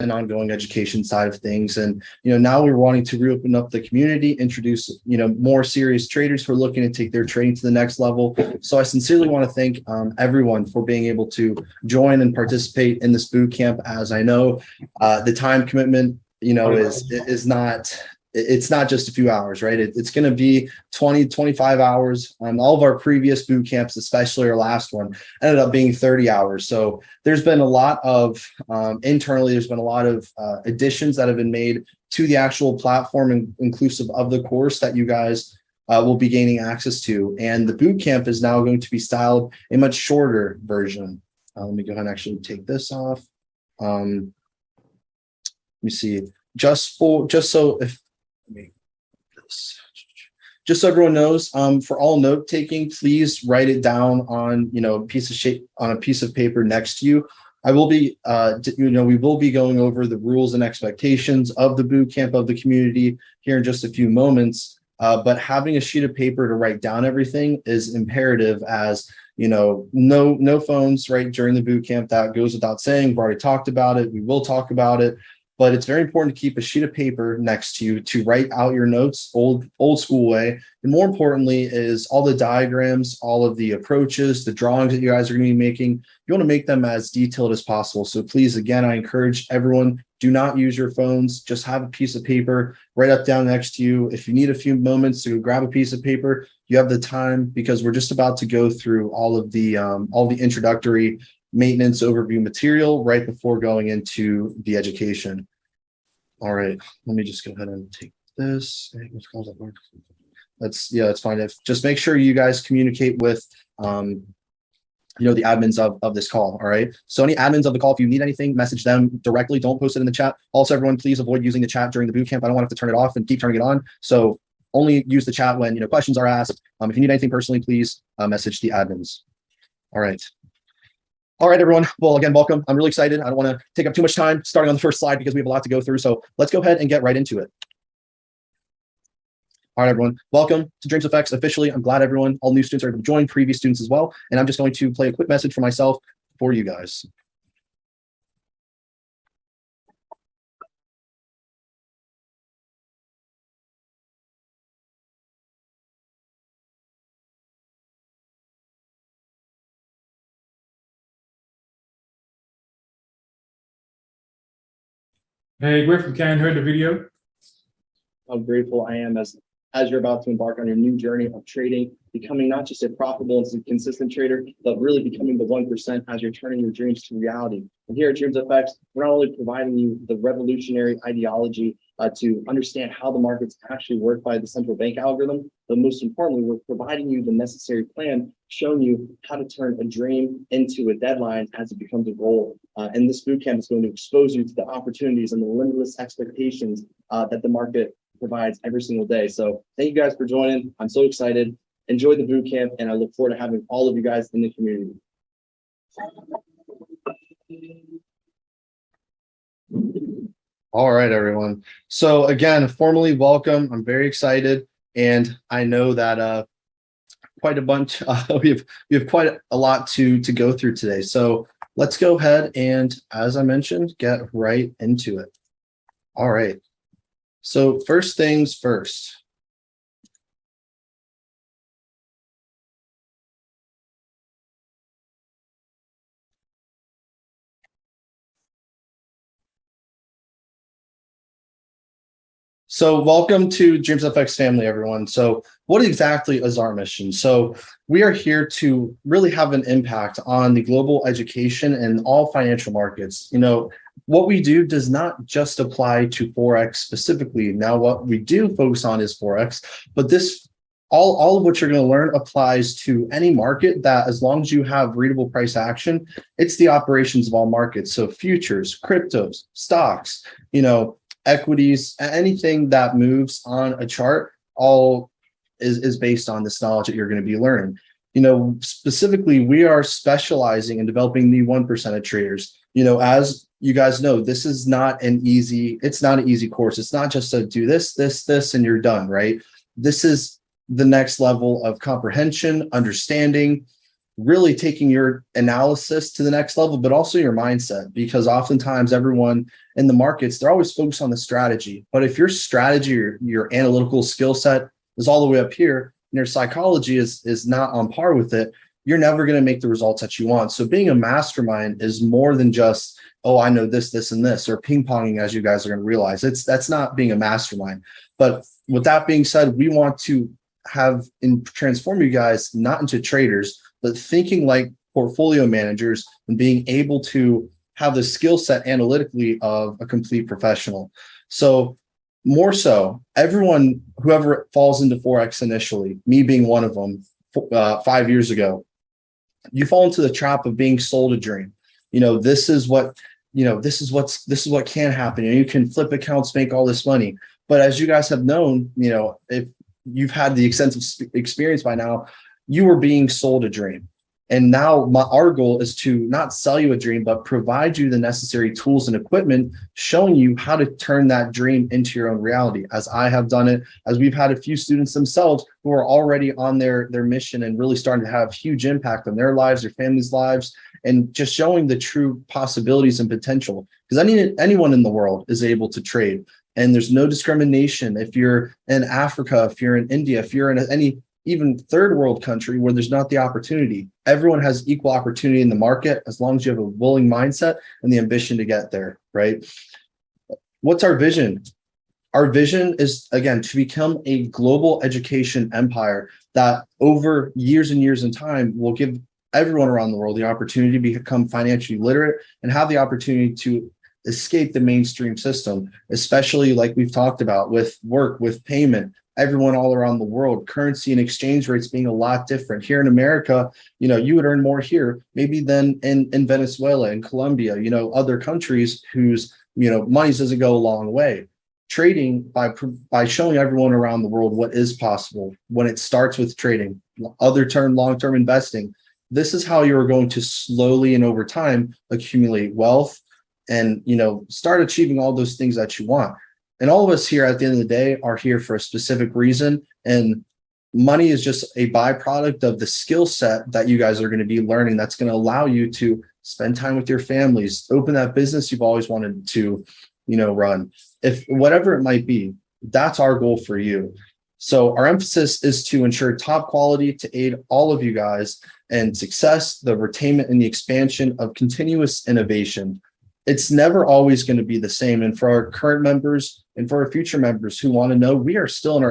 and ongoing education side of things. And, now we're wanting to reopen up the community, introduce, more serious traders who are looking to take their trading to the next level. So I sincerely want to thank everyone for being able to join and participate in this boot camp. As I know, the time commitment, is not, it's not just a few hours, right? It's going to be 20, 25 hours. All of our previous boot camps, especially our last one, ended up being 30 hours. So there's been a lot of, internally, there's been a lot of additions that have been made to the actual platform, inclusive of the course that you guys will be gaining access to. And the boot camp is now going to be styled a much shorter version. Let me go ahead and actually take this off. Let me see, just so everyone knows, for all note taking, please write it down on a piece of paper next to you. I will be we will be going over the rules and expectations of the boot camp, of the community, here in just a few moments. But having a sheet of paper to write down everything is imperative, as no phones right during the boot camp. That goes without saying. We've already talked about it. We will talk about it. But it's very important to keep a sheet of paper next to you to write out your notes old school way. And more importantly is all the diagrams, all of the approaches, the drawings that you guys are going to be making. You want to make them as detailed as possible. So please, again, I encourage everyone, do not use your phones. Just have a piece of paper right up down next to you. If you need a few moments to grab a piece of paper, you have the time, because we're just about to go through all the introductory maintenance overview material right before going into the education. All right, let me just go ahead and take this. That's fine. Just make sure you guys communicate with the admins of this call. All right, so any admins of the call, if you need anything, message them directly. Don't post it in the chat. Also, everyone, please avoid using the chat during the boot camp. I don't want to have to turn it off and keep turning it on. So only use the chat when questions are asked. If you need anything personally, please message the admins. All right, everyone. Well, again, welcome. I'm really excited. I don't want to take up too much time starting on the first slide because we have a lot to go through. So let's go ahead and get right into it. All right, everyone. Welcome to Dreams Effects officially. I'm glad all new students are able to join, previous students as well. And I'm just going to play a quick message for myself for you guys. Hey, Griffin, can you hear the video? How grateful I am as you're about to embark on your new journey of trading, becoming not just a profitable and consistent trader, but really becoming the 1% as you're turning your dreams to reality. And here at Dreams Effects, we're not only providing you the revolutionary ideology to understand how the markets actually work by the central bank algorithm, but most importantly, we're providing you the necessary plan, showing you how to turn a dream into a deadline as it becomes a goal. And this bootcamp is going to expose you to the opportunities and the limitless expectations that the market provides every single day. So thank you guys for joining. I'm so excited. Enjoy the boot camp, and I look forward to having all of you guys in the community. All right, everyone. So again, formally welcome. I'm very excited, and I know that quite a bunch. We have quite a lot to go through today. So let's go ahead and, as I mentioned, get right into it. All right. So first things first. So welcome to Dreams FX family, everyone. So what exactly is our mission? So we are here to really have an impact on the global education and all financial markets. What we do does not just apply to Forex specifically. Now, what we do focus on is Forex, but this all of what you're going to learn applies to any market that, as long as you have readable price action, it's the operations of all markets. So futures, cryptos, stocks, equities, anything that moves on a chart, all is based on this knowledge that you're going to be learning. Specifically, we are specializing in developing the 1% of traders. As you guys know, this is not it's not an easy course. It's not just to do this, and you're done, right? This is the next level of comprehension, understanding, really taking your analysis to the next level, but also your mindset, because oftentimes everyone in the markets, they're always focused on the strategy. But if your strategy or your analytical skill set is all the way up here and your psychology is not on par with it, you're never going to make the results that you want. So being a mastermind is more than just, oh, I know this, this, and this, or ping ponging, as you guys are going to realize. That's not being a mastermind. But with that being said, we want to have and transform you guys not into traders, but thinking like portfolio managers and being able to have the skill set analytically of a complete professional. So more so, everyone, whoever falls into Forex initially, me being one of them, 5 years ago, you fall into the trap of being sold a dream. This is what can happen. You can flip accounts, make all this money. But as you guys have known, if you've had the extensive experience by now, you were being sold a dream. And now our goal is to not sell you a dream, but provide you the necessary tools and equipment, showing you how to turn that dream into your own reality, as I have done it, as we've had a few students themselves who are already on their mission and really starting to have huge impact on their lives, their families' lives, and just showing the true possibilities and potential. Because anyone in the world is able to trade. And there's no discrimination. If you're in Africa, if you're in India, if you're in any even third world country where there's not the opportunity, everyone has equal opportunity in the market as long as you have a willing mindset and the ambition to get there, right? What's our vision? Our vision is, again, to become a global education empire that over years and years in time will give everyone around the world the opportunity to become financially literate and have the opportunity to escape the mainstream system, especially like we've talked about with work, with payment, everyone all around the world, currency and exchange rates being a lot different. Here in America, you would earn more here maybe than in Venezuela and Colombia, other countries whose, money doesn't go a long way. Trading, by showing everyone around the world what is possible when it starts with trading, long-term investing, this is how you're going to slowly and over time accumulate wealth and start achieving all those things that you want. And all of us here at the end of the day are here for a specific reason. And money is just a byproduct of the skill set that you guys are going to be learning. That's going to allow you to spend time with your families, open that business you've always wanted to, run. If whatever it might be, that's our goal for you. So our emphasis is to ensure top quality to aid all of you guys and success, the retainment and the expansion of continuous innovation. It's never always going to be the same. And for our current members and for our future members who want to know, we are still in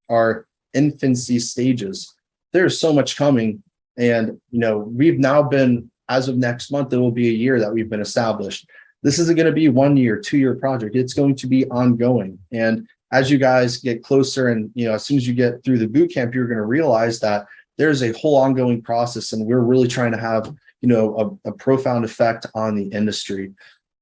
our infancy stages. There's so much coming. And, we've now been, as of next month, it will be a year that we've been established. This isn't going to be 1 year, 2 year project. It's going to be ongoing. And as you guys get closer and, as soon as you get through the boot camp, you're going to realize that there's a whole ongoing process. And we're really trying to have a profound effect on the industry.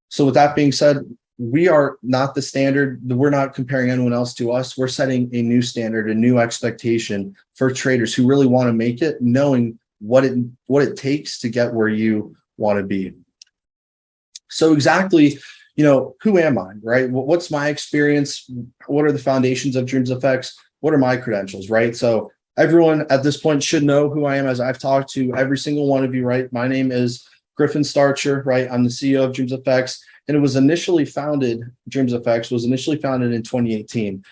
So with that being said, we are not the standard. We're not comparing anyone else to us. We're setting a new standard, a new expectation for traders who really want to make it, knowing what it takes to get where you want to be. So exactly, who am I, right? What's my experience? What are the foundations of Dreams FX? What are my credentials, right? So everyone at this point should know who I am, as I've talked to every single one of you, right? My name is Griffin Starcher, right? I'm the CEO of Dreams FX, and Dreams FX was initially founded in 2018.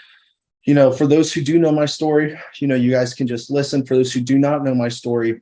For those who do know my story, you guys can just listen. For those who do not know my story,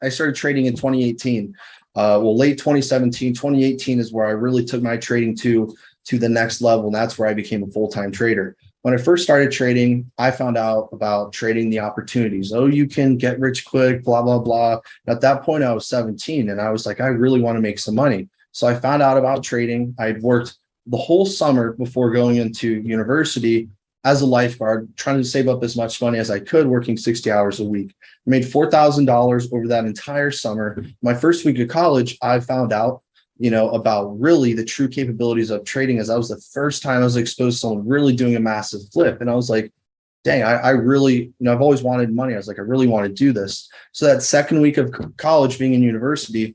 I started trading in 2018. Late 2017, 2018 is where I really took my trading to the next level, and that's where I became a full-time trader. When I first started trading, I found out about trading the opportunities. Oh, you can get rich quick, blah, blah, blah. At that point, I was 17 and I was like, I really want to make some money. So I found out about trading. I'd worked the whole summer before going into university as a lifeguard, trying to save up as much money as I could, working 60 hours a week. I made $4,000 over that entire summer. My first week of college, I found out about really the true capabilities of trading, as that was the first time I was exposed to someone really doing a massive flip. And I was like, dang, I really, I've always wanted money. I was like, I really want to do this. So that second week of college, being in university,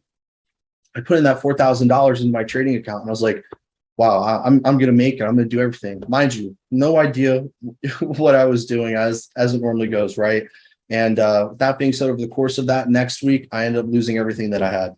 I put in that $4,000 in my trading account. And I was like, wow, I'm going to make it. I'm going to do everything. Mind you, no idea what I was doing as it normally goes, right? And that being said, over the course of that next week, I ended up losing everything that I had.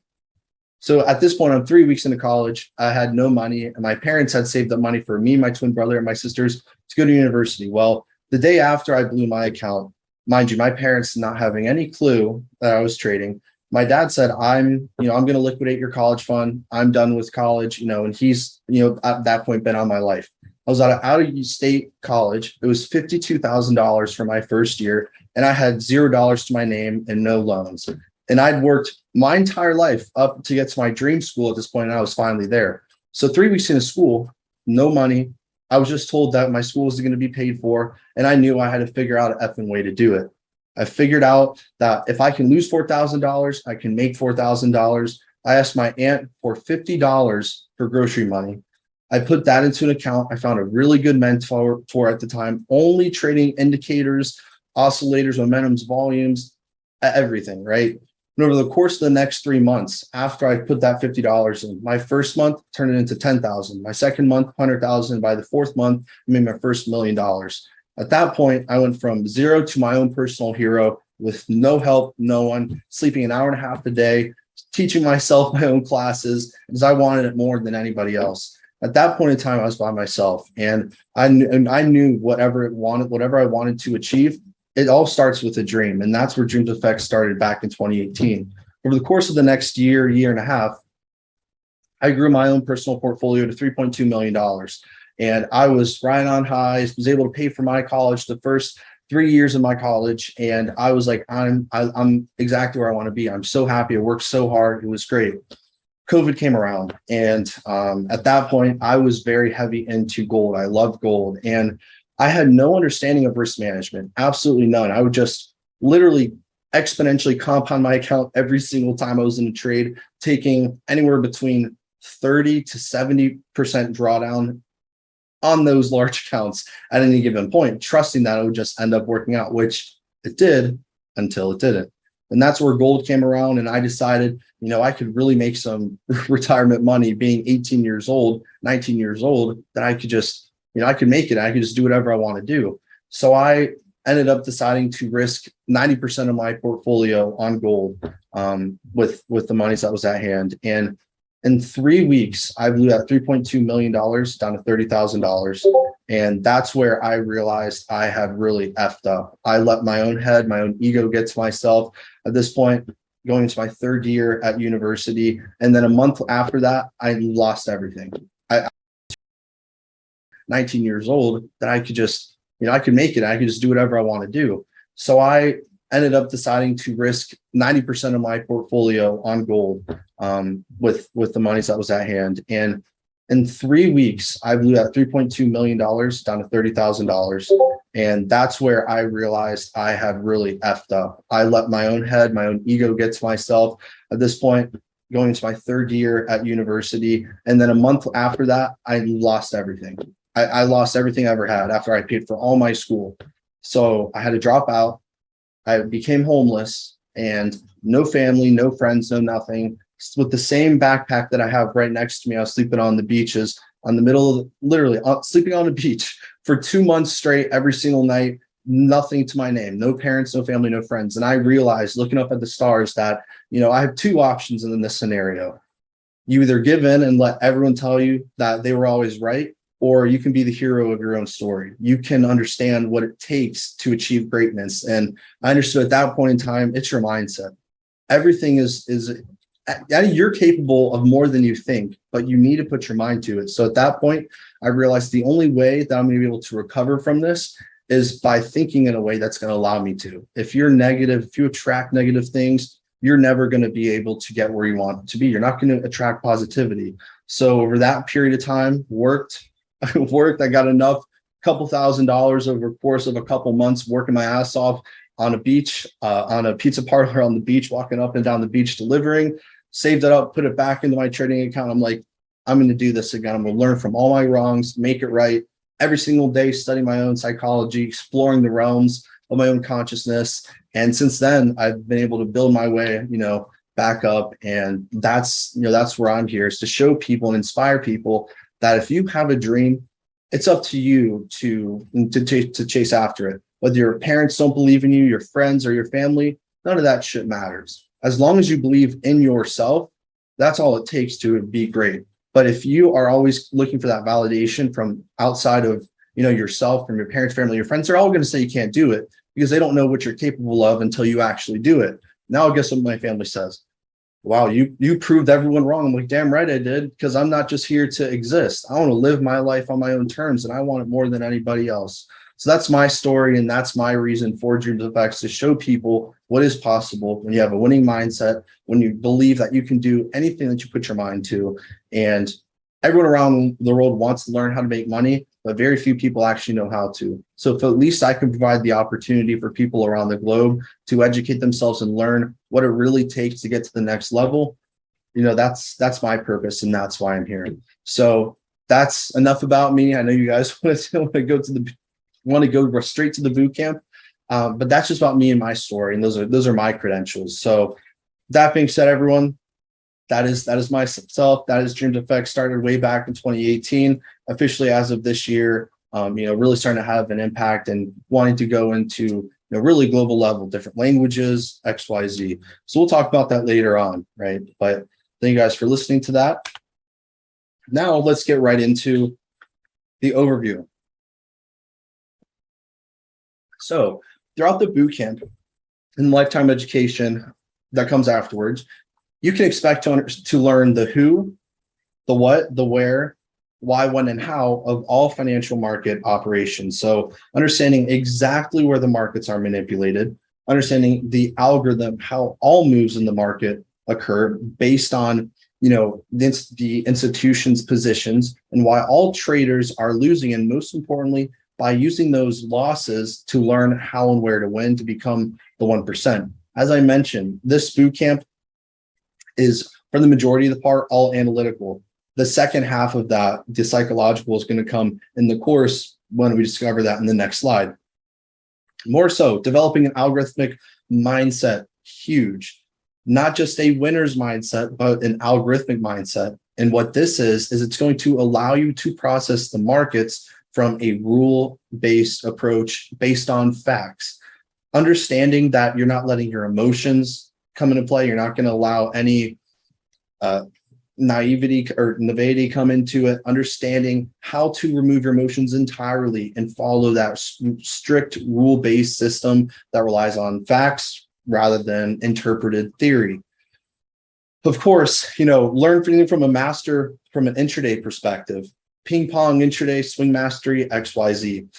So at this point, I'm 3 weeks into college. I had no money, and my parents had saved up money for me, my twin brother, and my sisters to go to university. Well, the day after I blew my account, mind you, my parents not having any clue that I was trading, my dad said, I'm going to liquidate your college fund. I'm done with college, and he's, at that point been on my life. I was out of state college. It was $52,000 for my first year, and I had $0 to my name and no loans. And I'd worked my entire life up to get to my dream school at this point, and I was finally there. So 3 weeks into school, no money. I was just told that my school was going to be paid for, and I knew I had to figure out an effing way to do it. I figured out that if I can lose $4,000, I can make $4,000. I asked my aunt for $50 for grocery money. I put that into an account. I found a really good mentor at the time, only trading indicators, oscillators, momentums, volumes, everything, right? And over the course of the next 3 months, after I put that $50 in, my first month turned it into $10,000. My second month, $100,000. By the fourth month, I made my first $1 million. At that point, I went from zero to my own personal hero with no help, no one, sleeping an hour and a half a day, teaching myself my own classes because I wanted it more than anybody else. At that point in time, I was by myself, and I knew whatever I wanted to achieve. It all starts with a dream, and that's where Dreams Effect started back in 2018. Over the course of the next year and a half, I grew my own personal portfolio to $3.2 million. And I was riding on highs, was able to pay for my college the first 3 years of my college. And I was like, I'm exactly where I want to be. I'm so happy. I worked so hard. It was great. COVID came around. And at that point, I was very heavy into gold. I loved gold. And I had no understanding of risk management, absolutely none. I would just literally exponentially compound my account every single time I was in a trade, taking anywhere between 30 to 70% drawdown on those large accounts at any given point, trusting that it would just end up working out, which it did until it didn't. And that's where gold came around. And I decided, I could really make some retirement money being 18 years old, 19 years old, that I could just, I could make it. I could just do whatever I want to do. So I ended up deciding to risk 90% of my portfolio on gold with the monies that was at hand. And in 3 weeks, I blew that $3.2 million down to $30,000. And that's where I realized I had really effed up. I let my own head, my own ego get to myself. At this point, going into my third year at university. And then a month after that, I lost everything. I 19 years old that I could just, I could make it. I could just do whatever I want to do. So I ended up deciding to risk 90% of my portfolio on gold with the monies that was at hand. And in 3 weeks, I blew that $3.2 million down to $30,000. And that's where I realized I had really effed up. I let my own head, my own ego get to myself. At this point, going into my third year at university. And then a month after that, I lost everything. I lost everything I ever had after I paid for all my school. So I had to drop out. I became homeless and no family, no friends, no nothing. With the same backpack that I have right next to me, I was sleeping on the beaches, on the middle of literally sleeping on the beach for 2 months straight, every single night, nothing to my name, no parents, no family, no friends. And I realized looking up at the stars that, I have two options in this scenario. You either give in and let everyone tell you that they were always right, or you can be the hero of your own story. You can understand what it takes to achieve greatness. And I understood at that point in time, it's your mindset. Everything is you're capable of more than you think, but you need to put your mind to it. So at that point, I realized the only way that I'm going to be able to recover from this is by thinking in a way that's going to allow me to. If you're negative, if you attract negative things, you're never going to be able to get where you want to be. You're not going to attract positivity. So over that period of time, I got enough, couple $1,000s over the course of a couple months, working my ass off on a beach, on a pizza parlor on the beach, walking up and down the beach, delivering, saved it up, put it back into my trading account. I'm like, I'm going to do this again. I'm going to learn from all my wrongs, make it right every single day, study my own psychology, exploring the realms of my own consciousness. And since then, I've been able to build my way, back up. And that's where I'm here, is to show people and inspire people that if you have a dream, it's up to you to chase after it. Whether your parents don't believe in you, your friends or your family, none of that shit matters. As long as you believe in yourself, that's all it takes to be great. But if you are always looking for that validation from outside of, yourself, from your parents, family, your friends, they're all going to say you can't do it because they don't know what you're capable of until you actually do it. Now, guess what my family says? Wow, you proved everyone wrong. I'm like, damn right I did, because I'm not just here to exist. I want to live my life on my own terms, and I want it more than anybody else. So that's my story, and that's my reason for Dreams of X, to show people what is possible when you have a winning mindset, when you believe that you can do anything that you put your mind to. And everyone around the world wants to learn how to make money, but very few people actually know how to. So if at least I can provide the opportunity for people around the globe to educate themselves and learn what it really takes to get to the next level, that's my purpose, and that's why I'm here. So that's enough about me. I know you guys want to go straight to the boot camp, but that's just about me and my story, and those are my credentials. So that being said, everyone, that is myself. That is Dreams Effect. Started way back in 2018. Officially, as of this year, really starting to have an impact and wanting to go into really global level, different languages, XYZ. So we'll talk about that later on, right? But thank you guys for listening to that. Now let's get right into the overview. So throughout the boot camp and lifetime education that comes afterwards, you can expect to learn the who, the what, the where, why, when, and how of all financial market operations. So understanding exactly where the markets are manipulated, understanding the algorithm, how all moves in the market occur based on the institution's positions, and why all traders are losing, and most importantly, by using those losses to learn how and where to win to become the 1%. As I mentioned, this boot camp is, for the majority of the part, all analytical. The second half of that, the psychological, is going to come in the course when we discover that in the next slide. More so, developing an algorithmic mindset, huge. Not just a winner's mindset, but an algorithmic mindset. And what this is it's going to allow you to process the markets from a rule-based approach based on facts. Understanding that you're not letting your emotions come into play. You're not going to allow any naivety come into it. Understanding how to remove your emotions entirely and follow that strict rule-based system that relies on facts rather than interpreted theory. Of course, learn from a master from an intraday perspective. Ping pong, intraday, swing mastery, XYZ.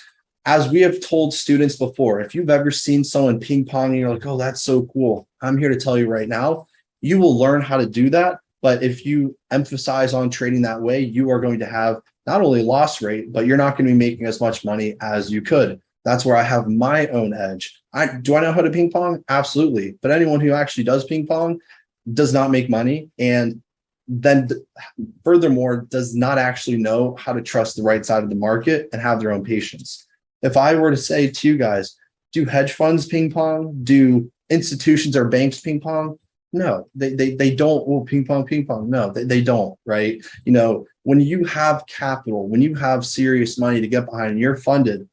As we have told students before, if you've ever seen someone ping pong and you're like, oh, that's so cool, I'm here to tell you right now, you will learn how to do that. But if you emphasize on trading that way, you are going to have not only loss rate, but you're not going to be making as much money as you could. That's where I have my own edge. Do I know how to ping pong? Absolutely. But anyone who actually does ping pong does not make money. And then furthermore, does not actually know how to trust the right side of the market and have their own patience. If I were to say to you guys, do hedge funds ping pong? Do institutions or banks ping pong? No, they don't. Well, ping pong. No, they don't, right? When you have capital, when you have serious money to get behind and you're funded,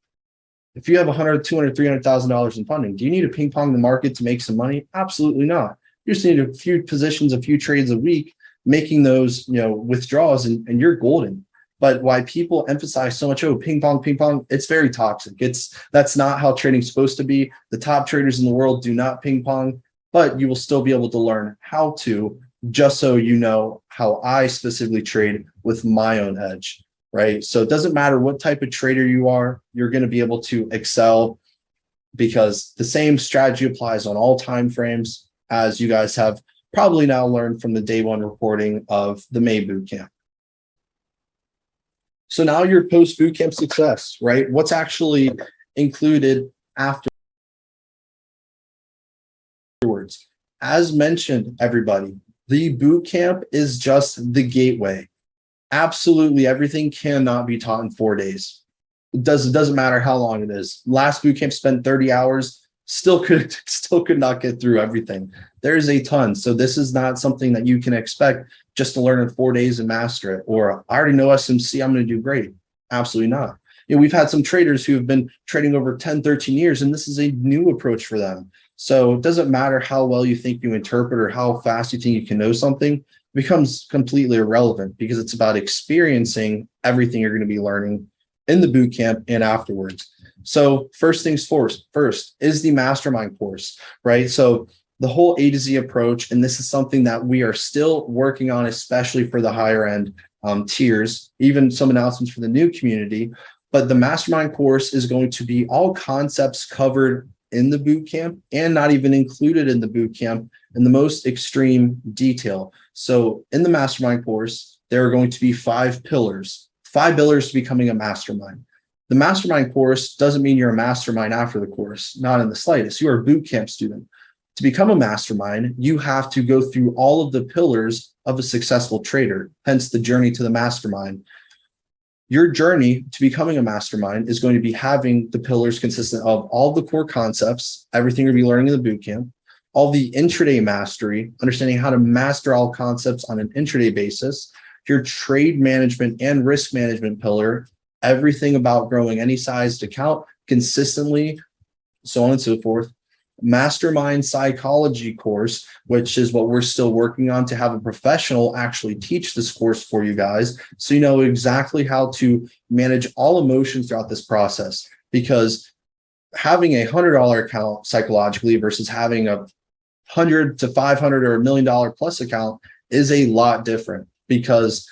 if you have $100, $200, $300,000 in funding, do you need to ping pong the market to make some money? Absolutely not. You just need a few positions, a few trades a week, making those, withdrawals, and you're golden. But why people emphasize so much, ping pong, it's very toxic. That's not how trading's supposed to be. The top traders in the world do not ping pong, but you will still be able to learn how to, just so you know how I specifically trade with my own edge, right? So it doesn't matter what type of trader you are, you're going to be able to excel, because the same strategy applies on all time frames, as you guys have probably now learned from the day one reporting of the May bootcamp. So now your post bootcamp success, right? What's actually included afterwards? As mentioned, everybody, the bootcamp is just the gateway. Absolutely everything cannot be taught in 4 days. It doesn't matter how long it is. Last bootcamp spent 30 hours. Still could not get through everything. There's a ton. So this is not something that you can expect just to learn in 4 days and master it. Or I already know SMC, I'm going to do great. Absolutely not. We've had some traders who have been trading over 10, 13 years, and this is a new approach for them. So it doesn't matter how well you think you interpret or how fast you think you can know something, it becomes completely irrelevant because it's about experiencing everything you're going to be learning in the boot camp and afterwards. So first things first is the mastermind course, right? So the whole A to Z approach, and this is something that we are still working on, especially for the higher end tiers, even some announcements for the new community. But the mastermind course is going to be all concepts covered in the boot camp and not even included in the boot camp in the most extreme detail. So in the mastermind course, there are going to be 5 pillars to becoming a mastermind. The mastermind course doesn't mean you're a mastermind after the course, not in the slightest. You are a boot camp student. To become a mastermind, you have to go through all of the pillars of a successful trader, hence the journey to the mastermind. Your journey to becoming a mastermind is going to be having the pillars consistent of all the core concepts, everything you'll be learning in the boot camp, all the intraday mastery, understanding how to master all concepts on an intraday basis, your trade management and risk management pillar, everything about growing any sized account consistently, so on and so forth. Mastermind psychology course, which is what we're still working on to have a professional actually teach this course for you guys. So you know exactly how to manage all emotions throughout this process, because having $100 account psychologically versus having a 100 to 500 or $1 million plus account is a lot different, because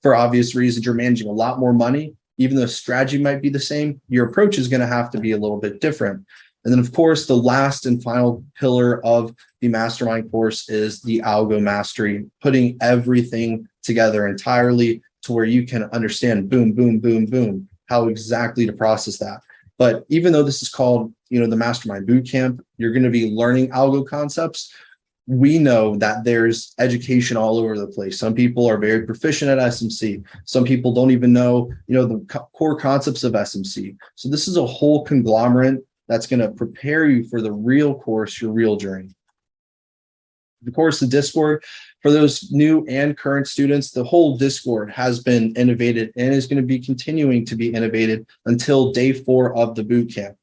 for obvious reasons, you're managing a lot more money. Even though strategy might be the same, your approach is going to have to be a little bit different. And then, of course, the last and final pillar of the mastermind course is the algo mastery, putting everything together entirely to where you can understand boom, boom, boom, boom, how exactly to process that. But even though this is called, the mastermind boot camp, you're going to be learning algo concepts. We know that there's education all over the place. Some people are very proficient at SMC. Some people don't even know, the core concepts of SMC. So this is a whole conglomerate that's going to prepare you for the real course, your real journey. Of course, the Discord, for those new and current students, the whole Discord has been innovated and is going to be continuing to be innovated until day 4 of the boot camp.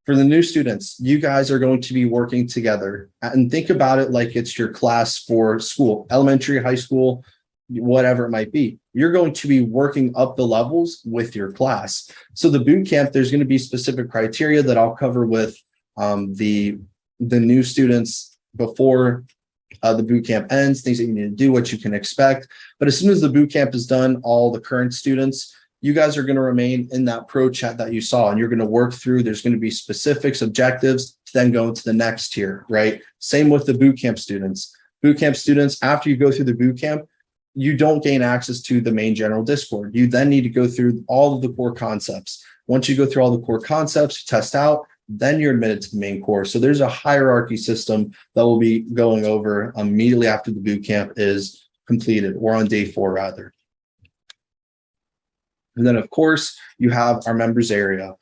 For the new students, you guys are going to be working together, and think about it like it's your class for school, elementary, high school, whatever it might be. You're going to be working up the levels with your class. So the boot camp, there's going to be specific criteria that I'll cover with the new students before the boot camp ends, things that you need to do, what you can expect. But as soon as the boot camp is done, all the current students, you guys are going to remain in that pro chat that you saw, and you're going to work through. There's going to be specifics, objectives, to then go into the next tier, right? Same with the boot camp students. Boot camp students, after you go through the boot camp, you don't gain access to the main general Discord. You then need to go through all of the core concepts. Once you go through all the core concepts, test out, then you're admitted to the main course. So there's a hierarchy system that we'll be going over immediately after the boot camp is completed, or on day 4 rather. And then, of course, you have our members area.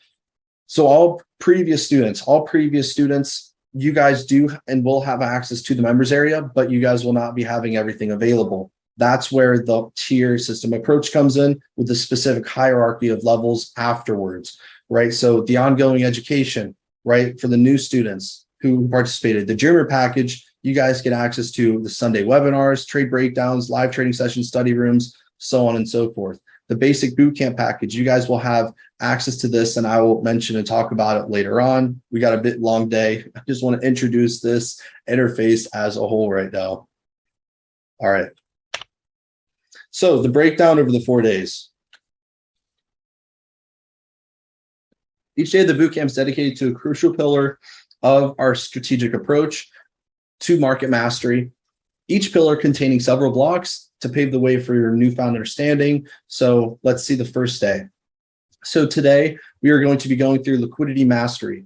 So all previous students, you guys do and will have access to the members area, but you guys will not be having everything available. That's where the tier system approach comes in, with the specific hierarchy of levels afterwards, right? So the ongoing education, right, for the new students who participated, the Dreamer package, you guys get access to the Sunday webinars, trade breakdowns, live trading sessions, study rooms, so on and so forth. The basic bootcamp package, you guys will have access to this, and I will mention and talk about it later on. We got a bit long day. I just want to introduce this interface as a whole right now. All right. So the breakdown over the 4 days. Each day of the bootcamp is dedicated to a crucial pillar of our strategic approach to market mastery. Each pillar containing several blocks to pave the way for your newfound understanding. So let's see the first day. So today we are going to be going through liquidity mastery.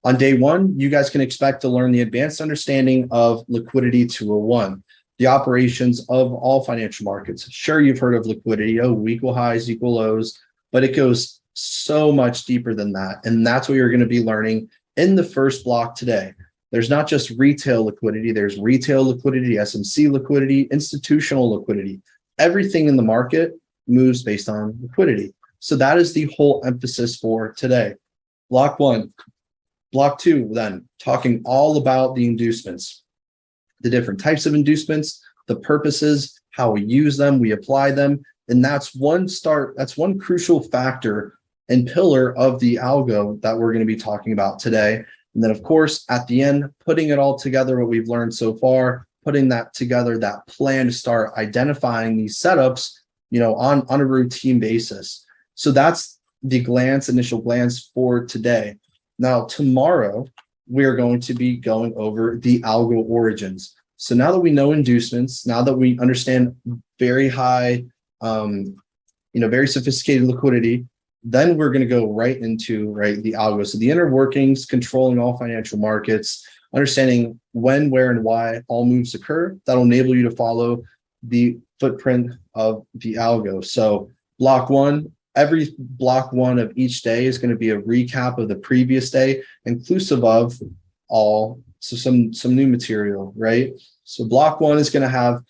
On day 1, you guys can expect to learn the advanced understanding of liquidity 201, the operations of all financial markets. Sure, you've heard of liquidity, equal highs, equal lows, but it goes so much deeper than that. And that's what you're going to be learning in the first block today. There's not just retail liquidity, there's retail liquidity, SMC liquidity, institutional liquidity. Everything in the market moves based on liquidity. So that is the whole emphasis for today. Block one. Block two, then talking all about the inducements, the different types of inducements, the purposes, how we use them, we apply them. And that's one crucial factor and pillar of the algo that we're going to be talking about today. And then, of course, at the end, putting it all together, what we've learned so far, putting that together, that plan to start identifying these setups, on a routine basis. So that's the initial glance for today. Now, tomorrow, we're going to be going over the algo origins. So now that we know inducements, now that we understand very high, very sophisticated liquidity, then we're going to go right into the algo. So the inner workings, controlling all financial markets, understanding when, where, and why all moves occur. That'll enable you to follow the footprint of the algo. So block one, every block one of each day is going to be a recap of the previous day, inclusive of some new material, right? So block one is going to have,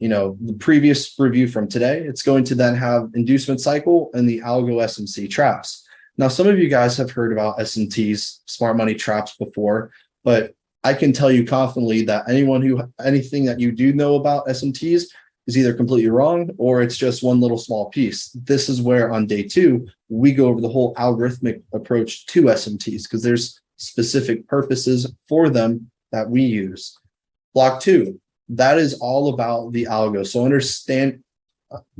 the previous review from today. It's going to then have inducement cycle and the algo SMC traps. Now, some of you guys have heard about SMTs, smart money traps before, but I can tell you confidently that anything that you do know about SMTs is either completely wrong or it's just one little small piece. This is where on day two, we go over the whole algorithmic approach to SMTs because there's specific purposes for them that we use. Block two, that is all about the algo. So understand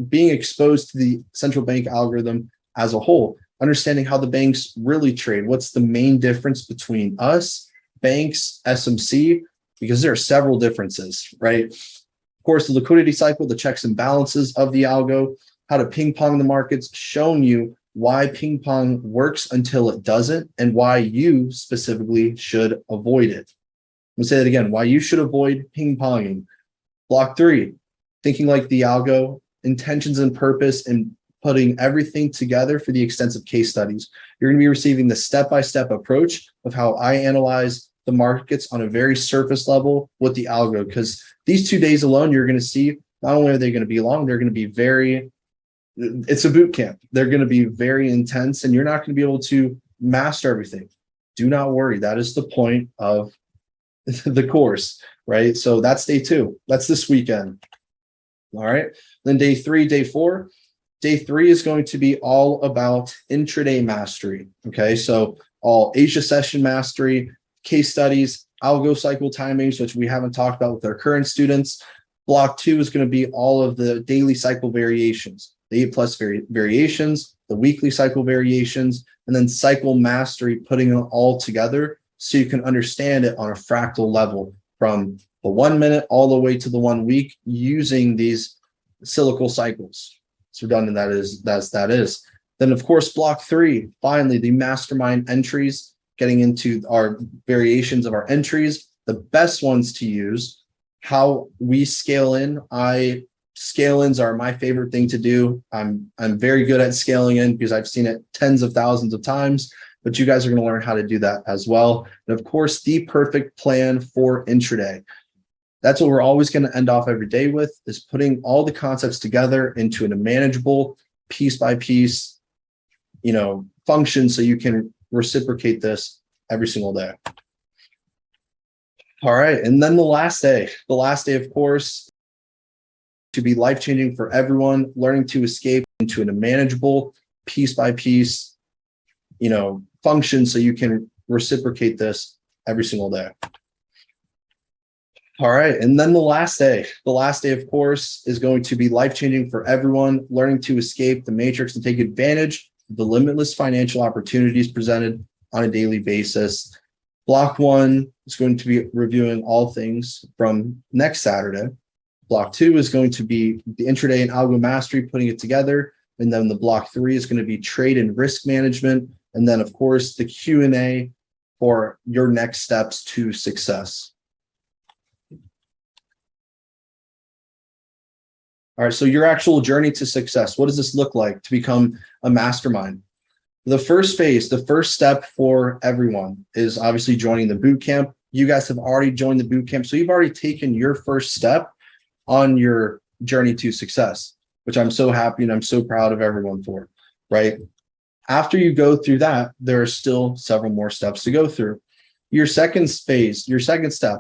being exposed to the central bank algorithm as a whole, understanding how the banks really trade. What's the main difference between us, banks, SMC, because there are several differences, right? Of course, the liquidity cycle, the checks and balances of the algo, how to ping pong the markets, showing you why ping pong works until it doesn't and why you specifically should avoid it. I'm going to say that again, why you should avoid ping ponging. Block three, thinking like the algo, intentions and purpose, and putting everything together for the extensive case studies. You're going to be receiving the step-by-step approach of how I analyze the markets on a very surface level with the algo, because these 2 days alone, you're going to see not only are they going to be long, they're going to be it's a boot camp. They're going to be very intense and you're not going to be able to master everything. Do not worry. That is the point of the course, right? So that's day two. That's this weekend. All right. Then day three, day four. Day three is going to be all about intraday mastery. Okay. So all Asia session mastery, case studies, algo cycle timings, which we haven't talked about with our current students. Block two is going to be all of the daily cycle variations, the 8+ variations, the weekly cycle variations, and then cycle mastery, putting it all together so you can understand it on a fractal level from the 1 minute all the way to the 1 week using these cyclical cycles. So redundant that is. Then of course, block three, finally the mastermind entries, getting into our variations of our entries, the best ones to use, how we scale in. Scale-ins are my favorite thing to do. I'm very good at scaling in because I've seen it tens of thousands of times, but you guys are going to learn how to do that as well. And of course, the perfect plan for intraday. That's what we're always going to end off every day with, is putting all the concepts together into a manageable piece by piece, function so you can reciprocate this every single day. All right. And then the last day, of course, to be life-changing for everyone, learning to escape into a manageable piece by piece, function so you can reciprocate this every single day. All right. And then the last day, of course, is going to be life-changing for everyone, learning to escape the matrix and take advantage of the limitless financial opportunities presented on a daily basis. Block one is going to be reviewing all things from next Saturday. Block two is going to be the intraday and algo mastery, putting it together. And then the block three is going to be trade and risk management. And then, of course, the Q&A for your next steps to success. All right, so your actual journey to success. What does this look like to become a mastermind? The first phase, the first step for everyone is obviously joining the boot camp. You guys have already joined the boot camp, so you've already taken your first step on your journey to success, which I'm so happy and I'm so proud of everyone for. right? After you go through that, there are still several more steps to go through. Your second phase, your second step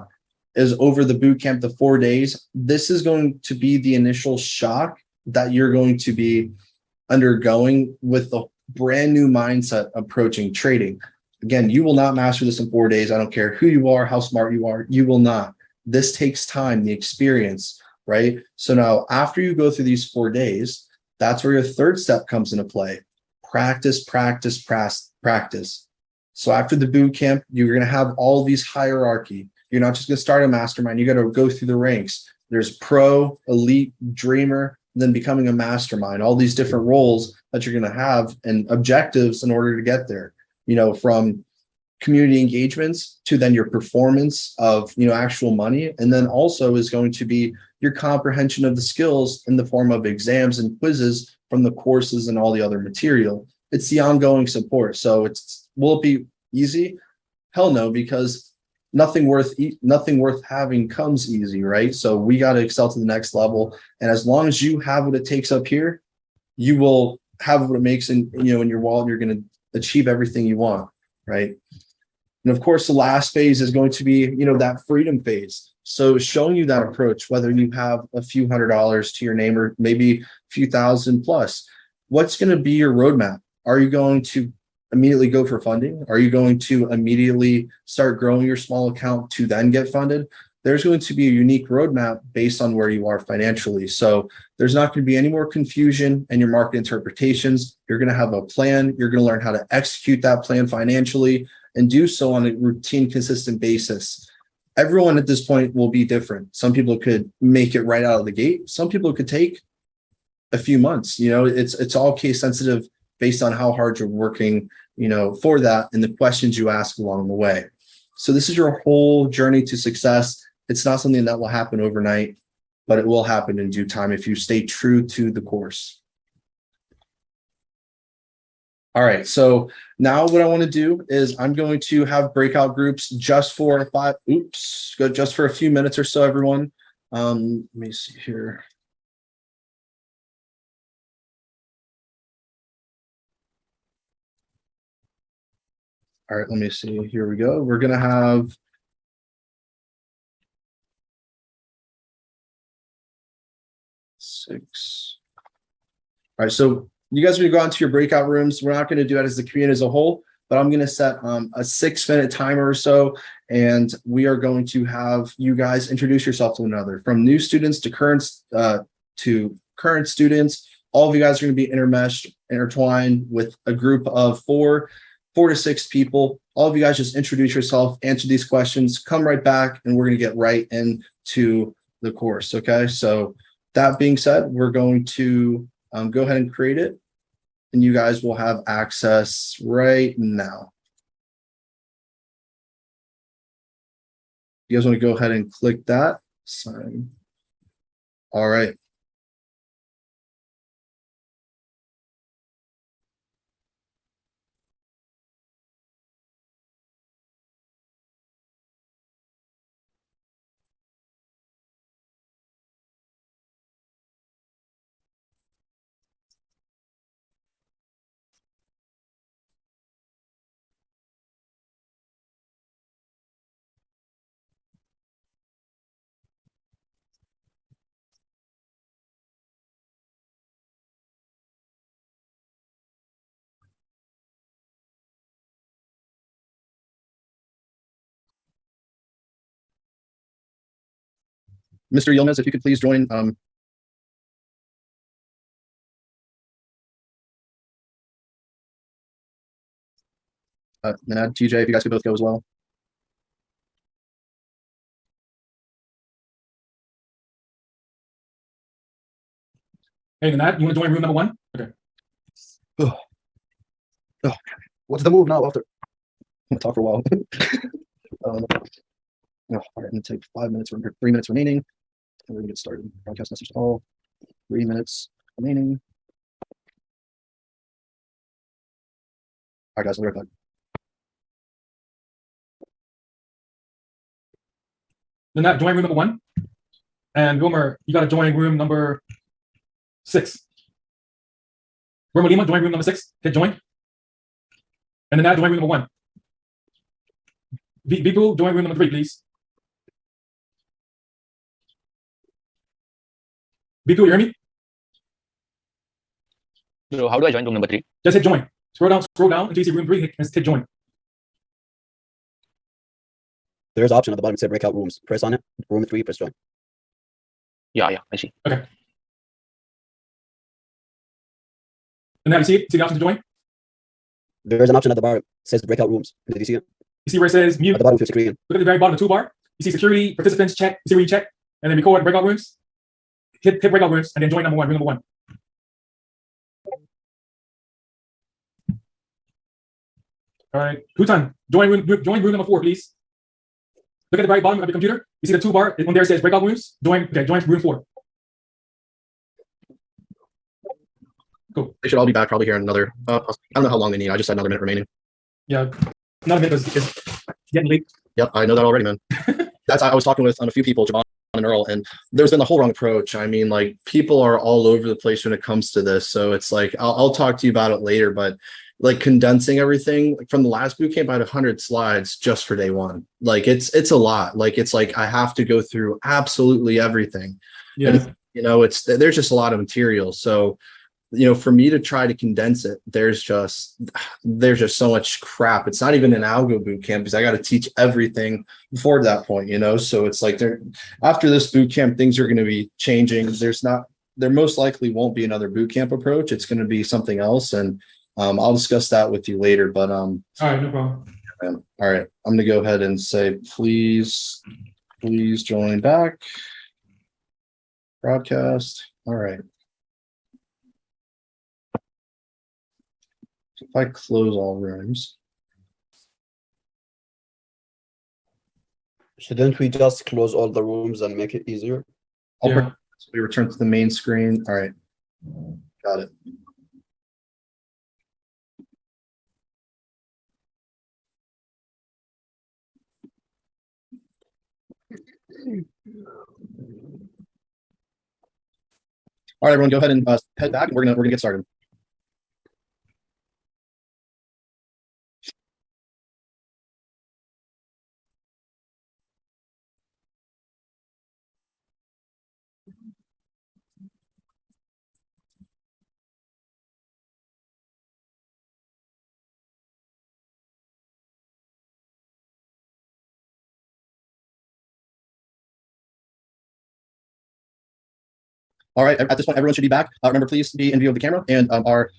is over the boot camp, the 4 days. This is going to be the initial shock that you're going to be undergoing with the brand new mindset approaching trading. Again, you will not master this in 4 days. I don't care who you are, how smart you are, you will not. This takes time, the experience, right? So now after you go through these 4 days, that's where your third step comes into play. Practice, practice, practice. So after the boot camp, you're going to have all these hierarchy. You're not just going to start a mastermind. You got to go through the ranks. There's pro, elite, dreamer, then becoming a mastermind, all these different roles that you're going to have and objectives in order to get there, from community engagements to then your performance of, actual money. And then also is going to be your comprehension of the skills in the form of exams and quizzes from the courses and all the other material. It's the ongoing support. So will it be easy? Hell no, because nothing worth having comes easy, right? So we got to excel to the next level. And as long as you have what it takes up here, you will have what it makes in your wallet. You're going to achieve everything you want, right? And of course, the last phase is going to be, that freedom phase. So showing you that approach, whether you have a few $100s to your name or maybe a few thousand plus, what's going to be your roadmap? Are you going to immediately go for funding? Are you going to immediately start growing your small account to then get funded? There's going to be a unique roadmap based on where you are financially. So there's not going to be any more confusion in your market interpretations. You're going to have a plan. You're going to learn how to execute that plan financially and do so on a routine, consistent basis. Everyone at this point will be different. Some people could make it right out of the gate. Some people could take a few months. It's all case sensitive based on how hard you're working, for that and the questions you ask along the way. So this is your whole journey to success. It's not something that will happen overnight, but it will happen in due time if you stay true to the course. All right, so now what I want to do is I'm going to have breakout groups just for a few minutes or so, everyone. Let me see here. All right, let me see. Here we go. We're going to have six. All right, so you guys are going to go into your breakout rooms. We're not going to do it as the community as a whole, but I'm going to set a 6-minute timer or so, and we are going to have you guys introduce yourself to one another, from new students to current students. All of you guys are going to be intertwined with a group of four to six people. All of you guys just introduce yourself, answer these questions, come right back, and we're going to get right into the course. Okay, so that being said, we're going to go ahead and create it, and you guys will have access right now. You guys want to go ahead and click that sign. All right. Mr. Yilmaz, if you could please join. Manad, TJ, if you guys could both go as well. Hey, Nat, you want to join room number 1? Okay. What's the move now? After I'm gonna talk for a while. All right, I'm gonna take 5 minutes, 3 minutes remaining, and we're gonna get started. Broadcast message to all. 3 minutes remaining. All right, guys, we'll be right back. Nat, join room number 1. And Wilmer, you got to join room number 6. Room Lima, join room number 6. Hit join. And then now join room number 1. Vipu, join room number 3, please. Vipu, you hear me? So how do I join room number 3? Just hit join. Scroll down until you see room 3, hit join. There's an option at the bottom that says breakout rooms. Press on it. Room 3, press join. Yeah, I see. Okay. And now you see it? See the option to join? There's an option at the bottom that says breakout rooms. Did you see it? You see where it says mute? At the bottom of your screen. Look at the very bottom of the toolbar. You see security, participants, check. You see where you check? And then record breakout rooms. Hit breakout rooms and then join room number 1. All right. Hutan, join room number 4, please. Look at the very bottom of your computer. You see the toolbar when there says breakout rooms? Join room 4. Cool. They should all be back probably here in another, I don't know how long they need. I just had another minute remaining. Yeah. Not a minute, it's getting late. Yep, I know that already, man. I was talking with a few people, Javon and Earl, and there's been the whole wrong approach. I mean, like, people are all over the place when it comes to this. So it's like, I'll talk to you about it later, but like condensing everything, like from the last bootcamp, I had 100 slides just for day 1. Like it's a lot. Like, it's like I have to go through absolutely everything. Yeah. And, there's just a lot of material. So, for me to try to condense it, there's just so much crap. It's not even an algo bootcamp because I got to teach everything before that point, So it's like after this bootcamp, things are going to be changing. There most likely won't be another bootcamp approach. It's going to be something else, and I'll discuss that with you later. But all right, no problem. All right, I'm going to go ahead and say, please join back. Broadcast. All right. If I close all rooms. Shouldn't we just close all the rooms and make it easier? Yeah. We return to the main screen. All right. Got it. All right, everyone, go ahead and head back. We're gonna get started. All right, at this point, everyone should be back. Remember, please be in view of the camera, and our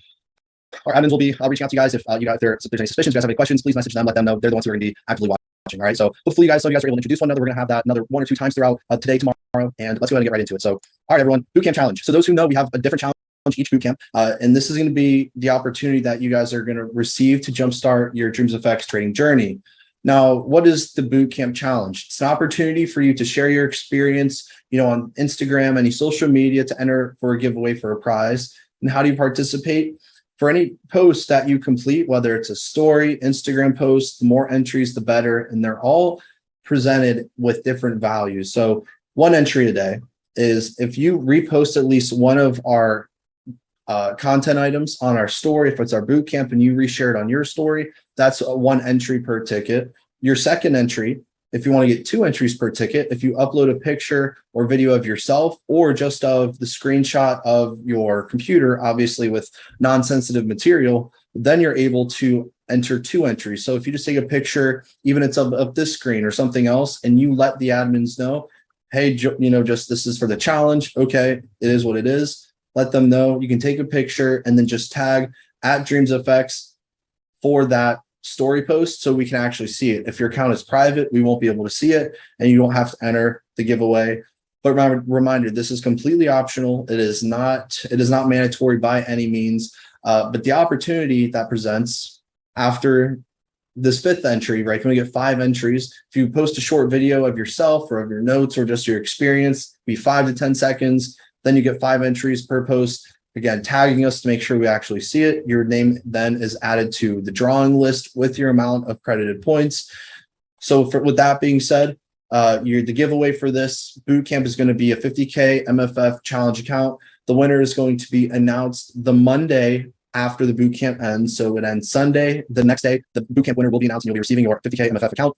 admins will be reaching out to you guys if there's any suspicions, if you guys have any questions, please message them, let them know. They're the ones who are going to be actively watching. All right, so hopefully you guys are able to introduce one another. We're going to have that another 1 or 2 times throughout today, tomorrow, and let's go ahead and get right into it. So, all right, everyone, bootcamp challenge. So those who know, we have a different challenge each bootcamp, and this is going to be the opportunity that you guys are going to receive to jumpstart your Dreams Effects trading journey. Now, what is the Bootcamp Challenge? It's an opportunity for you to share your experience, on Instagram, any social media, to enter for a giveaway for a prize. And how do you participate? For any post that you complete, whether it's a story, Instagram post, the more entries, the better. And they're all presented with different values. So one entry today is if you repost at least one of our content items on our story, if it's our bootcamp and you reshare it on your story, that's one entry per ticket. Your second entry, if you want to get 2 entries per ticket, if you upload a picture or video of yourself or just of the screenshot of your computer, obviously with non-sensitive material, then you're able to enter 2 entries. So if you just take a picture, even it's of this screen or something else, and you let the admins know, hey, just this is for the challenge. Okay, it is what it is. Let them know. You can take a picture and then just tag @DreamsFX for that story post so we can actually see it. If your account is private, we won't be able to see it and you don't have to enter the giveaway. But reminder, this is completely optional. It is not mandatory by any means. But the opportunity that presents after this 5th entry, right? Can we get 5 entries? If you post a short video of yourself or of your notes or just your experience, be 5 to 10 seconds. Then you get 5 entries per post. Again, tagging us to make sure we actually see it. Your name then is added to the drawing list with your amount of credited points. So with that being said, the giveaway for this bootcamp is going to be a 50K MFF challenge account. The winner is going to be announced the Monday after the boot camp ends. So it ends Sunday. The next day, the boot camp winner will be announced and you'll be receiving your 50K MFF account.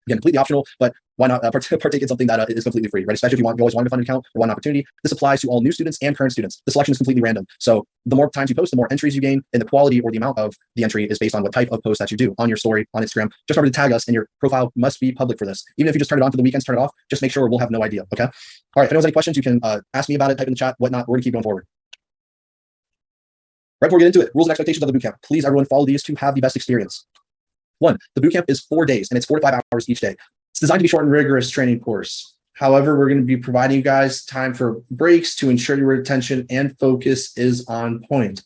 Again, completely optional, but why not partake in something that is completely free, right? Especially if you always wanted to fund an account or want an opportunity. This applies to all new students and current students. The selection is completely random. So the more times you post, the more entries you gain, and the quality or the amount of the entry is based on what type of post that you do on your story, on Instagram. Just remember to tag us, and your profile must be public for this. Even if you just turn it on for the weekends, turn it off, just make sure we'll have no idea, okay? All right, if anyone has any questions, you can ask me about it, type in the chat, whatnot. We're gonna keep going forward. Right before we get into it, rules and expectations of the bootcamp. Please, everyone, follow these to have the best experience. 1, the bootcamp is 4 days, and it's 4 to 5 hours each day. It's designed to be short and rigorous training course. However, we're going to be providing you guys time for breaks to ensure your attention and focus is on point.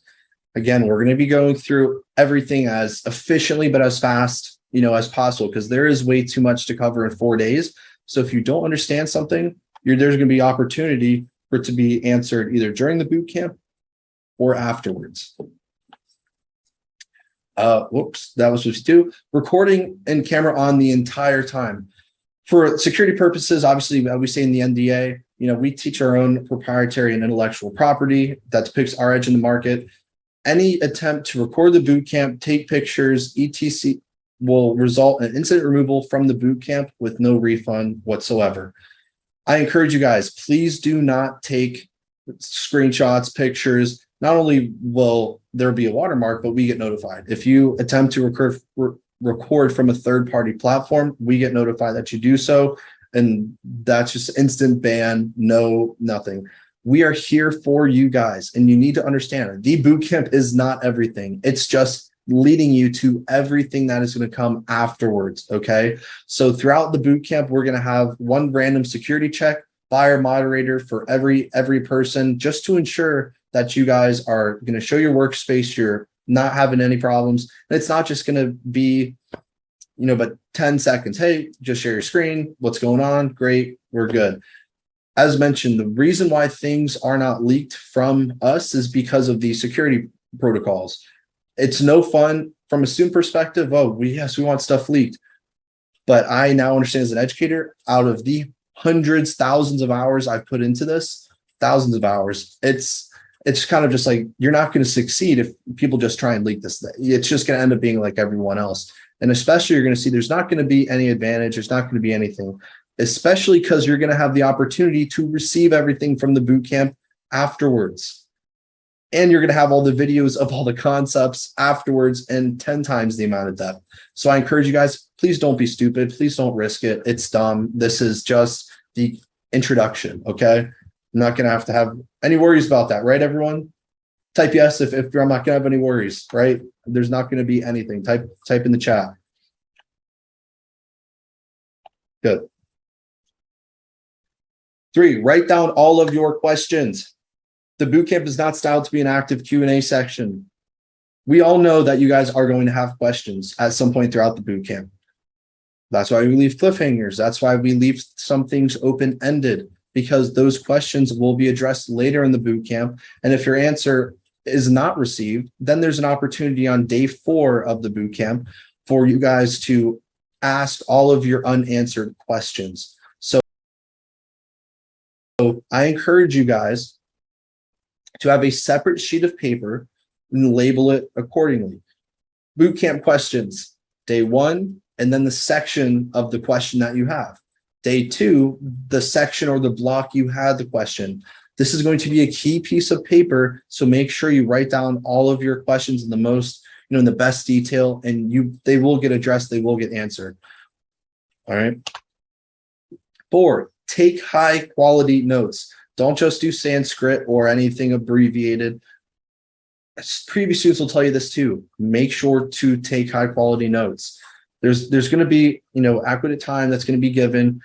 Again, we're going to be going through everything as efficiently but as fast, as possible, because there is way too much to cover in 4 days. So if you don't understand something, there's going to be opportunity for it to be answered either during the boot camp or afterwards. Whoops, that was 52. Recording and camera on the entire time. For security purposes, obviously, we say in the NDA, we teach our own proprietary and intellectual property that depicts our edge in the market. Any attempt to record the boot camp, take pictures, etc., will result in incident removal from the boot camp with no refund whatsoever. I encourage you guys, please do not take screenshots, pictures. Not only will there be a watermark, but we get notified. If you attempt to record from a third-party platform, we get notified that you do so, and that's just instant ban, no, nothing. We are here for you guys, and you need to understand the bootcamp is not everything. It's just leading you to everything that is going to come afterwards, okay? So throughout the bootcamp, we're going to have one random security check by our moderator for every person, just to ensure that you guys are going to show your workspace, you're not having any problems. And it's not just going to be, but 10 seconds. Hey, just share your screen. What's going on? Great. We're good. As mentioned, the reason why things are not leaked from us is because of the security protocols. It's no fun from a student perspective. Oh, we want stuff leaked. But I now understand as an educator, out of the hundreds, thousands of hours I've put into this, thousands of hours, it's kind of just like, you're not going to succeed if people just try and leak this thing. It's just going to end up being like everyone else. And especially you're going to see there's not going to be any advantage. There's not going to be anything, especially because you're going to have the opportunity to receive everything from the boot camp afterwards. And you're going to have all the videos of all the concepts afterwards and 10 times the amount of depth. So I encourage you guys, please don't be stupid. Please don't risk it. It's dumb. This is just the introduction, okay? I'm not going to have any worries about that, right, everyone? Type yes if I'm not going to have any worries, right? There's not going to be anything. Type in the chat. Good. 3, write down all of your questions. The bootcamp is not styled to be an active Q&A section. We all know that you guys are going to have questions at some point throughout the bootcamp. That's why we leave cliffhangers. That's why we leave some things open-ended, because those questions will be addressed later in the boot camp. And if your answer is not received, then there's an opportunity on day 4 of the boot camp for you guys to ask all of your unanswered questions. So I encourage you guys to have a separate sheet of paper and label it accordingly. Boot camp questions, day 1, and then the section of the question that you have. Day 2, the section or the block you had the question. This is going to be a key piece of paper, so make sure you write down all of your questions in the most, in the best detail, and they will get addressed, they will get answered. All right. 4, take high quality notes. Don't just do Sanskrit or anything abbreviated. Previous students will tell you this too. Make sure to take high quality notes. There's going to be, adequate time that's going to be given,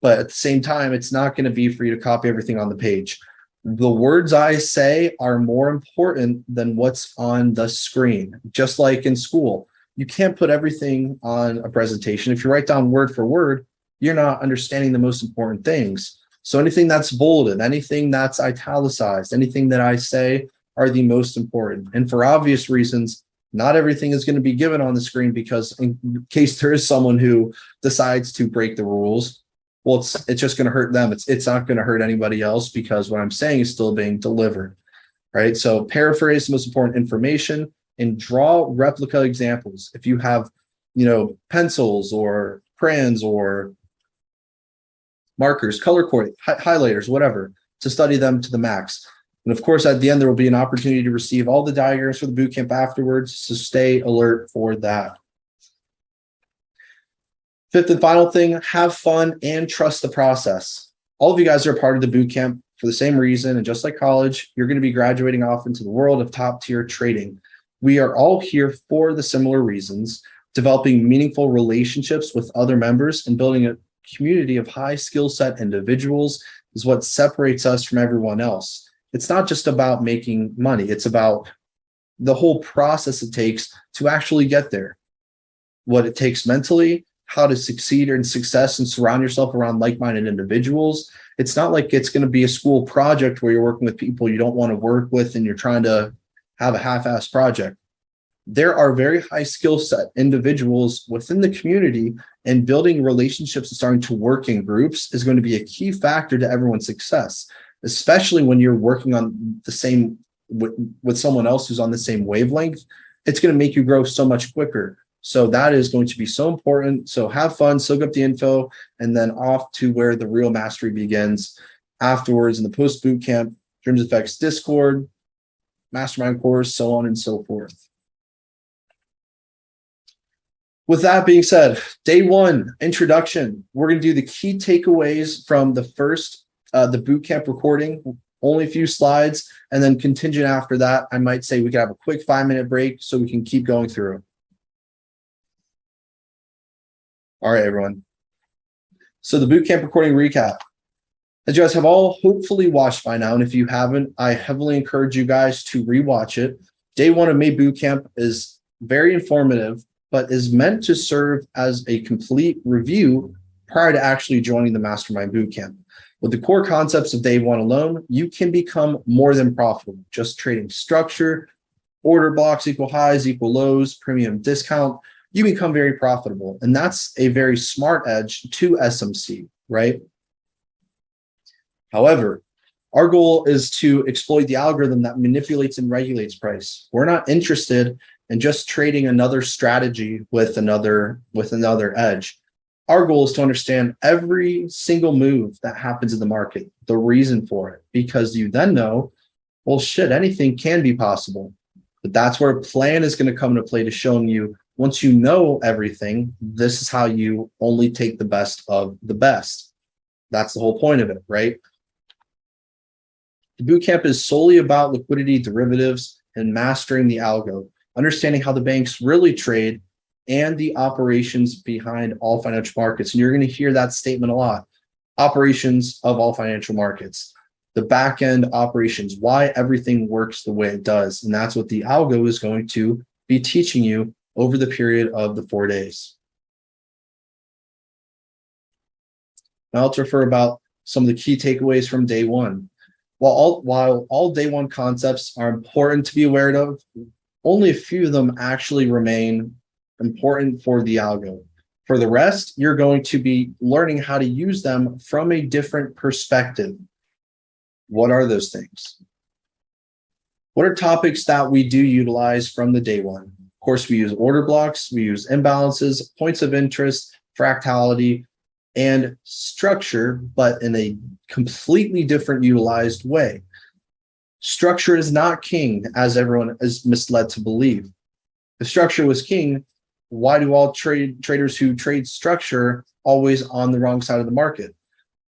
but at the same time, it's not going to be for you to copy everything on the page. The words I say are more important than what's on the screen. Just like in school, you can't put everything on a presentation. If you write down word for word, you're not understanding the most important things. So anything that's bolded, anything that's italicized, anything that I say are the most important. And for obvious reasons, not everything is going to be given on the screen, because in case there is someone who decides to break the rules, well, it's just going to hurt them. It's not going to hurt anybody else, because what I'm saying is still being delivered. right? So paraphrase the most important information and draw replica examples. If you have, pencils or crayons or markers, color highlighters, whatever, to study them to the max. And of course, at the end, there will be an opportunity to receive all the diagrams for the bootcamp afterwards. So stay alert for that. Fifth and final thing, have fun and trust the process. All of you guys are a part of the bootcamp for the same reason. And just like college, you're going to be graduating off into the world of top tier trading. We are all here for the similar reasons. Developing meaningful relationships with other members and building a community of high skill set individuals is what separates us from everyone else. It's not just about making money. It's about the whole process it takes to actually get there. What it takes mentally, how to succeed in success and surround yourself around like-minded individuals. It's not like it's going to be a school project where you're working with people you don't want to work with and you're trying to have a half-assed project. There are very high skill set individuals within the community, and building relationships and starting to work in groups is going to be a key factor to everyone's success, especially when you're working on the same with someone else who's on the same wavelength. It's going to make you grow so much quicker. So that is going to be so important. So have fun, soak up the info, and then off to where the real mastery begins afterwards in the post bootcamp, Dreams Effects Discord, mastermind course, so on and so forth. With that being said, day one, introduction. We're going to do the key takeaways from the first, the bootcamp recording, only a few slides, and then contingent after that, I might say we could have a quick 5-minute break so we can keep going through. All right, everyone. So the bootcamp recording recap. As you guys have all hopefully watched by now, and if you haven't, I heavily encourage you guys to rewatch it. Day one of May Bootcamp is very informative, but is meant to serve as a complete review prior to actually joining the Mastermind Bootcamp. With the core concepts of day one alone, you can become more than profitable. Just trading structure, order blocks equal highs, equal lows, premium discount, you become very profitable. And that's a very smart edge to SMC, right? However, our goal is to exploit the algorithm that manipulates and regulates price. We're not interested in just trading another strategy with another edge. Our goal is to understand every single move that happens in the market, the reason for it, because you then know, well, shit, anything can be possible. But that's where a plan is going to come into play to showing you, once you know everything, this is how you only take the best of the best. That's the whole point of it, right? The bootcamp is solely about liquidity, derivatives, and mastering the algo, understanding how the banks really trade and the operations behind all financial markets. And you're going to hear that statement a lot. Operations of all financial markets, the back end operations, why everything works the way it does. And that's what the algo is going to be teaching you over the period of the 4 days. Now let's refer about some of the key takeaways from day one. While all day one concepts are important to be aware of, only a few of them actually remain important for the algo. For the rest, you're going to be learning how to use them from a different perspective. What are those things? What are topics that we do utilize from the day one? Of course, we use order blocks, we use imbalances, points of interest, fractality, and structure, but in a completely different utilized way. Structure is not king, as everyone is misled to believe. If structure was king, why do all traders who trade structure always on the wrong side of the market?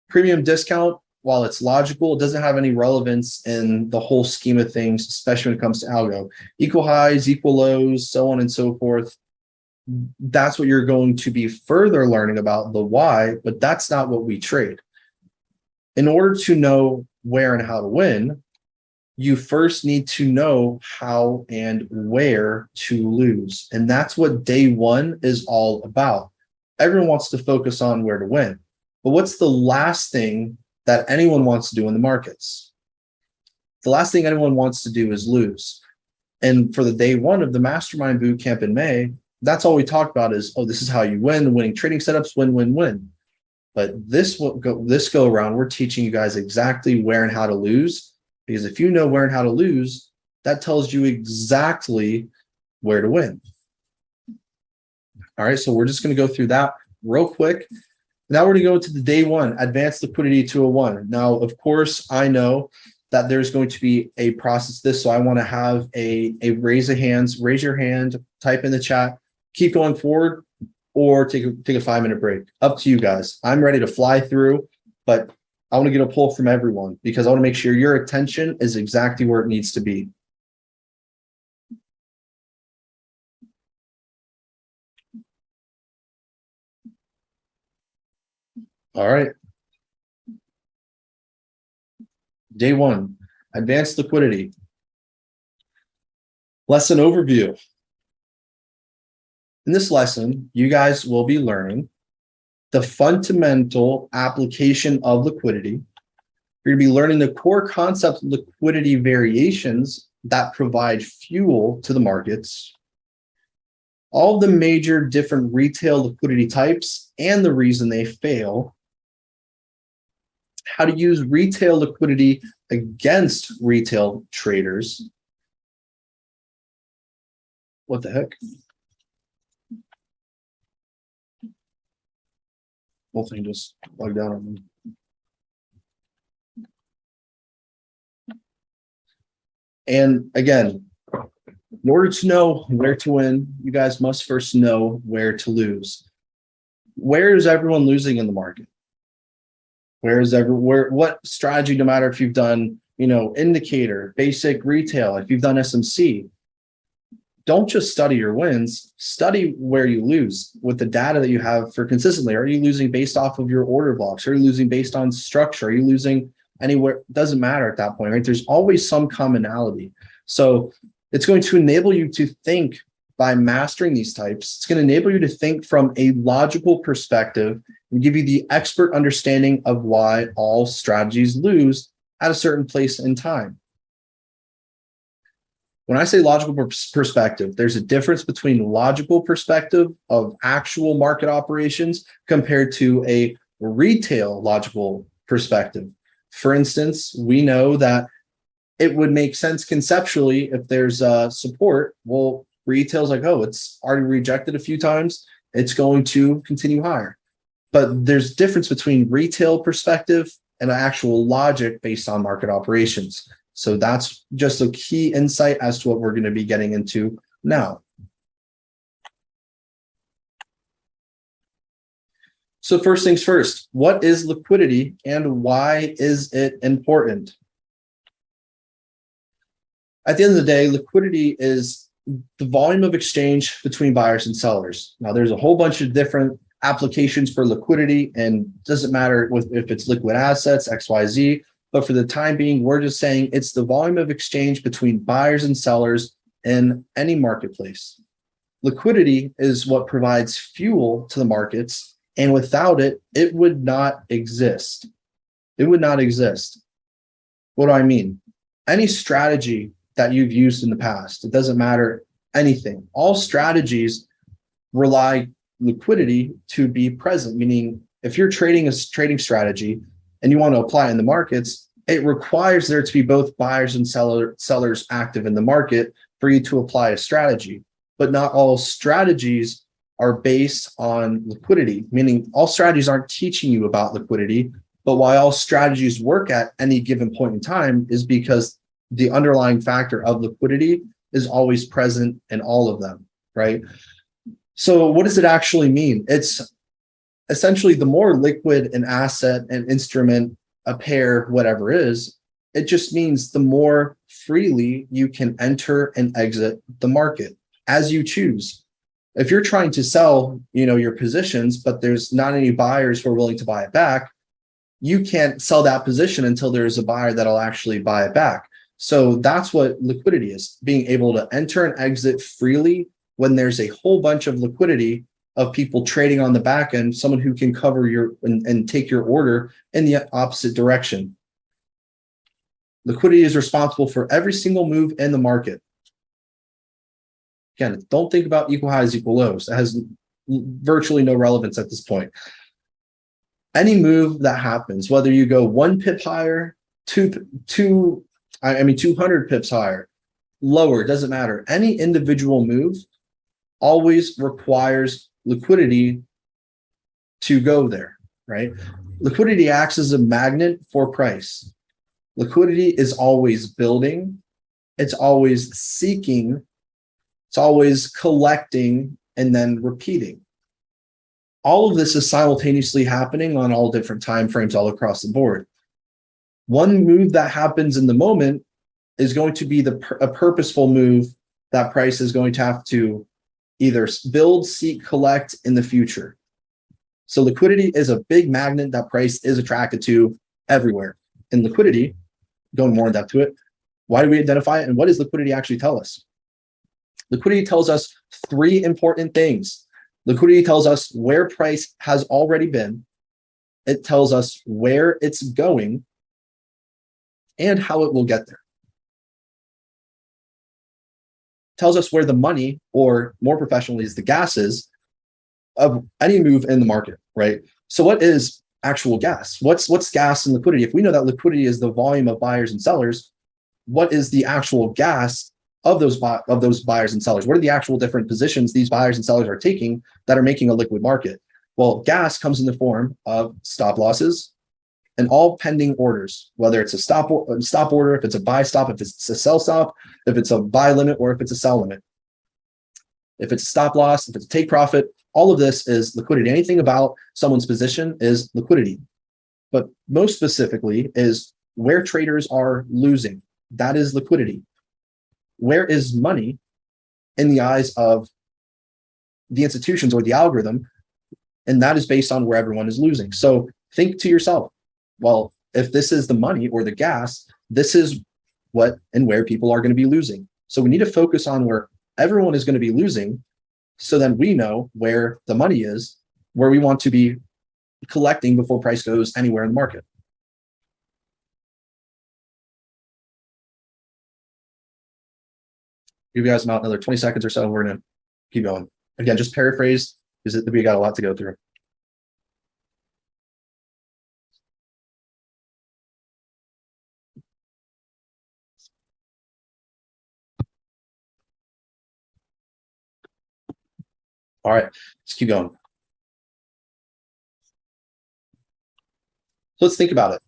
Premium discount, while it's logical, it doesn't have any relevance in the whole scheme of things, especially when it comes to algo. Equal highs, equal lows, so on and so forth. That's what you're going to be further learning about, the why, but that's not what we trade. In order to know where and how to win, you first need to know how and where to lose. And that's what day one is all about. Everyone wants to focus on where to win. But what's the last thing that anyone wants to do in the markets? The last thing anyone wants to do is lose. And for the day one of the Mastermind Bootcamp in May, that's all we talk about is, oh, this is how you win, winning trading setups, win, win, win. But this go around, we're teaching you guys exactly where and how to lose Because if you know where and how to lose, that tells you exactly where to win. All right, so we're just going to go through that real quick. Now we're going to go into the day one, advanced liquidity 201. Now, of course, I know that there's going to be a process to this, so I want to have a raise of hands, raise your hand, type in the chat, keep going forward, or take a 5-minute break. Up to you guys. I'm ready to fly through, but I want to get a pull from everyone because I want to make sure your attention is exactly where it needs to be. All right. Day one, advanced liquidity. Lesson overview. In this lesson, you guys will be learning the fundamental application of liquidity. You're going to be learning the core concept of liquidity variations that provide fuel to the markets, all the major different retail liquidity types and the reason they fail, how to use retail liquidity against retail traders. What the heck? Whole thing just logged down on me. And again, in order to know where to win, you guys must first know where to lose. Where is everyone losing in the market? What strategy, no matter if you've done, indicator, basic retail, if you've done SMC, don't just study your wins, study where you lose with the data that you have for consistently. Are you losing based off of your order blocks? Are you losing based on structure? Are you losing anywhere? It doesn't matter at that point, right? There's always some commonality. So it's going to enable you to think by mastering these types. It's going to enable you to think from a logical perspective and give you the expert understanding of why all strategies lose at a certain place in time. When I say logical perspective, there's a difference between logical perspective of actual market operations compared to a retail logical perspective. For instance, we know that it would make sense conceptually if there's support. Well, retail's like, oh, it's already rejected a few times. It's going to continue higher. But there's a difference between retail perspective and actual logic based on market operations. So that's just a key insight as to what we're going to be getting into now. So first things first, what is liquidity and why is it important? At the end of the day, liquidity is the volume of exchange between buyers and sellers. Now, there's a whole bunch of different applications for liquidity, and it doesn't matter if it's liquid assets, XYZ, but for the time being, we're just saying it's the volume of exchange between buyers and sellers in any marketplace. Liquidity is what provides fuel to the markets, and without it, it would not exist. It would not exist. What do I mean? Any strategy that you've used in the past, it doesn't matter anything. All strategies rely liquidity to be present, meaning if you're trading a trading strategy and you want to apply it in the markets, it requires there to be both buyers and sellers active in the market for you to apply a strategy. But not all strategies are based on liquidity, meaning all strategies aren't teaching you about liquidity, but why all strategies work at any given point in time is because the underlying factor of liquidity is always present in all of them, right? So what does it actually mean? It's essentially the more liquid an asset, an instrument, a pair, whatever is, it just means the more freely you can enter and exit the market as you choose. If you're trying to sell, your positions, but there's not any buyers who are willing to buy it back, you can't sell that position until there's a buyer that'll actually buy it back. So that's what liquidity is, being able to enter and exit freely when there's a whole bunch of liquidity of people trading on the back end, someone who can cover and take your order in the opposite direction. Liquidity is responsible for every single move in the market. Again, don't think about equal highs, equal lows. That has virtually no relevance at this point. Any move that happens, whether you go 1 pip higher, two I mean, 200 pips higher, lower, doesn't matter. Any individual move always requires liquidity to go there, right? Liquidity acts as a magnet for price. Liquidity is always building. It's always seeking. It's always collecting and then repeating. All of this is simultaneously happening on all different time frames all across the board. One move that happens in the moment is going to be a purposeful move that price is going to have to either build, seek, collect in the future. So liquidity is a big magnet that price is attracted to everywhere. And liquidity, going more in depth to it, why do we identify it? And what does liquidity actually tell us? Liquidity tells us three important things. Liquidity tells us where price has already been. It tells us where it's going and how it will get there. It tells us where the money, or more professionally, is the gas is of any move in the market, right? So what is actual gas? What's gas and liquidity? If we know that liquidity is the volume of buyers and sellers, what is the actual gas of those buyers and sellers? What are the actual different positions these buyers and sellers are taking that are making a liquid market? Well, gas comes in the form of stop losses and all pending orders, whether it's a stop order, if it's a buy stop, if it's a sell stop, if it's a buy limit, or if it's a sell limit. If it's a stop loss, if it's a take profit, all of this is liquidity. Anything about someone's position is liquidity. But most specifically is where traders are losing. That is liquidity. Where is money in the eyes of the institutions or the algorithm? And that is based on where everyone is losing. So think to yourself, well, if this is the money or the gas, this is what and where people are going to be losing. So we need to focus on where everyone is going to be losing, so then we know where the money is, where we want to be collecting before price goes anywhere in the market. Give you guys about another 20 seconds or so. We're going to keep going. Again, just paraphrase, because we got a lot to go through. All right, let's keep going. So let's think about it.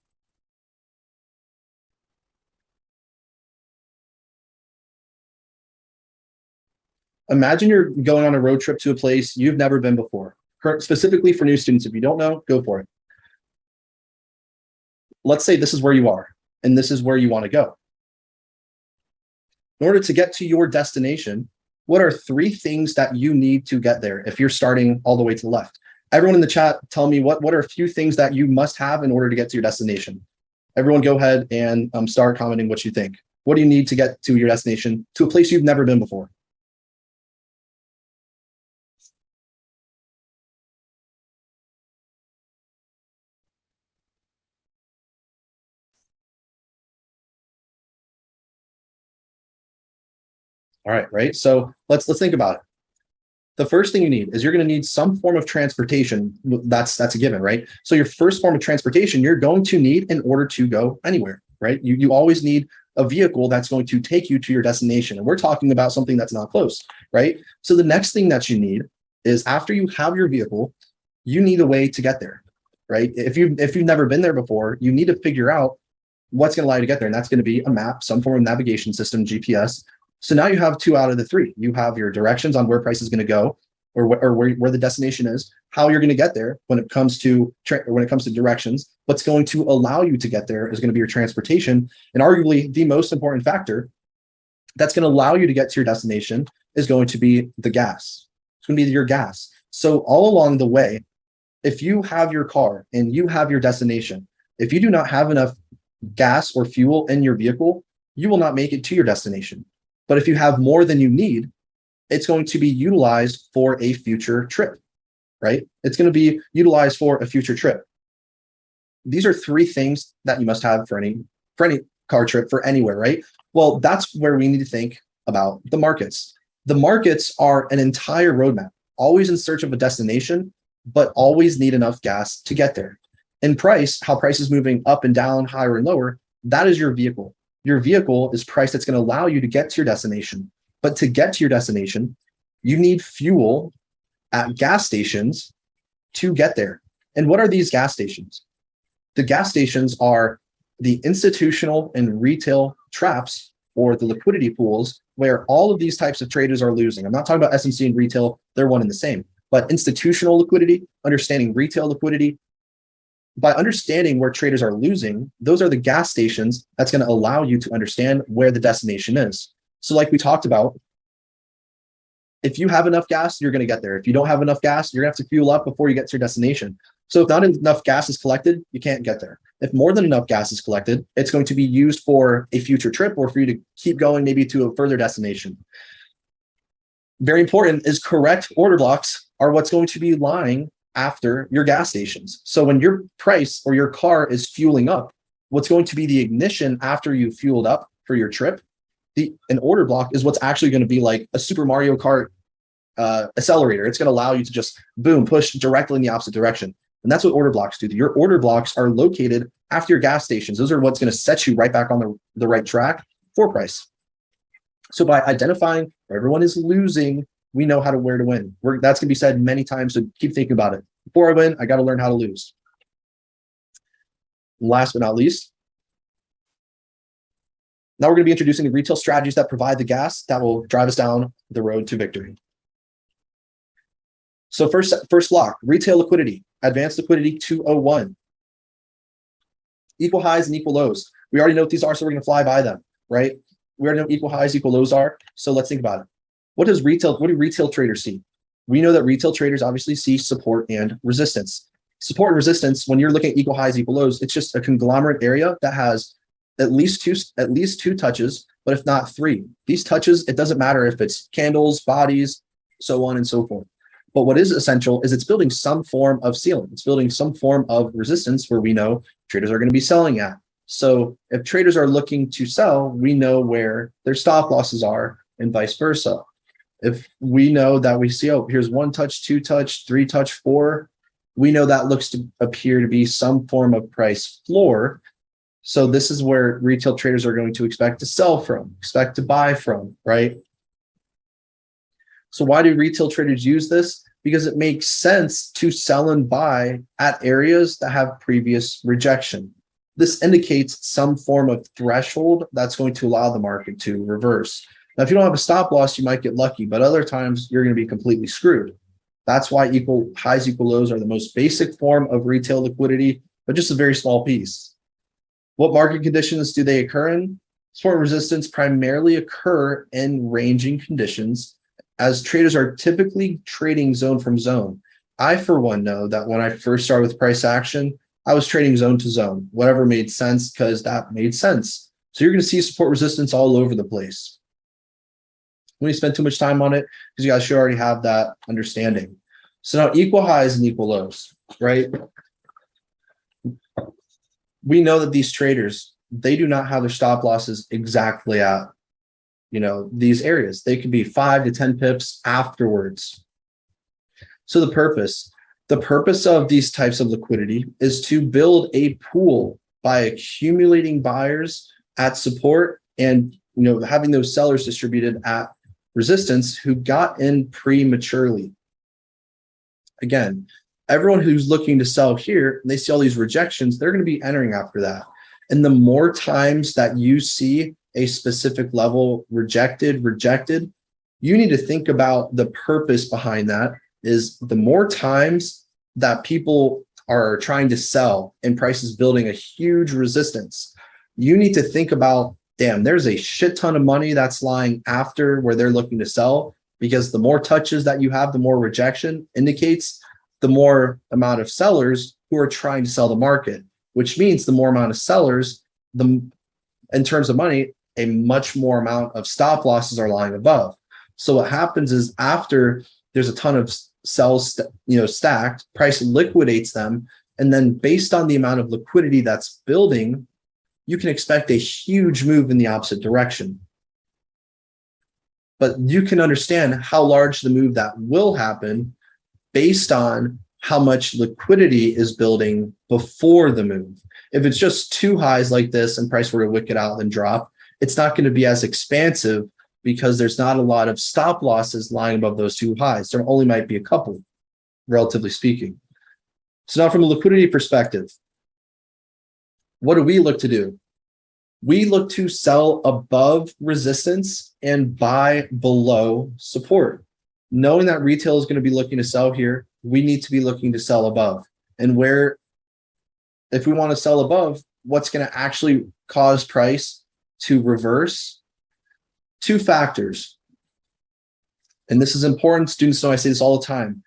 Imagine you're going on a road trip to a place you've never been before. Specifically for new students, if you don't know, go for it. Let's say this is where you are, and this is where you want to go. In order to get to your destination, what are 3 things that you need to get there if you're starting all the way to the left? Everyone in the chat, tell me what are a few things that you must have in order to get to your destination? Everyone go ahead and start commenting what you think. What do you need to get to your destination, to a place you've never been before? All right, right? So let's think about it. The first thing you need is you're going to need some form of transportation. That's a given, right? So your first form of transportation you're going to need in order to go anywhere, right? You always need a vehicle that's going to take you to your destination. And we're talking about something that's not close, right? So the next thing that you need is, after you have your vehicle, you need a way to get there, right? If you've never been there before, you need to figure out what's going to allow you to get there. And that's going to be a map, some form of navigation system, GPS. So now you have 2 out of the 3. You have your directions on where price is going to go, or where the destination is, how you're going to get there when it comes to directions. What's going to allow you to get there is going to be your transportation. And arguably the most important factor that's going to allow you to get to your destination is going to be the gas. It's going to be your gas. So all along the way, if you have your car and you have your destination, if you do not have enough gas or fuel in your vehicle, you will not make it to your destination. But if you have more than you need, it's going to be utilized for a future trip, right? It's going to be utilized for a future trip. These are 3 things that you must have for any car trip, for anywhere, right? Well, that's where we need to think about the markets. The markets are an entire roadmap, always in search of a destination, but always need enough gas to get there. And price, how price is moving up and down, higher and lower, that is your vehicle. your vehicle is priced that's going to allow you to get to your destination. But to get to your destination, you need fuel at gas stations to get there. And what are these gas stations? The gas stations are the institutional and retail traps or the liquidity pools where all of these types of traders are losing. I'm not talking about SMC and retail, they're one and the same. But institutional liquidity, understanding retail liquidity, by understanding where traders are losing, those are the gas stations that's going to allow you to understand where the destination is. So like we talked about, if you have enough gas, you're going to get there. If you don't have enough gas, you're going to have to fuel up before you get to your destination. So if not enough gas is collected, you can't get there. If more than enough gas is collected, it's going to be used for a future trip or for you to keep going maybe to a further destination. Very important is correct order blocks are what's going to be lying after your gas stations. So when your price or your car is fueling up, what's going to be the ignition after you fueled up for your trip, an order block is what's actually going to be like a Super Mario Kart accelerator. It's going to allow you to just boom, push directly in the opposite direction. And that's what order blocks do. Your order blocks are located after your gas stations. Those are what's going to set you right back on the right track for price. So by identifying where everyone is losing, we know where to win. That's going to be said many times, so keep thinking about it. Before I win, I got to learn how to lose. Last but not least, now we're going to be introducing the retail strategies that provide the gas that will drive us down the road to victory. So first block, retail liquidity, advanced liquidity 201. Equal highs and equal lows. We already know what these are, so we're going to fly by them, right? We already know what equal highs, equal lows are. So let's think about it. What do retail traders see? We know that retail traders obviously see support and resistance. Support and resistance, when you're looking at equal highs, equal lows, it's just a conglomerate area that has at least two touches, but if not three. These touches, it doesn't matter if it's candles, bodies, so on and so forth. But what is essential is it's building some form of ceiling. It's building some form of resistance where we know traders are going to be selling at. So if traders are looking to sell, we know where their stop losses are and vice versa. If we know that we see, oh, here's one touch, two touch, three touch, four, we know that looks to appear to be some form of price floor. So this is where retail traders are going to expect to sell from, expect to buy from, right? So why do retail traders use this? Because it makes sense to sell and buy at areas that have previous rejection. This indicates some form of threshold that's going to allow the market to reverse. Now, if you don't have a stop loss, you might get lucky, but other times you're going to be completely screwed. That's why equal highs, equal lows are the most basic form of retail liquidity, but just a very small piece. What market conditions do they occur in? Support and resistance primarily occur in ranging conditions as traders are typically trading zone from zone. I, for one, know that when I first started with price action, I was trading zone to zone, whatever made sense, because that made sense. So you're going to see support resistance all over the place. When you spend too much time on it, because you guys should already have that understanding. So now equal highs and equal lows, right? We know that these traders, they do not have their stop losses exactly at, these areas. They could be 5 to 10 pips afterwards. So the purpose of these types of liquidity is to build a pool by accumulating buyers at support and having those sellers distributed at resistance who got in prematurely. Again, everyone who's looking to sell here, and they see all these rejections, they're going to be entering after that. And the more times that you see a specific level rejected, you need to think about the purpose behind that is the more times that people are trying to sell and price is building a huge resistance, you need to think about, damn, there's a shit ton of money that's lying after where they're looking to sell, because the more touches that you have, the more rejection indicates the more amount of sellers who are trying to sell the market, which means the more amount of sellers, in terms of money, a much more amount of stop losses are lying above. So what happens is after there's a ton of sells, stacked, price liquidates them. And then based on the amount of liquidity that's building, you can expect a huge move in the opposite direction. But you can understand how large the move that will happen based on how much liquidity is building before the move. If it's just two highs like this and price were to wick it out and drop, it's not going to be as expansive because there's not a lot of stop losses lying above those two highs. There only might be a couple, relatively speaking. So now from a liquidity perspective, what do we look to do? We look to sell above resistance and buy below support. Knowing that retail is going to be looking to sell here, we need to be looking to sell above. And where, if we want to sell above, what's going to actually cause price to reverse? Two factors. And this is important. Students know I say this all the time.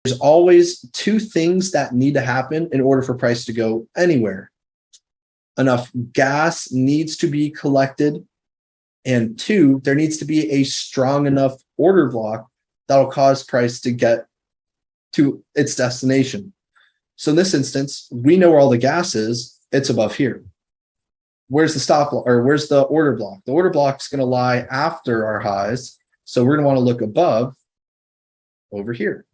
There's always two things that need to happen in order for price to go anywhere. Enough gas needs to be collected. And two, there needs to be a strong enough order block that'll cause price to get to its destination. So in this instance, we know where all the gas is. It's above here. Where's the stop or where's the order block? The order block is going to lie after our highs. So we're going to want to look above over here.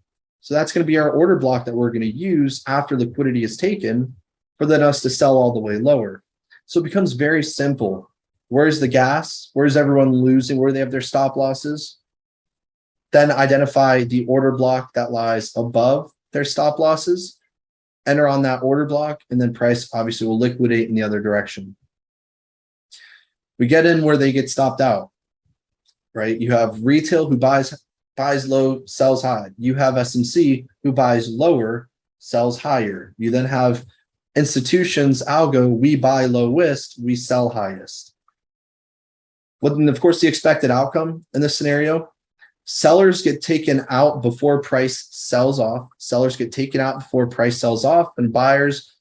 So that's going to be our order block that we're going to use after liquidity is taken for then us to sell all the way lower. So it becomes very simple. Where's the gas? Where's everyone losing? Where they have their stop losses? Then identify the order block that lies above their stop losses, enter on that order block, and then price obviously will liquidate in the other direction. We get in where they get stopped out, right? You have retail who buys low, sells high. You have SMC who buys lower, sells higher. You then have institutions, algo, we buy lowest, we sell highest. And of course, the expected outcome in this scenario, sellers get taken out before price sells off. Sellers get taken out before price sells off, and buyers,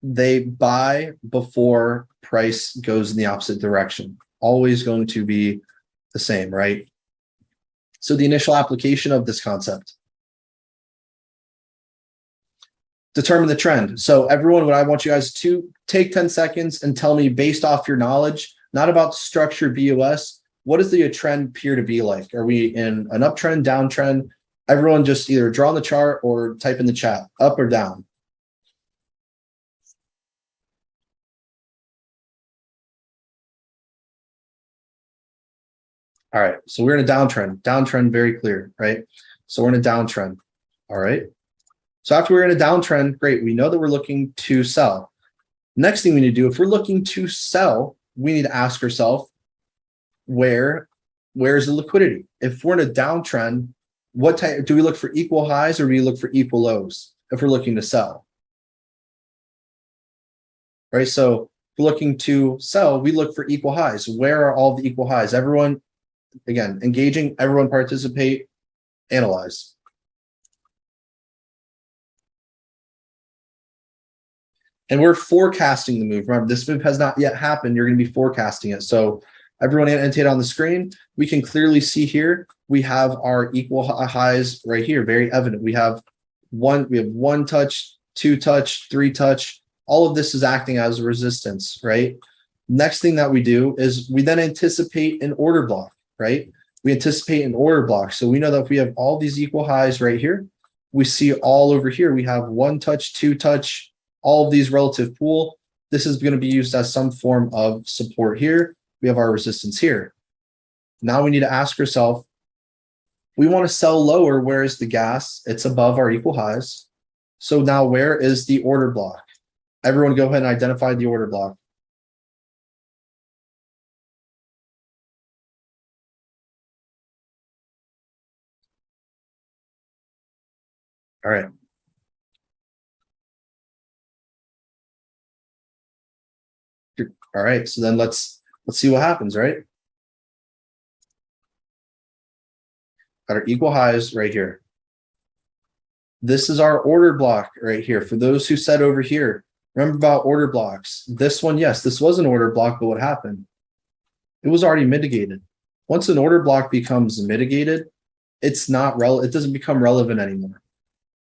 they buy before price goes in the opposite direction. Always going to be the same, right? So the initial application of this concept. Determine the trend. So everyone, what I want you guys to take 10 seconds and tell me based off your knowledge, not about structure BOS, what is the trend appear to be like? Are we in an uptrend, downtrend? Everyone just either draw on the chart or type in the chat, up or down. All right, so we're in a downtrend, very clear, right? So we're in a downtrend, all right? So after we're in a downtrend, great, we know that we're looking to sell. Next thing we need to do, if we're looking to sell, we need to ask ourselves, where's the liquidity? If we're in a downtrend, what type, do we look for equal highs or do we look for equal lows if we're looking to sell? Right, so if we're looking to sell, we look for equal highs. Where are all the equal highs? Everyone, again, engaging, everyone participate, analyze. And we're forecasting the move. Remember, this move has not yet happened. You're going to be forecasting it. So everyone annotate on the screen. We can clearly see here, we have our equal highs right here, very evident. We have one touch, two touch, three touch. All of this is acting as a resistance, right? Next thing that we do is we then anticipate an order block, right? We anticipate an order block. So we know that if we have all these equal highs right here, we see all over here, we have one touch, two touch, all of these relative pool. This is going to be used as some form of support here. We have our resistance here. Now we need to ask ourselves, we want to sell lower. Where is the gas? It's above our equal highs. So now where is the order block? Everyone go ahead and identify the order block. All right. All right, so then let's see what happens, right? Got our equal highs right here. This is our order block right here. For those who said over here, remember about order blocks. This one, yes, this was an order block, but what happened? It was already mitigated. Once an order block becomes mitigated, it's not relevant. It doesn't become relevant anymore,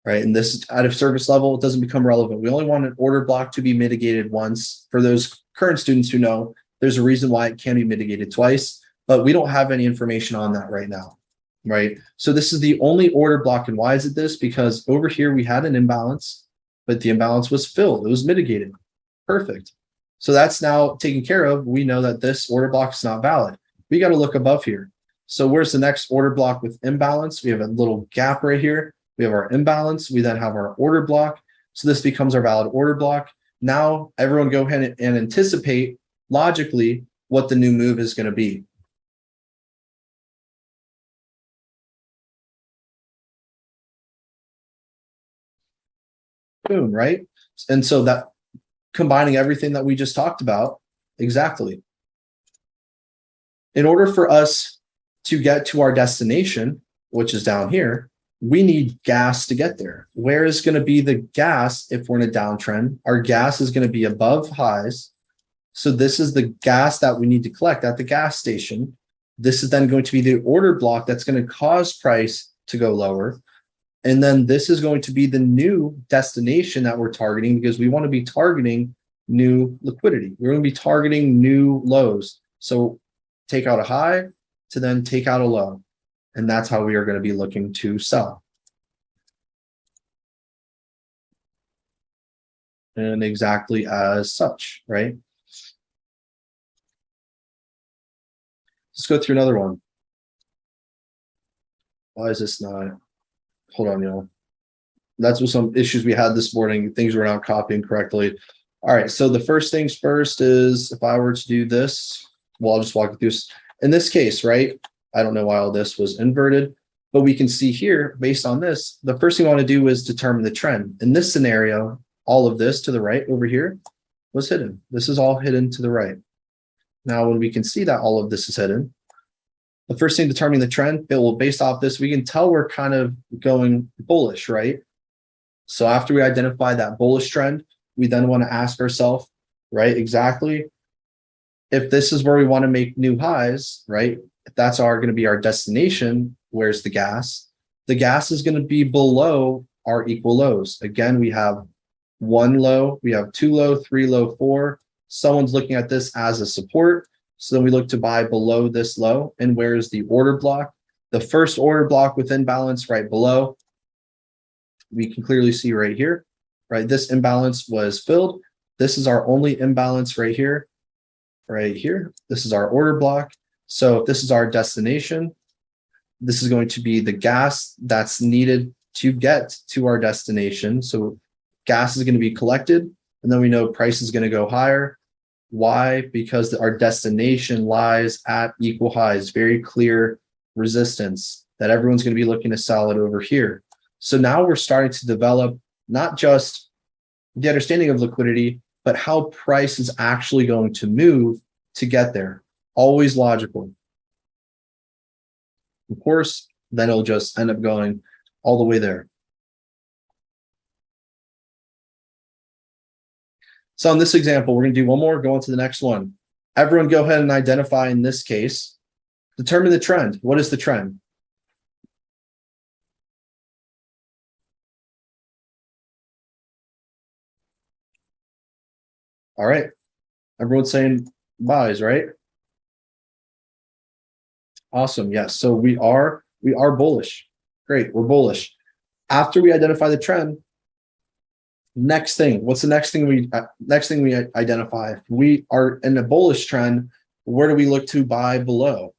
right? And this out of service level, it doesn't become relevant. We only want an order block to be mitigated once. For those current students who know, there's a reason why it can be mitigated twice, but we don't have any information on that right now, right? So this is the only order block. And why is it this? Because over here we had an imbalance, but the imbalance was filled. It was mitigated. Perfect. So that's now taken care of. We know that this order block is not valid. We got to look above here. So where's the next order block with imbalance? We have a little gap right here. We have our imbalance. We then have our order block. So this becomes our valid order block. Now everyone go ahead and anticipate logically what the new move is going to be. Boom, right? And so that combining everything that we just talked about, exactly. In order for us to get to our destination, which is down here, we need gas to get there. Where is going to be the gas if we're in a downtrend? Our gas is going to be above highs. So this is the gas that we need to collect at the gas station. This is then going to be the order block that's going to cause price to go lower. And then this is going to be the new destination that we're targeting, because we want to be targeting new liquidity. We're going to be targeting new lows. So take out a high to then take out a low. And that's how we are going to be looking to sell. And exactly as such, right? Let's go through another one. Why is this not? Hold on, y'all. That's with some issues we had this morning. Things were not copying correctly. All right. So the first things first is if I were to do this, well, I'll just walk you through this. In this case, right? I don't know why all this was inverted, but we can see here, based on this, the first thing I want to do is determine the trend. In this scenario, all of this to the right over here was hidden. This is all hidden to the right. Now, when we can see that all of this is hidden, the first thing determining the trend, it will, based off this, we can tell we're kind of going bullish, right? So after we identify that bullish trend, we then want to ask ourselves, right, exactly, if this is where we want to make new highs, right? If that's going to be our destination, where's the gas? The gas is going to be below our equal lows. Again, we have one low, we have two low, three low, four. Someone's looking at this as a support. So then we look to buy below this low. And where is the order block? The first order block with imbalance right below. We can clearly see right here, right? This imbalance was filled. This is our only imbalance right here, right here. This is our order block. So if this is our destination, this is going to be the gas that's needed to get to our destination. So gas is going to be collected, and then we know price is going to go higher. Why? Because our destination lies at equal highs, very clear resistance that everyone's going to be looking to sell it over here. So now we're starting to develop not just the understanding of liquidity, but how price is actually going to move to get there. Always logical. Of course, then it'll just end up going all the way there. So in this example, we're going to do one more, go on to the next one. Everyone go ahead and identify in this case, determine the trend. What is the trend? All right. Everyone's saying buys, right? Awesome. Yes. So we are bullish. Great. We're bullish. After we identify the trend, next thing, what's the next thing we identify? If we are in a bullish trend, where do we look to buy below?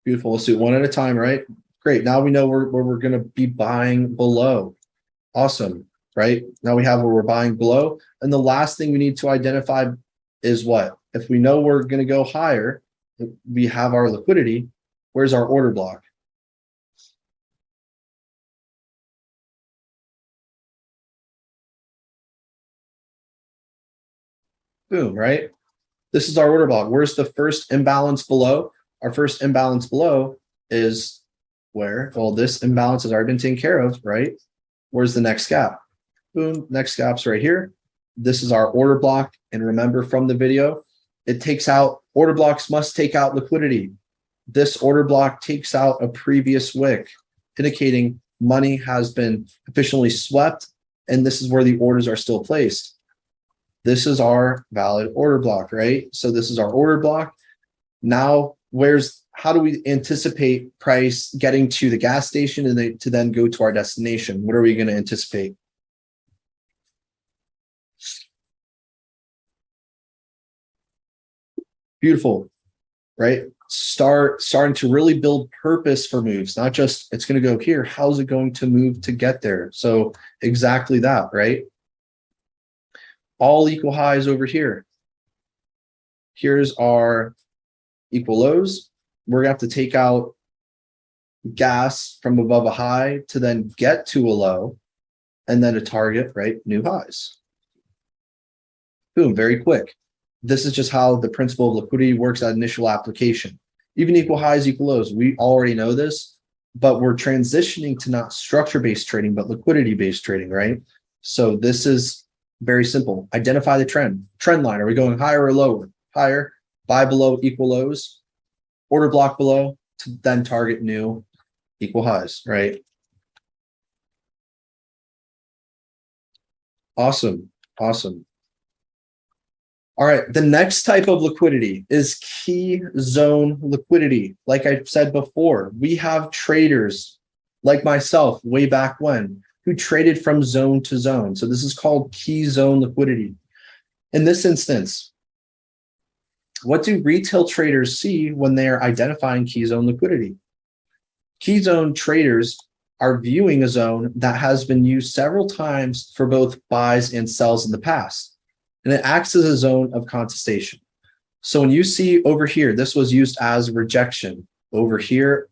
Beautiful. Let's do one at a time, right? Great. Now we know where we're going to be buying below. Awesome. Right? Now we have where we're buying below. And the last thing we need to identify is what? If we know we're going to go higher, we have our liquidity. Where's our order block? Boom, right? This is our order block. Where's the first imbalance below? Our first imbalance below is where? Well, this imbalance has already been taken care of, right? Where's the next gap? Boom, next gap's right here. This is our order block. And remember from the video, it takes out, order blocks must take out liquidity. This order block takes out a previous wick, indicating money has been efficiently swept, and this is where the orders are still placed. This is our valid order block, right? So this is our order block. Now, how do we anticipate price getting to the gas station and to then go to our destination? What are we going to anticipate? Beautiful, right? Starting to really build purpose for moves, not just it's going to go here. How's it going to move to get there? So exactly that, right? All equal highs over here. Here's our equal lows. We're gonna have to take out gas from above a high to then get to a low and then a target, right? New highs. Boom, very quick. This is just how the principle of liquidity works at initial application. Even equal highs, equal lows. We already know this, but we're transitioning to not structure-based trading, but liquidity-based trading, right? So this is very simple. Identify the trend line. Are we going higher or lower? Higher, buy below equal lows, order block below to then target new equal highs, right? Awesome. All right, the next type of liquidity is key zone liquidity. Like I said before, we have traders like myself way back when who traded from zone to zone. So this is called key zone liquidity. In this instance, what do retail traders see when they are identifying key zone liquidity? Key zone traders are viewing a zone that has been used several times for both buys and sells in the past, and it acts as a zone of contestation. So when you see over here, this was used as rejection. Over here,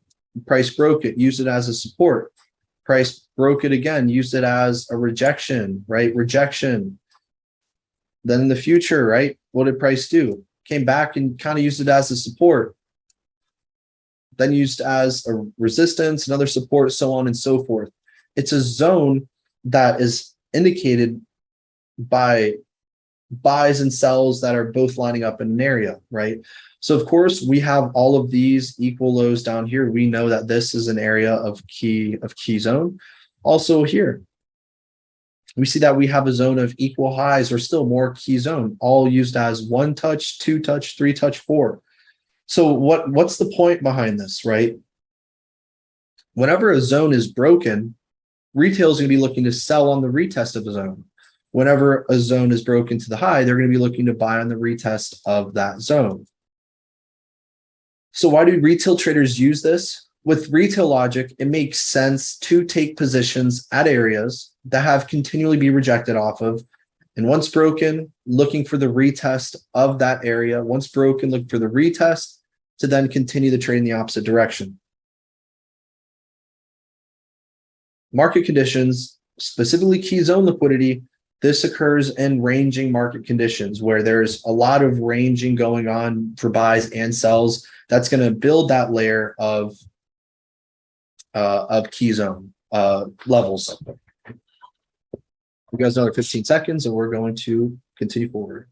price broke it, used it as a support. Price broke it again, used it as a rejection, right? Rejection. Then in the future, right? What did price do? Came back and kind of used it as a support. Then used as a resistance, another support, so on and so forth. It's a zone that is indicated by buys and sells that are both lining up in an area, right? So of course we have all of these equal lows down here. We know that this is an area of key zone. Also here, we see that we have a zone of equal highs or still more key zone, all used as 1 touch, 2 touch, 3 touch, 4. So what's the point behind this, right? Whenever a zone is broken, retail is going to be looking to sell on the retest of a zone. Whenever a zone is broken to the high, they're going to be looking to buy on the retest of that zone. So why do retail traders use this? With retail logic, it makes sense to take positions at areas that have continually be rejected off of. And once broken, looking for the retest of that area. Once broken, look for the retest to then continue the trade in the opposite direction. Market conditions, specifically key zone liquidity, this occurs in ranging market conditions where there's a lot of ranging going on for buys and sells. That's going to build that layer of key zone levels. We got another 15 seconds and we're going to continue forward.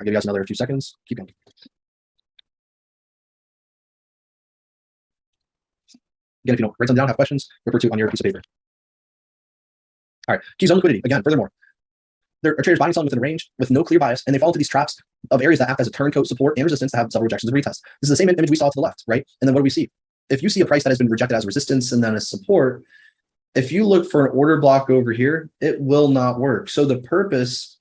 I'll give you guys another 2 seconds. Keep going. Again, if you don't write them down, have questions, refer to on your piece of paper. All right, key zone liquidity. Again, furthermore, there are traders buying and selling within a range with no clear bias, and they fall into these traps of areas that act as a turncoat support and resistance that have several rejections and retest. This is the same image we saw to the left, right? And then what do we see? If you see a price that has been rejected as resistance and then a support, if you look for an order block over here, it will not work. So the purpose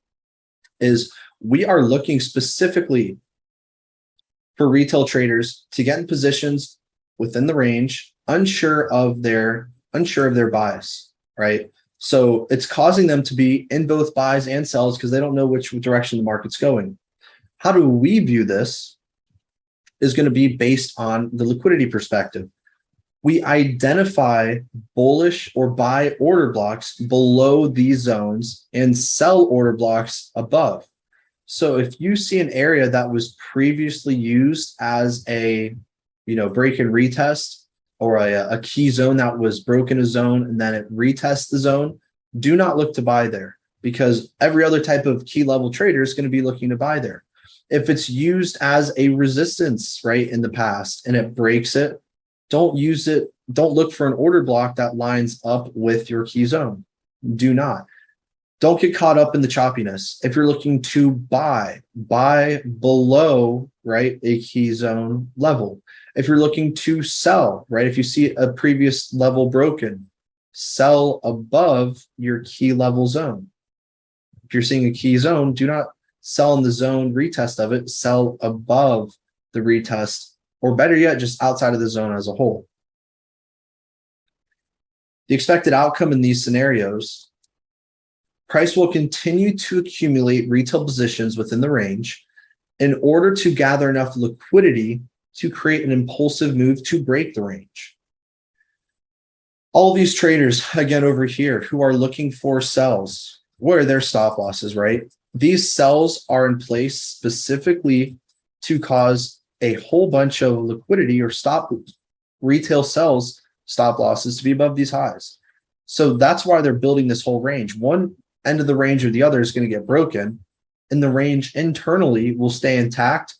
is we are looking specifically for retail traders to get in positions within the range, unsure of their bias, right? So it's causing them to be in both buys and sells because they don't know which direction the market's going. How do we view this is going to be based on the liquidity perspective. We identify bullish or buy order blocks below these zones and sell order blocks above. So if you see an area that was previously used as a, break and retest, or a key zone that was broken a zone and then it retests the zone, do not look to buy there because every other type of key level trader is going to be looking to buy there. If it's used as a resistance, right, in the past and it breaks it, don't use it don't look for an order block that lines up with your key zone. Do not. Don't get caught up in the choppiness. If you're looking to buy below, right, a key zone level. If you're looking to sell, right, if you see a previous level broken, sell above your key level zone. If you're seeing a key zone, do not sell in the zone retest of it, sell above the retest, or better yet, just outside of the zone as a whole. The expected outcome in these scenarios, price will continue to accumulate retail positions within the range in order to gather enough liquidity to create an impulsive move to break the range. All these traders, again, over here, who are looking for sells, what are their stop losses, right? These sells are in place specifically to cause a whole bunch of liquidity or retail sells stop losses to be above these highs. So that's why they're building this whole range. One end of the range or the other is going to get broken, and the range internally will stay intact,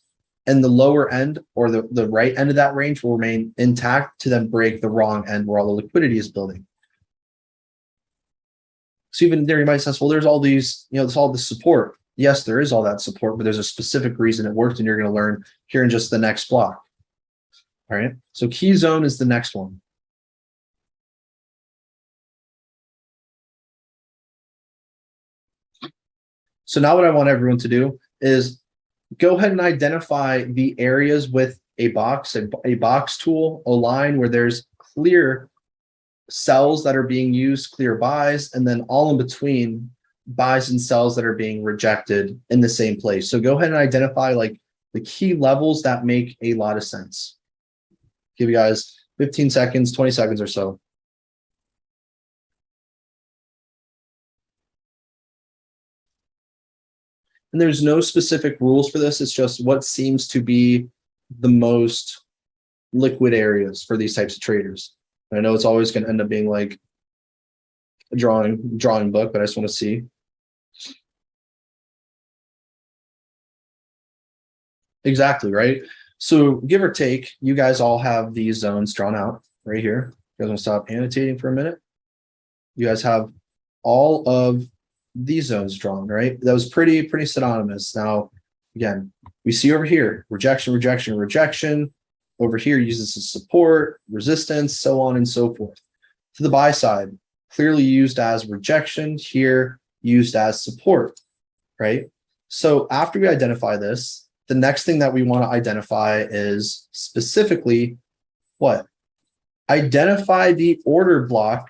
and the lower end or the right end of that range will remain intact to then break the wrong end where all the liquidity is building. So even there, you might say, well, there's all these, there's all the support. Yes, there is all that support, but there's a specific reason it worked, and you're going to learn here in just the next block. All right. So key zone is the next one. So now what I want everyone to do is go ahead and identify the areas with a box tool, a line where there's clear sells that are being used, clear buys, and then all in between buys and sells that are being rejected in the same place. So go ahead and identify like the key levels that make a lot of sense. Give you guys 15 seconds, 20 seconds or so. And there's no specific rules for this. It's just what seems to be the most liquid areas for these types of traders. I know it's always going to end up being like a drawing book, but I just want to see. Exactly, right? So give or take, you guys all have these zones drawn out right here. You guys want to stop annotating for a minute? You guys have all of these zones drawn, right? That was pretty synonymous. Now, again, we see over here, rejection, rejection, rejection. Over here uses as support, resistance, so on and so forth. To the buy side, clearly used as rejection, here used as support, right? So after we identify this, the next thing that we want to identify is specifically what? Identify the order block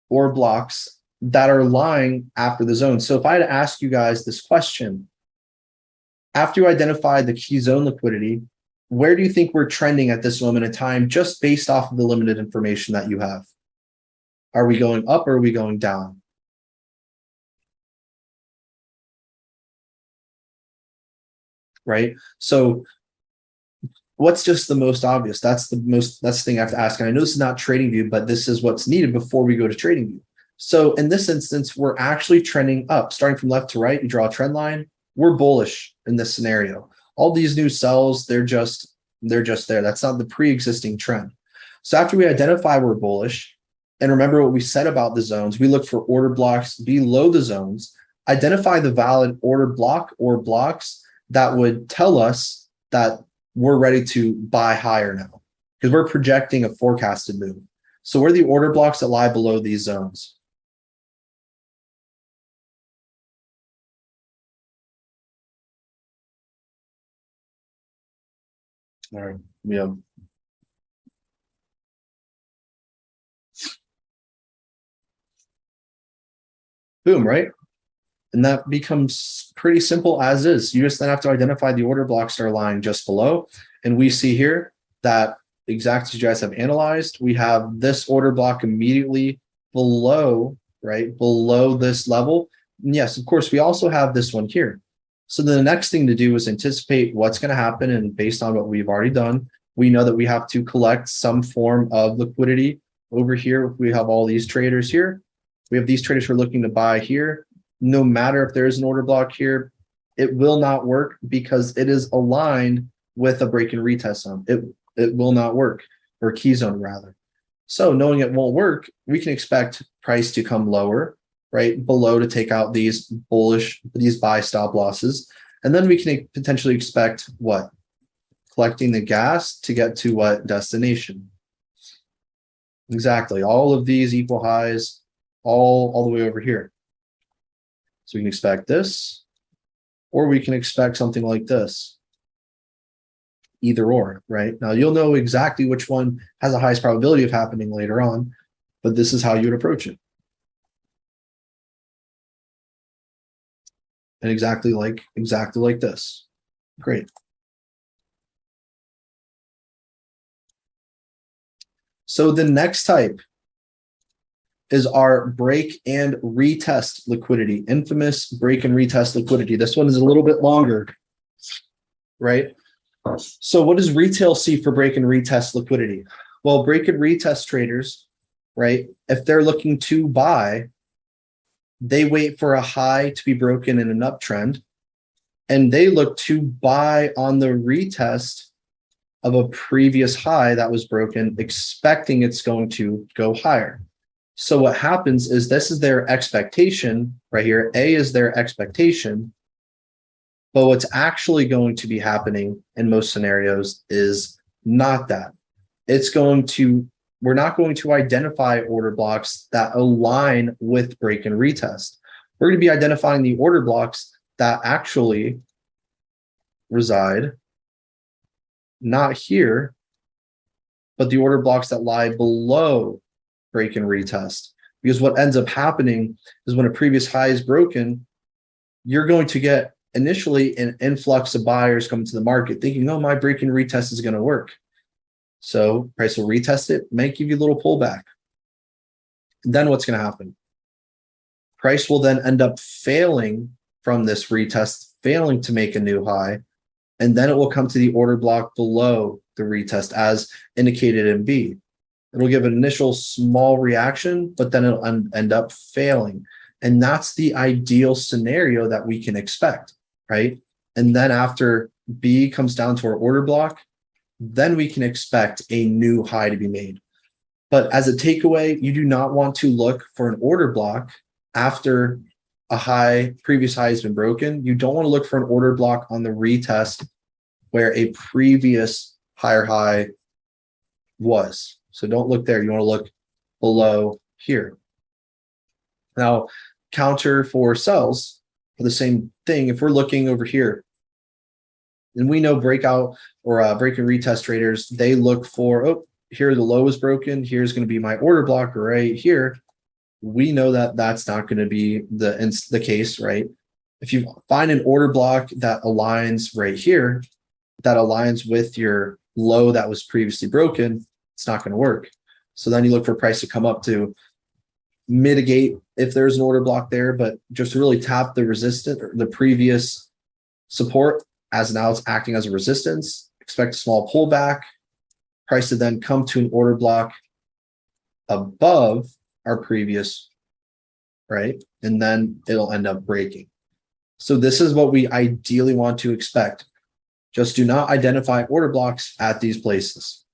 or blocks that are lying after the zone. So if I had to ask you guys this question, after you identify the key zone liquidity, where do you think we're trending at this moment in time, just based off of the limited information that you have? Are we going up or are we going down? Right? So what's just the most obvious? That's the thing I have to ask. And I know this is not TradingView, but this is what's needed before we go to TradingView. So in this instance, we're actually trending up, starting from left to right. You draw a trend line. We're bullish in this scenario. All these new sells, they're just there. That's not the pre-existing trend. So after we identify we're bullish, and remember what we said about the zones, we look for order blocks below the zones, identify the valid order block or blocks that would tell us that we're ready to buy higher now, because we're projecting a forecasted move. So where are the order blocks that lie below these zones? All right, we have boom, right? And that becomes pretty simple as is. You just then have to identify the order blocks that are lying just below. And we see here that exactly as you guys have analyzed, we have this order block immediately below, right? Below this level. And yes, of course, we also have this one here. So the next thing to do is anticipate what's going to happen. And based on what we've already done, we know that we have to collect some form of liquidity over here. We have all these traders here. We have these traders who are looking to buy here. No matter if there is an order block here, it will not work because it is aligned with a break and retest zone. It will not work, or key zone rather. So knowing it won't work, we can expect price to come lower, right? Below to take out these buy stop losses. And then we can potentially expect what? Collecting the gas to get to what destination? Exactly. All of these equal highs, all the way over here. So we can expect this, or we can expect something like this. Either or, right? Now you'll know exactly which one has the highest probability of happening later on, but this is how you would approach it. And exactly like this. Great. So the next type is our break and retest liquidity, infamous break and retest liquidity. This one is a little bit longer, right? So what does retail see for break and retest liquidity? Well, break and retest traders, right? If they're looking to buy, they wait for a high to be broken in an uptrend, and they look to buy on the retest of a previous high that was broken, expecting it's going to go higher. So what happens is this is their expectation right here. A is their expectation. But what's actually going to be happening in most scenarios is not that. We're not going to identify order blocks that align with break and retest. We're going to be identifying the order blocks that actually reside not here, but the order blocks that lie below break and retest. Because what ends up happening is when a previous high is broken, you're going to get initially an influx of buyers coming to the market thinking, oh, my break and retest is going to work. So price will retest it, might give you a little pullback. And then what's going to happen? Price will then end up failing from this retest, failing to make a new high. And then it will come to the order block below the retest as indicated in B. It'll give an initial small reaction, but then it'll end up failing. And that's the ideal scenario that we can expect, right? And then after B comes down to our order block, then we can expect a new high to be made. But as a takeaway, you do not want to look for an order block after a previous high has been broken. You don't want to look for an order block on the retest where a previous higher high was. So don't look there. You want to look below here. Now, counter for sells for the same thing. If we're looking over here, and we know breakout or break and retest traders, they look for, oh, here the low is broken. Here's going to be my order block right here. We know that that's not going to be the case, right? If you find an order block that aligns right here, that aligns with your low that was previously broken, it's not going to work. So then you look for price to come up to mitigate if there's an order block there, but just to really tap the resistance or the previous support as now it's acting as a resistance, expect a small pullback, price to then come to an order block above our previous, right? And then it'll end up breaking. So this is what we ideally want to expect. Just do not identify order blocks at these places.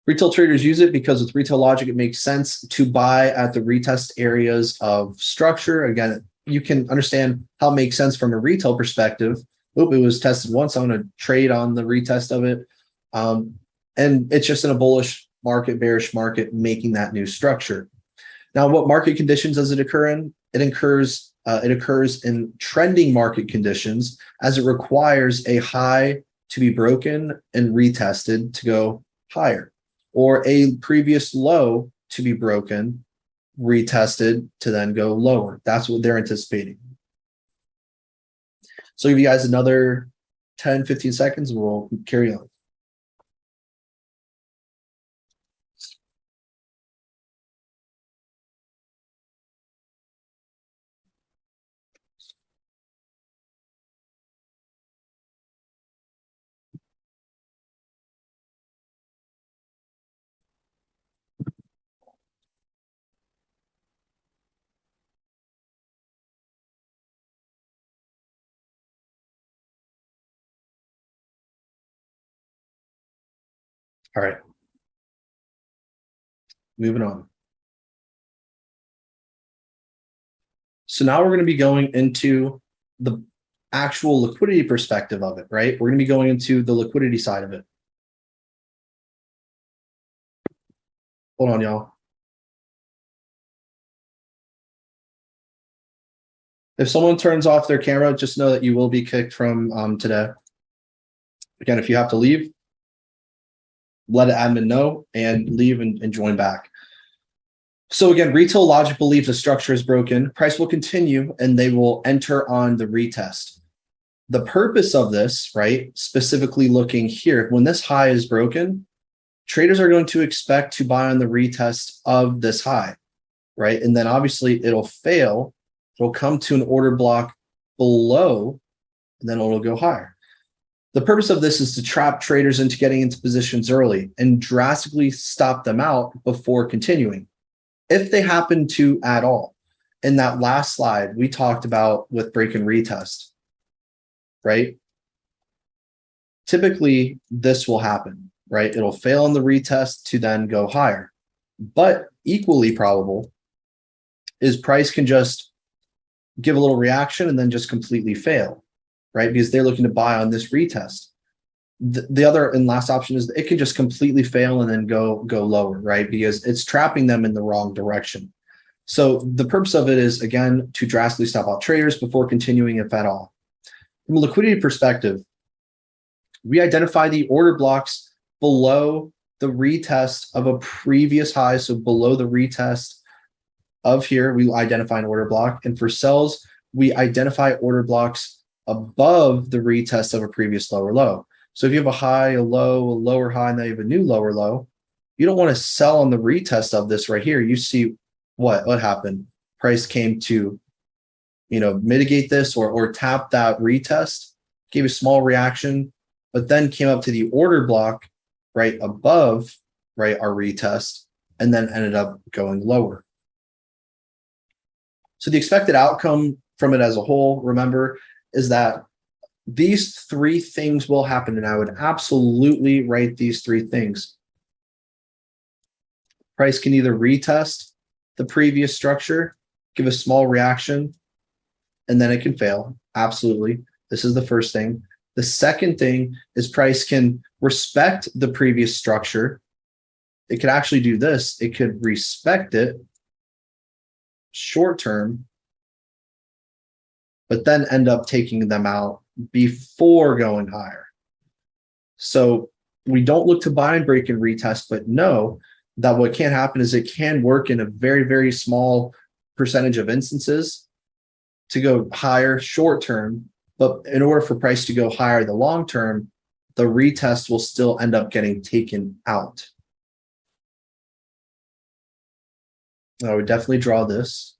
Retail traders use it because with retail logic, it makes sense to buy at the retest areas of structure. Again, you can understand how it makes sense from a retail perspective. Oop, it was tested once. I'm going to trade on the retest of it. And it's just in a bullish market, bearish market, making that new structure. Now, what market conditions does it occur in? It occurs in trending market conditions as it requires a high to be broken and retested to go higher, or a previous low to be broken, retested to then go lower. That's what they're anticipating. So I'll give you guys another 10, 15 seconds and we'll carry on. All right. Moving on. So now we're going to be going into the actual liquidity perspective of it, right? We're going to be going into the liquidity side of it. Hold on, y'all. If someone turns off their camera, just know that you will be kicked from today. Again, if you have to leave, let admin know and leave and join back. So again, retail logic believes the structure is broken. Price will continue and they will enter on the retest. The purpose of this, right, specifically looking here, when this high is broken, traders are going to expect to buy on the retest of this high, right? And then obviously it'll fail. It'll come to an order block below, and then it'll go higher. The purpose of this is to trap traders into getting into positions early and drastically stop them out before continuing, if they happen to at all. In that last slide, we talked about with break and retest, right? Typically, this will happen, right? It'll fail on the retest to then go higher. But equally probable is price can just give a little reaction and then just completely fail, right? Because they're looking to buy on this retest. The other and last option is it can just completely fail and then go lower, right? Because it's trapping them in the wrong direction. So the purpose of it is, again, to drastically stop out traders before continuing, if at all. From a liquidity perspective, we identify the order blocks below the retest of a previous high. So below the retest of here, we identify an order block. And for sells, we identify order blocks above the retest of a previous lower low. So if you have a high, a low, a lower high, and then you have a new lower low, you don't want to sell on the retest of this right here. You see what happened. Price came to, mitigate this or tap that retest, gave a small reaction, but then came up to the order block right above, right, our retest, and then ended up going lower. So the expected outcome from it as a whole, remember, is that these three things will happen, and I would absolutely write these three things. Price can either retest the previous structure, give a small reaction, and then it can fail. Absolutely. This is the first thing. The second thing is price can respect the previous structure. It could actually do this. It could respect it short term, but then end up taking them out before going higher. So we don't look to buy and break and retest, but know that what can happen is it can work in a very, very small percentage of instances to go higher short term. But in order for price to go higher the long term, the retest will still end up getting taken out. I would definitely draw this.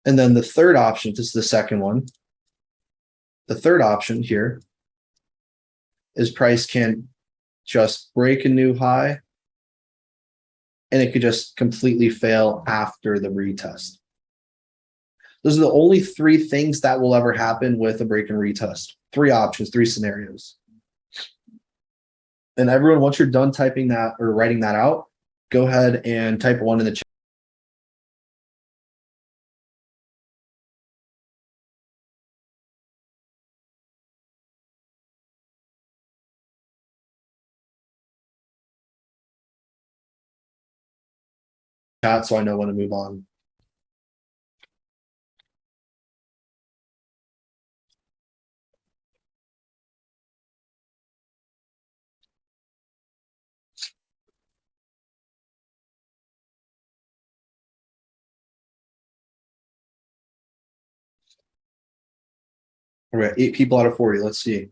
And then the third option, this is the second one. The third option here is price can just break a new high and it could just completely fail after the retest. Those are the only three things that will ever happen with a break and retest. Three options, three scenarios. And everyone, once you're done typing that or writing that out, go ahead and type one in the chat. So I know when to move on. All right, 8 people out of 40. Let's see.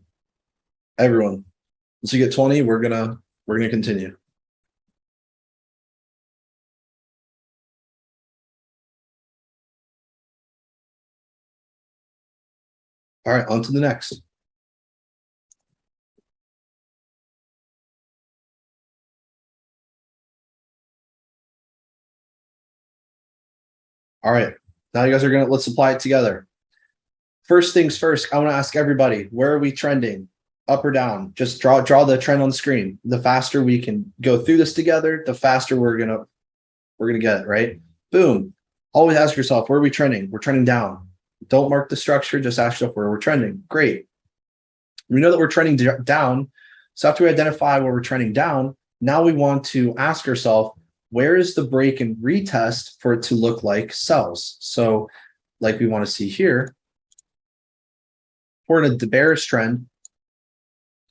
Everyone. Once you get 20, we're gonna continue. All right, on to the next. All right, now you guys are let's apply it together. First things first, I want to ask everybody, where are we trending? up or down. Just draw the trend on the screen. The faster we can go through this together, the faster we're gonna get it, right? Boom. Always ask yourself, where are we trending? We're trending down. Don't mark the structure, just ask yourself where we're trending. Great. We know that we're trending down. So after we identify where we're trending down, now we want to ask ourselves, where is the break and retest for it to look like sells? So like we want to see here, we're in a bearish trend.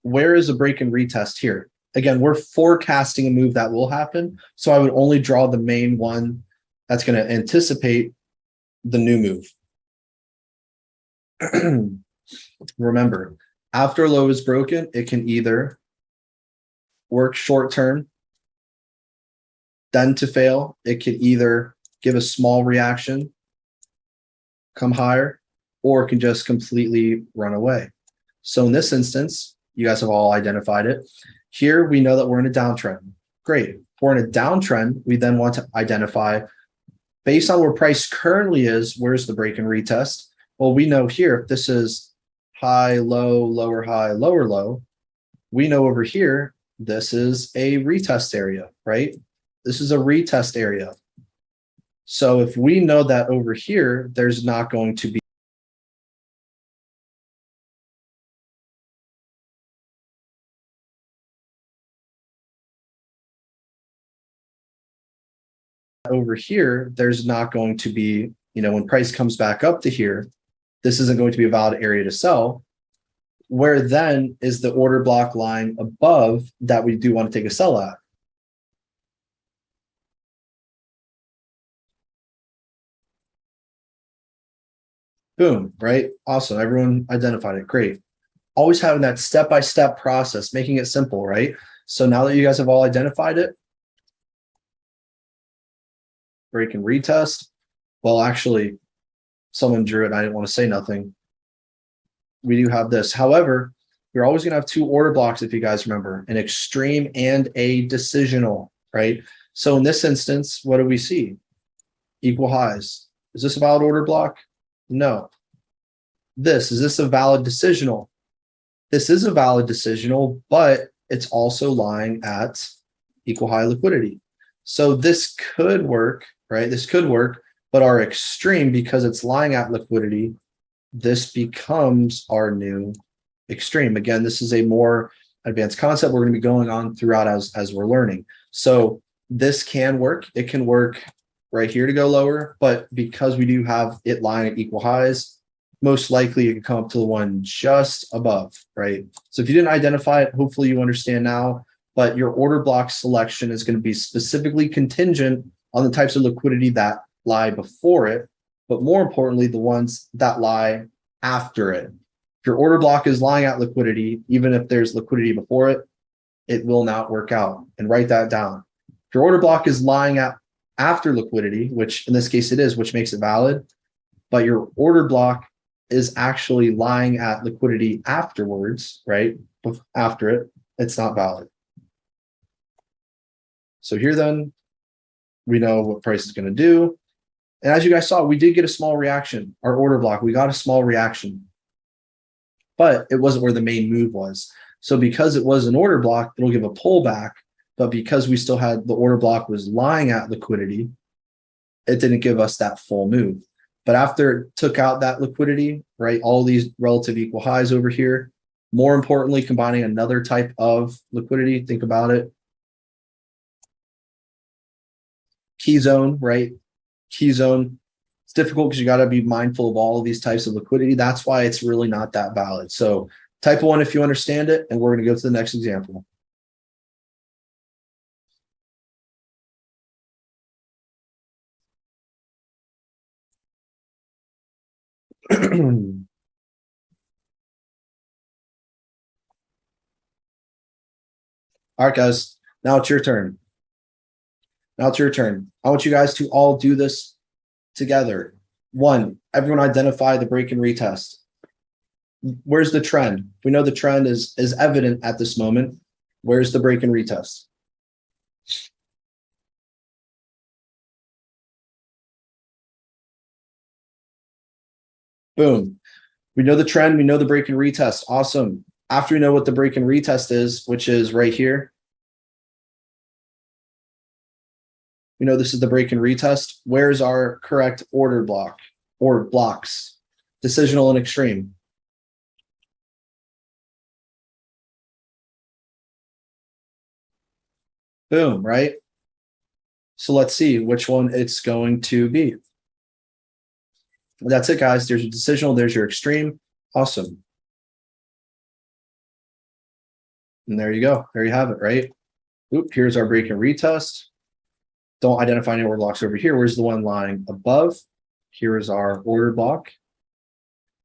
Where is the break and retest here? Again, we're forecasting a move that will happen. So I would only draw the main one that's going to anticipate the new move. Remember, after a low is broken, it can either work short term, then to fail. It could either give a small reaction, come higher, or it can just completely run away. So in this instance, you guys have all identified it. Here, we know that we're in a downtrend. Great. If we're in a downtrend, we then want to identify, based on where price currently is, where's the break and retest? Well, we know here, if this is high, low, lower high, lower low, we know over here, this is a retest area, right? This is a retest area. So if we know that over here, there's not going to be over here, there's not going to be, when price comes back up to here, this isn't going to be a valid area to sell. Where then is the order block line above that we do want to take a sell at? Boom, right? Awesome. Everyone identified it. Great. Always having that step-by-step process, making it simple, right? So now that you guys have all identified it, break and retest. Well, actually, someone drew it and I didn't want to say nothing. We do have this. However, you're always going to have two order blocks, if you guys remember, an extreme and a decisional, right? So in this instance, what do we see? Equal highs. Is this a valid order block? No. Is this a valid decisional? This is a valid decisional, but it's also lying at equal high liquidity. So this could work, right? This could work, but our extreme, because it's lying at liquidity, this becomes our new extreme. Again, this is a more advanced concept we're going to be going on throughout as we're learning. So this can work. It can work right here to go lower, but because we do have it lying at equal highs, most likely it could come up to the one just above, right? So if you didn't identify it, hopefully you understand now, but your order block selection is going to be specifically contingent on the types of liquidity that lie before it, but more importantly, the ones that lie after it. If your order block is lying at liquidity, even if there's liquidity before it, it will not work out. And write that down. If your order block is lying at after liquidity, which in this case it is, which makes it valid, but your order block is actually lying at liquidity afterwards, right? After it, it's not valid. So here then, we know what price is going to do. And as you guys saw, we did get a small reaction. Our order block, we got a small reaction, but it wasn't where the main move was. So because it was an order block, it'll give a pullback. But because we still had the order block was lying at liquidity, it didn't give us that full move. But after it took out that liquidity, right, all these relative equal highs over here, more importantly, combining another type of liquidity, think about it. Key zone, right? Key zone. It's difficult because you got to be mindful of all of these types of liquidity. That's why it's really not that valid. So type 1 if you understand it, and we're going to go to the next example. All right, guys, now it's your turn. Now it's your turn. I want you guys to all do this together. 1, everyone identify the break and retest. Where's the trend? We know the trend is evident at this moment. Where's the break and retest? Boom. We know the trend. We know the break and retest. Awesome. After we know what the break and retest is, which is right here, we know this is the break and retest. Where's our correct order block or blocks? Decisional and extreme. Boom, right? So let's see which one it's going to be. That's it, guys. There's your decisional, there's your extreme. Awesome. And there you go. There you have it, right? Oop, here's our break and retest. Don't identify any order blocks over here. Where's the one lying above? Here is our order block.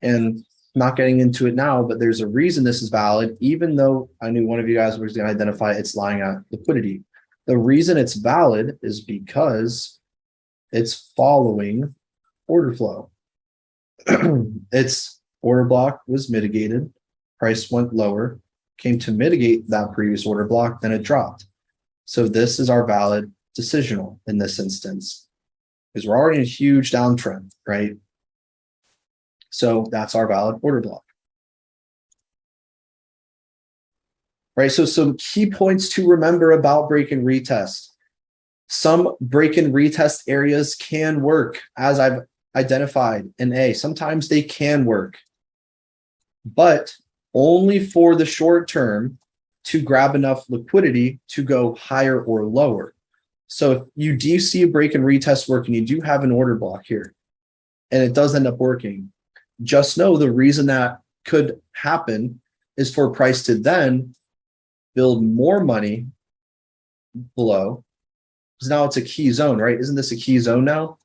And not getting into it now, but there's a reason this is valid, even though I knew one of you guys was going to identify it's lying at liquidity. The reason it's valid is because it's following order flow. Its order block was mitigated, price went lower, came to mitigate that previous order block, then it dropped. So this is our valid decisional in this instance, because we're already in a huge downtrend, right? So that's our valid order block. Right, so some key points to remember about break and retest. Some break and retest areas can work, as I've identified in A. Sometimes they can work, but only for the short term to grab enough liquidity to go higher or lower. So if you do see a break and retest work and you do have an order block here, and it does end up working, just know the reason that could happen is for price to then build more money below, because now it's a key zone, right? Isn't this a key zone now?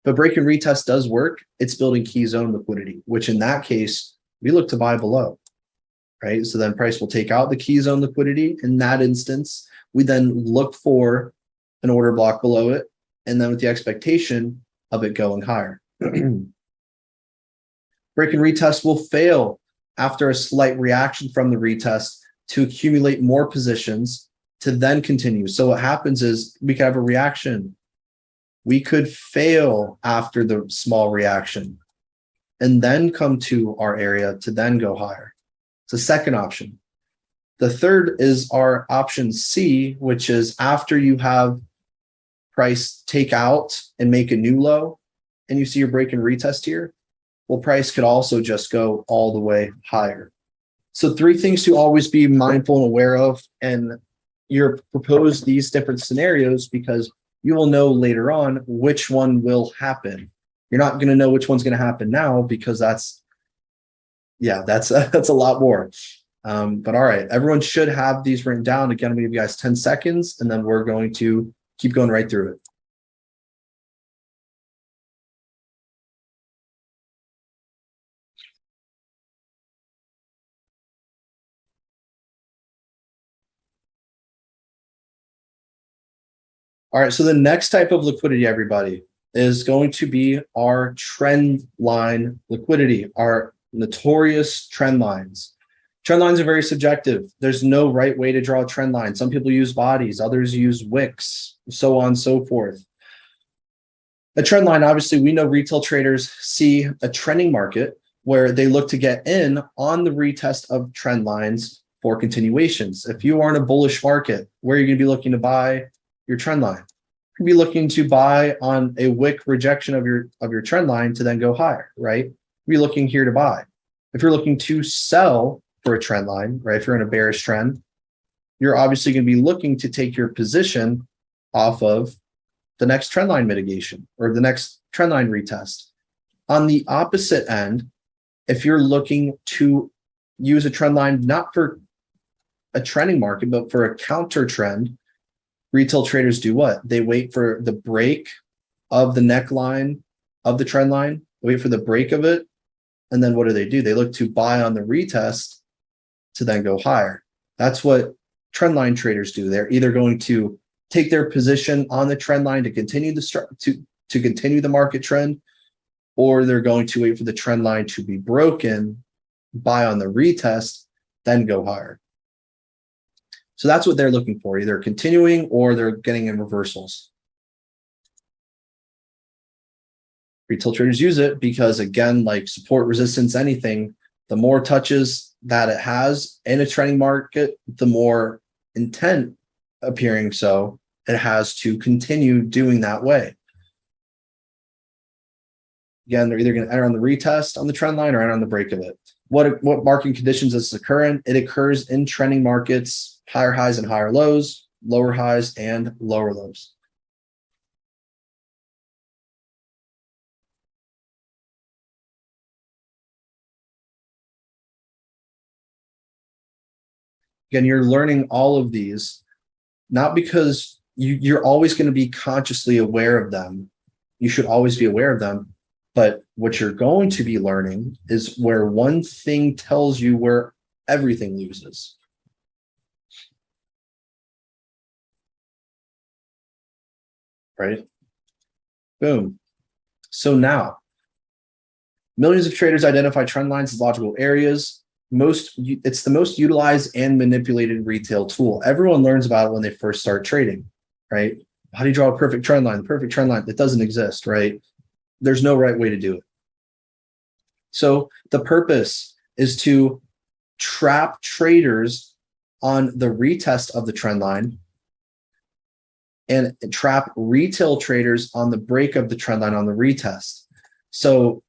But break and retest does work. It's building key zone liquidity, which in that case, we look to buy below, right? So then price will take out the key zone liquidity. In that instance, we then look for an order block below it, and then with the expectation of it going higher. Break and retest will fail after a slight reaction from the retest to accumulate more positions to then continue. So what happens is we could have a reaction. We could fail after the small reaction and then come to our area to then go higher. It's a second option. The third is our option C, which is after you have price take out and make a new low and you see your break and retest here, well, price could also just go all the way higher. So 3 things to always be mindful and aware of, and you're proposed these different scenarios because you will know later on which one will happen. You're not going to know which one's going to happen now because that's a lot more. But all right, everyone should have these written down. Again, I'm going to give you guys 10 seconds, and then we're going to keep going right through it. All right, so the next type of liquidity, everybody, is going to be our trend line liquidity, our notorious trend lines. Trend lines are very subjective. There's no right way to draw a trend line. Some people use bodies, others use wicks, so on and so forth. A trend line, obviously, we know retail traders see a trending market where they look to get in on the retest of trend lines for continuations. If you are in a bullish market, where are you going to be looking to buy your trend line? You'd be looking to buy on a wick rejection of your trend line to then go higher, right? You'd be looking here to buy. If you're looking to sell for a trend line, right? If you're in a bearish trend, you're obviously going to be looking to take your position off of the next trend line mitigation or the next trend line retest. On the opposite end, if you're looking to use a trend line not for a trending market, but for a counter trend, retail traders do what? They wait for the break of the neckline of the trend line, wait for the break of it, and then what do? They look to buy on the retest to then go higher. That's what trend line traders do. They're either going to take their position on the trend line to continue to continue the market trend, or they're going to wait for the trend line to be broken, buy on the retest, then go higher. So that's what they're looking for, either continuing or they're getting in reversals. Retail traders use it because, again, like support, resistance, anything, The more touches that it has in a trending market, the more intent appearing so it has to continue doing that way. Again, they're either going to enter on the retest on the trend line or enter on the break of it. What market conditions does this occur in? It occurs in trending markets, higher highs and higher lows, lower highs and lower lows. Again, you're learning all of these, not because you're always going to be consciously aware of them. You should always be aware of them. But what you're going to be learning is where one thing tells you where everything loses. Right? Boom. So now, millions of traders identify trend lines as logical areas. It's the most utilized and manipulated retail tool. Everyone learns about it when they first start trading, right? How do you draw a perfect trend line? The perfect trend line, it doesn't exist, right? There's no right way to do it. So the purpose is to trap traders on the retest of the trend line and trap retail traders on the break of the trend line on the retest. So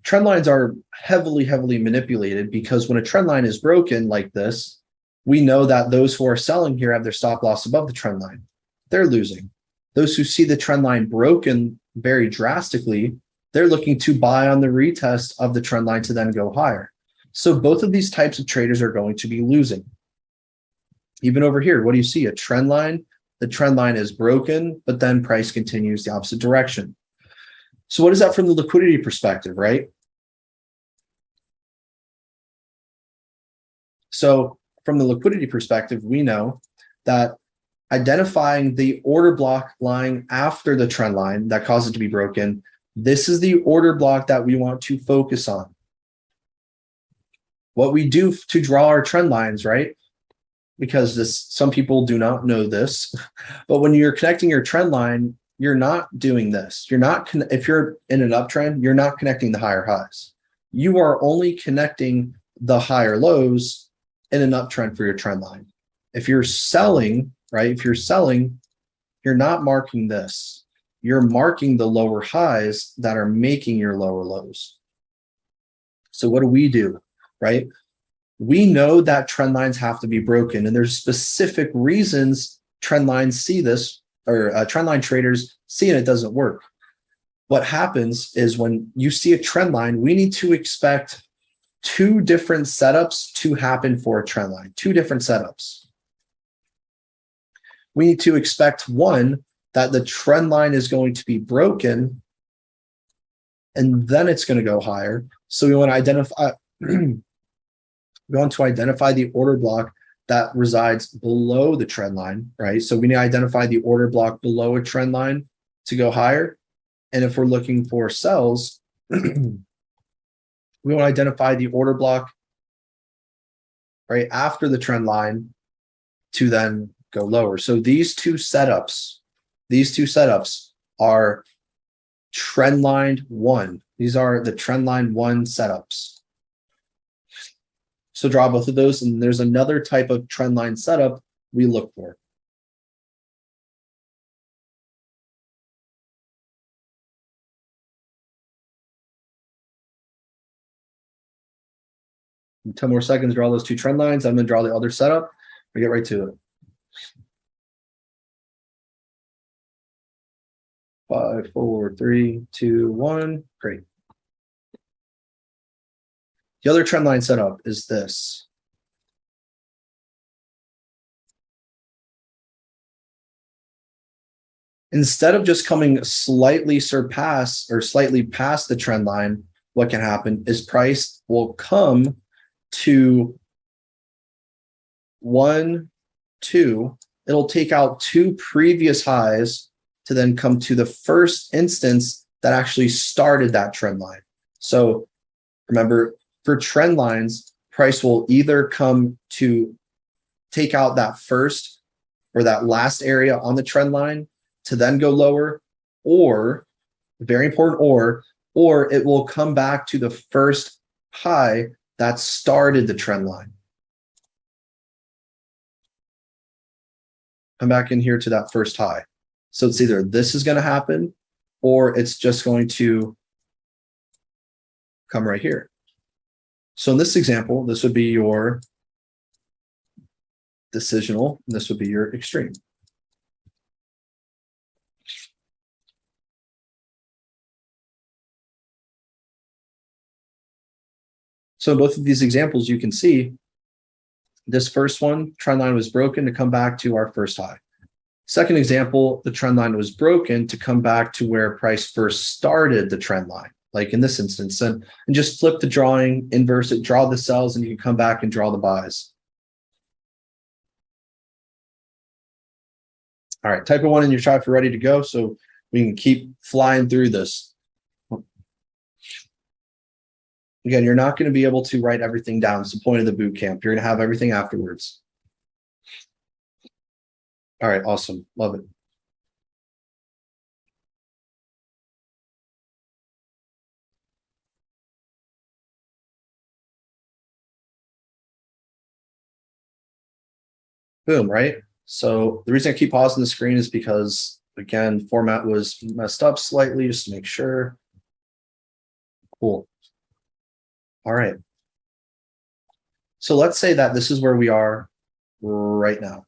trend lines are heavily manipulated because when a trend line is broken like this, we know that those who are selling here have their stop loss above the trend line. They're losing. Those who see the trend line broken very drastically, they're looking to buy on the retest of the trend line to then go higher. So both of these types of traders are going to be losing. Even over here, what do you see? A trend line. The trend line is broken, but then price continues the opposite direction. So what is that from the liquidity perspective, right? So from the liquidity perspective, we know that identifying the order block lying after the trend line that caused it to be broken, this is the order block that we want to focus on. What we do to draw our trend lines, right? Because some people do not know this, but when you're connecting your trend line, you're not doing this. If you're in an uptrend, you're not connecting the higher highs. You are only connecting the higher lows in an uptrend for your trend line. If you're selling, right? If you're selling, you're not marking this. You're marking the lower highs that are making your lower lows. So what do? Right? We know that trend lines have to be broken, and there's specific reasons trend lines see this, or trend line traders see it doesn't work. What happens is when you see a trend line, we need to expect two different setups to happen for a trend line, two different setups. We need to expect one, that the trend line is going to be broken and then it's going to go higher. So we want to identify the order block that resides below the trend line, right? So we need to identify the order block below a trend line to go higher. And if we're looking for sells, we want to identify the order block right after the trend line to then go lower. So these two setups are trend line one. These are the trend line one setups. So draw both of those, and there's another type of trend line setup we look for. In 10 more seconds, draw those two trend lines. I'm going to draw the other setup. We get right to it. 5, 4, 3, 2, 1. Great. The other trend line setup is this. Instead of just coming slightly past the trend line, what can happen is price will come to 1, 2. It'll take out two previous highs to then come to the first instance that actually started that trend line. So remember, for trend lines, price will either come to take out that first or that last area on the trend line to then go lower, or, very important, or it will come back to the first high that started the trend line. Come back in here to that first high. So it's either this is going to happen or it's just going to come right here. So in this example, this would be your decisional, and this would be your extreme. So in both of these examples, you can see this first one, trend line was broken to come back to our first high. Second example, the trend line was broken to come back to where price first started the trend line, like in this instance, and just flip the drawing, inverse it, draw the sells, and you can come back and draw the buys. All right, type of one in your chart if you're ready to go, so we can keep flying through this. Again, you're not going to be able to write everything down. It's the point of the boot camp. You're going to have everything afterwards. All right, awesome. Love it. Boom, right? So the reason I keep pausing the screen is because, again, format was messed up slightly, just to make sure. Cool. All right. So let's say that this is where we are right now.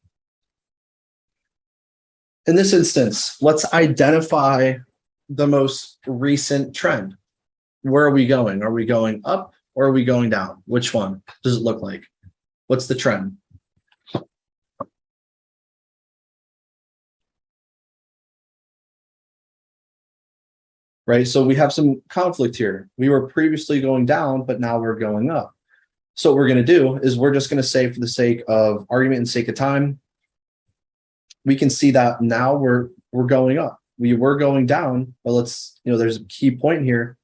In this instance, let's identify the most recent trend. Where are we going? Are we going up or are we going down? Which one does it look like? What's the trend? Right, so we have some conflict here. We were previously going down, but now we're going up. So what we're going to do is we're just going to say, for the sake of argument and sake of time, we can see that now we're going up. We were going down, but let's, there's a key point here.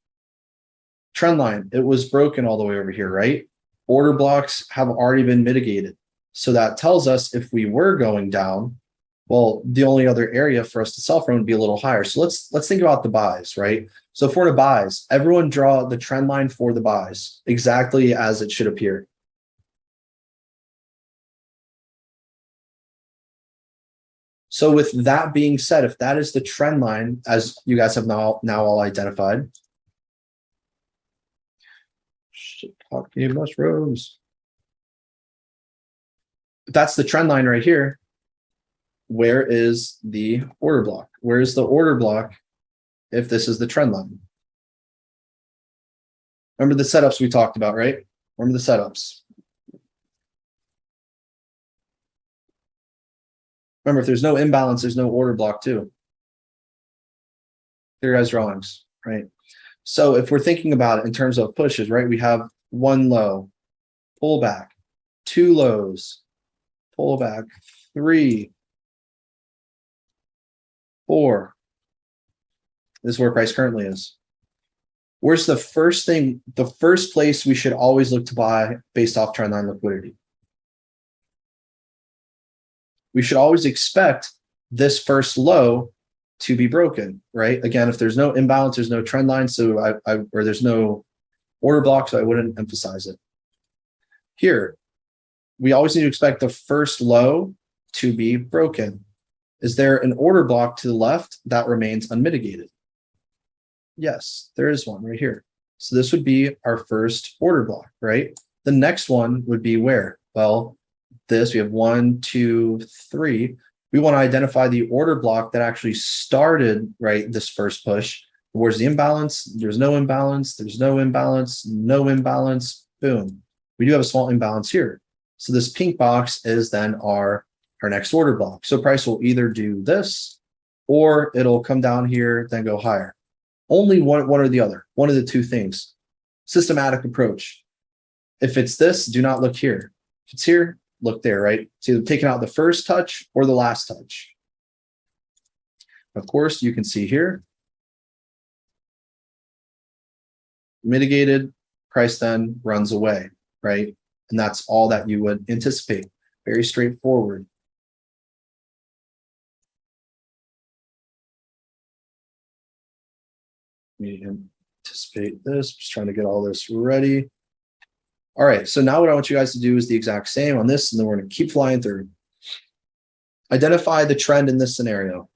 Trend line, it was broken all the way over here, right? Order blocks have already been mitigated. So that tells us if we were going down, well, the only other area for us to sell from would be a little higher. So let's think about the buys, right? So for the buys, everyone draw the trend line for the buys exactly as it should appear. So with that being said, if that is the trend line, as you guys have now all identified, shiitake mushrooms. If that's the trend line right here, where is the order block? Where is the order block if this is the trend line? Remember the setups we talked about, right? Remember the setups. Remember, if there's no imbalance, there's no order block too. Here guys' drawings, right? So if we're thinking about it in terms of pushes, right? We have one low, pull back, two lows, pull back, 3, 4. This is where price currently is. Where's the first thing, the first place we should always look to buy based off trend line liquidity? We should always expect this first low to be broken, right? Again, if there's no imbalance, there's no trend line, so or there's no order block, so I wouldn't emphasize it. Here, we always need to expect the first low to be broken. Is there an order block to the left that remains unmitigated? Yes, there is one right here. So this would be our first order block, right? The next one would be where? Well, this, we have 1, 2, 3. We want to identify the order block that actually started, right, this first push. Where's the imbalance? There's no imbalance. There's no imbalance. No imbalance. Boom. We do have a small imbalance here. So this pink box is then our next order block. So price will either do this or it'll come down here, then go higher. Only one or the other, one of the two things. Systematic approach. If it's this, do not look here. If it's here, look there, right? So either taking out the first touch or the last touch. Of course, you can see here, mitigated, price then runs away, right? And that's all that you would anticipate. Very straightforward. Let me anticipate this, just trying to get all this ready. All right, so now what I want you guys to do is the exact same on this, and then we're going to keep flying through. Identify the trend in this scenario.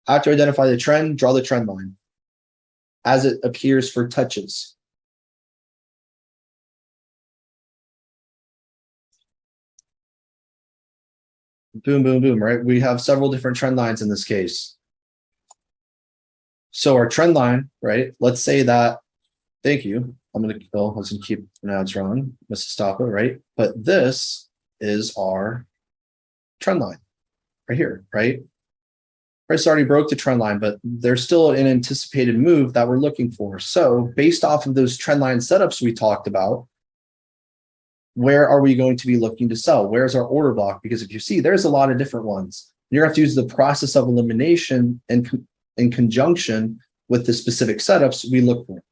After identify the trend, draw the trend line as it appears for touches. Boom, boom, boom, right? We have several different trend lines in this case. So our trend line, right? Let's say that, thank you. I was gonna keep the ads wrong. Let's stop it, right? But this is our trend line right here, right? Price already broke the trend line, but there's still an anticipated move that we're looking for. So based off of those trend line setups we talked about, where are we going to be looking to sell? Where's our order block? Because if you see, there's a lot of different ones. You're going to have to use the process of elimination and in conjunction with the specific setups we look for.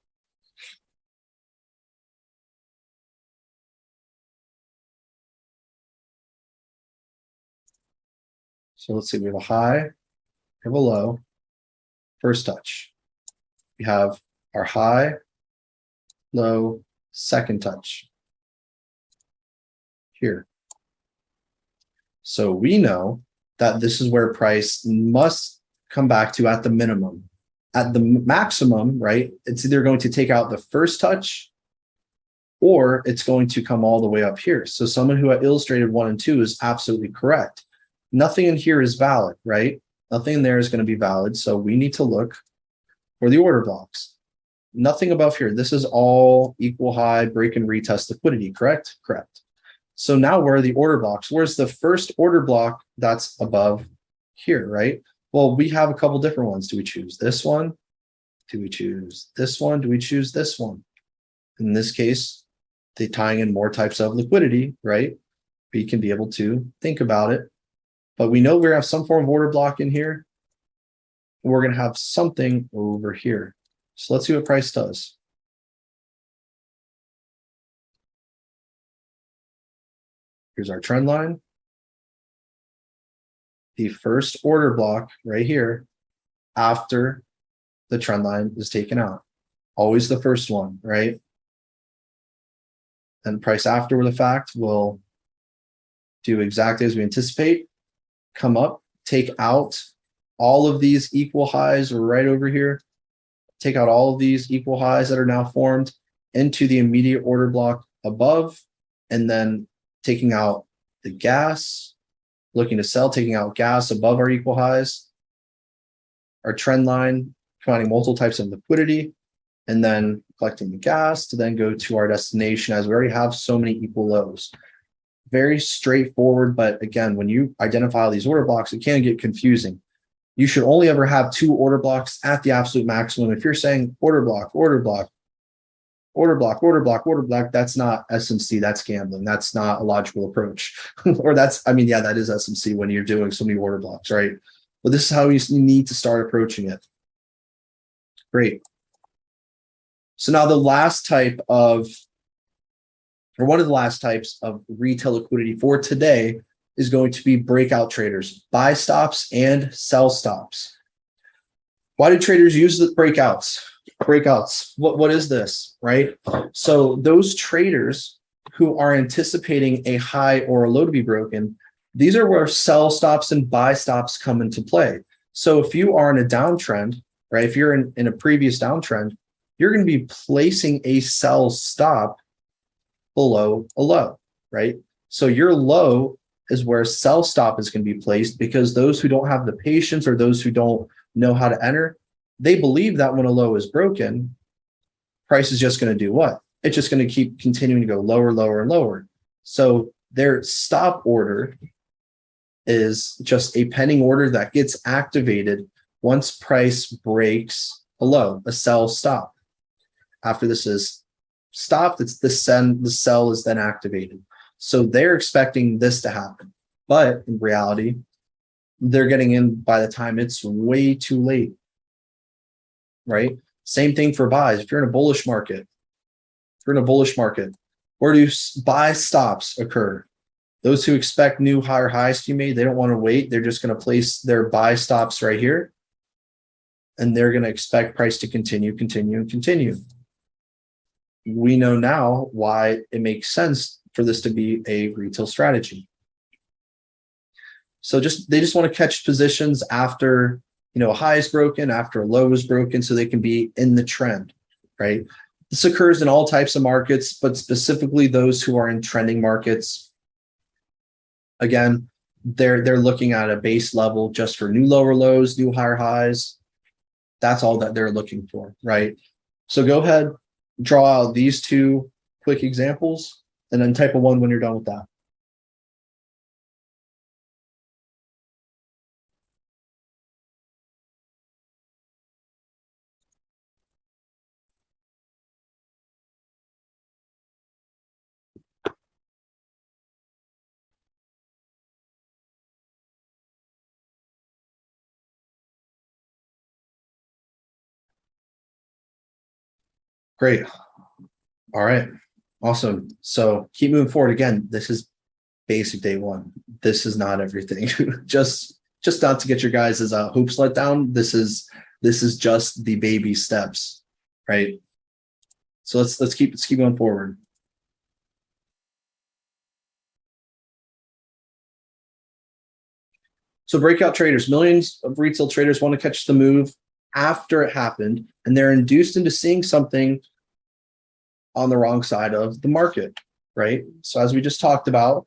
So let's see, we have a high, we have a low, first touch. We have our high, low, second touch here. So we know that this is where price must come back to at the minimum. At the maximum, right, it's either going to take out the first touch or it's going to come all the way up here. So someone who had illustrated 1 and 2 is absolutely correct. Nothing in here is valid, right? Nothing in there is going to be valid. So we need to look for the order blocks. Nothing above here. This is all equal high, break and retest liquidity, correct? Correct. So now where are the order blocks? Where's the first order block that's above here, right? Well, we have a couple different ones. Do we choose this one? Do we choose this one? Do we choose this one? In this case, they tying in more types of liquidity, right? We can be able to think about it. But we know we're going to have some form of order block in here. We're going to have something over here. So let's see what price does. Here's our trend line. The first order block right here after the trend line is taken out. Always the first one, right? And price after the fact will do exactly as we anticipate. Come up, take out all of these equal highs right over here. Take out all of these equal highs that are now formed into the immediate order block above, and then taking out the gas, looking to sell, taking out gas above our equal highs, our trend line, finding multiple types of liquidity, and then collecting the gas to then go to our destination as we already have so many equal lows. Very straightforward, but again, when you identify all these order blocks, it can get confusing. You should only ever have 2 order blocks at the absolute maximum. If you're saying order block, order block, order block, order block, order block, that's not SMC, that's gambling. That's not a logical approach. Or that's, I mean, yeah, that is SMC when you're doing so many order blocks, right? But this is how you need to start approaching it. Great. So now the last type of, or one of the last types of retail liquidity for today is going to be breakout traders, buy stops and sell stops. Why do traders use the breakouts? Breakouts, what is this, right? So those traders who are anticipating a high or a low to be broken, these are where sell stops and buy stops come into play. So if you are in a downtrend, right, if you're in a previous downtrend, you're going to be placing a sell stop below a low, right? So your low is where sell stop is going to be placed, because those who don't have the patience or those who don't know how to enter, they believe that when a low is broken, price is just going to do what? It's just going to keep continuing to go lower, lower, and lower. So their stop order is just a pending order that gets activated once price breaks a low, a sell stop. After this is stopped, it's the sell is then activated. So they're expecting this to happen. But in reality, they're getting in by the time it's way too late. Right? Same thing for buys. If you're in a bullish market, where do buy stops occur? Those who expect new higher highs to be made, they don't want to wait. They're just going to place their buy stops right here. And they're going to expect price to continue. we know now why it makes sense for this to be a retail strategy. So they just want to catch positions after, a high is broken, after a low is broken, so they can be in the trend, right? This occurs in all types of markets, but specifically those who are in trending markets. Again, they're looking at a base level just for new lower lows, new higher highs. That's all that they're looking for, right? So go ahead, draw out these two quick examples, and then type a 1 when you're done with that. Great. All right. Awesome. So keep moving forward. Again, this is basic day one. This is not everything. just not to get your guys' hopes let down. This is just the baby steps, right? So let's keep going forward. So breakout traders, millions of retail traders want to catch the move after it happened, and they're induced into seeing something on the wrong side of the market, right? So as we just talked about,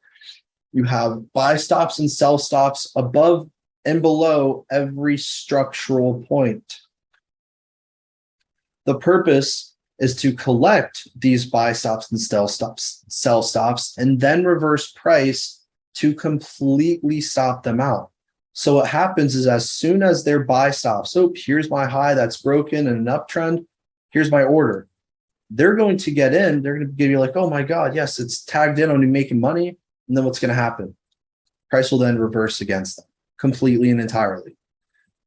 you have buy stops and sell stops above and below every structural point. The purpose is to collect these buy stops and sell stops, and then reverse price to completely stop them out. So what happens is as soon as their buy stops, so here's my high that's broken and an uptrend, here's my order. They're going to get in, they're going to give you like, oh my God, yes, it's tagged in on you making money. And then what's going to happen? Price will then reverse against them completely and entirely.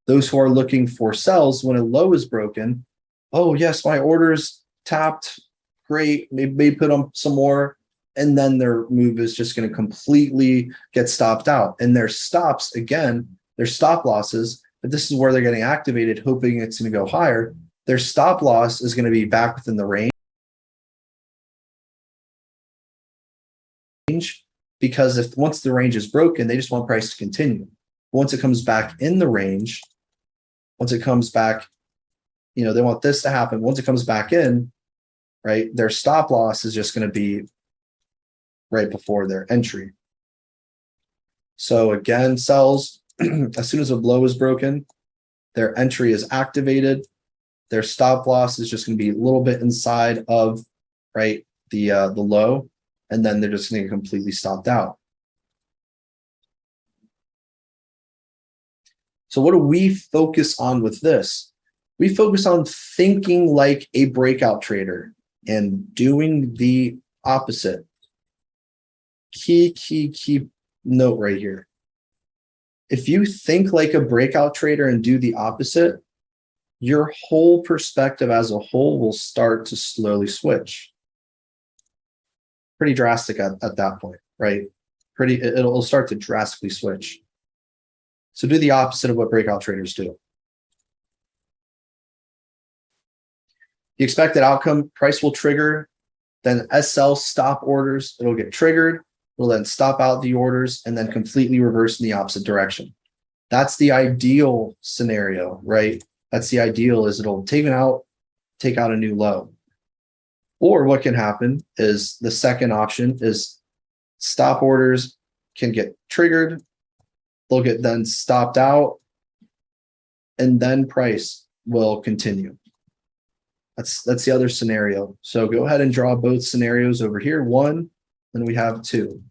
Those who are looking for sells when a low is broken, oh yes, my order's tapped, great, maybe put on some more, and then their move is just going to completely get stopped out. And their stops, again, their stop losses, but this is where they're getting activated, hoping it's going to go higher. Their stop loss is going to be back within the range, because if once the range is broken, they just want price to continue. Once it comes back in the range, once it comes back, they want this to happen. Once it comes back in, right, their stop loss is just going to be right before their entry. So again, sells, as soon as a low is broken, their entry is activated. Their stop loss is just going to be a little bit inside of, right, the low, and then they're just going to get completely stopped out. So what do we focus on with this? We focus on thinking like a breakout trader and doing the opposite. Key note right here. If you think like a breakout trader and do the opposite, your whole perspective as a whole will start to slowly switch. Pretty drastic at that point, right? It'll start to drastically switch. So do the opposite of what breakout traders do. The expected outcome, price will trigger, then SL stop orders, it'll get triggered, it'll then stop out the orders and then completely reverse in the opposite direction. That's the ideal scenario, right? That's the ideal, is it'll take out a new low. Or what can happen is the second option is stop orders can get triggered, they'll get then stopped out, and then price will continue. That's the other scenario. So go ahead and draw both scenarios over here. 1, and we have 2.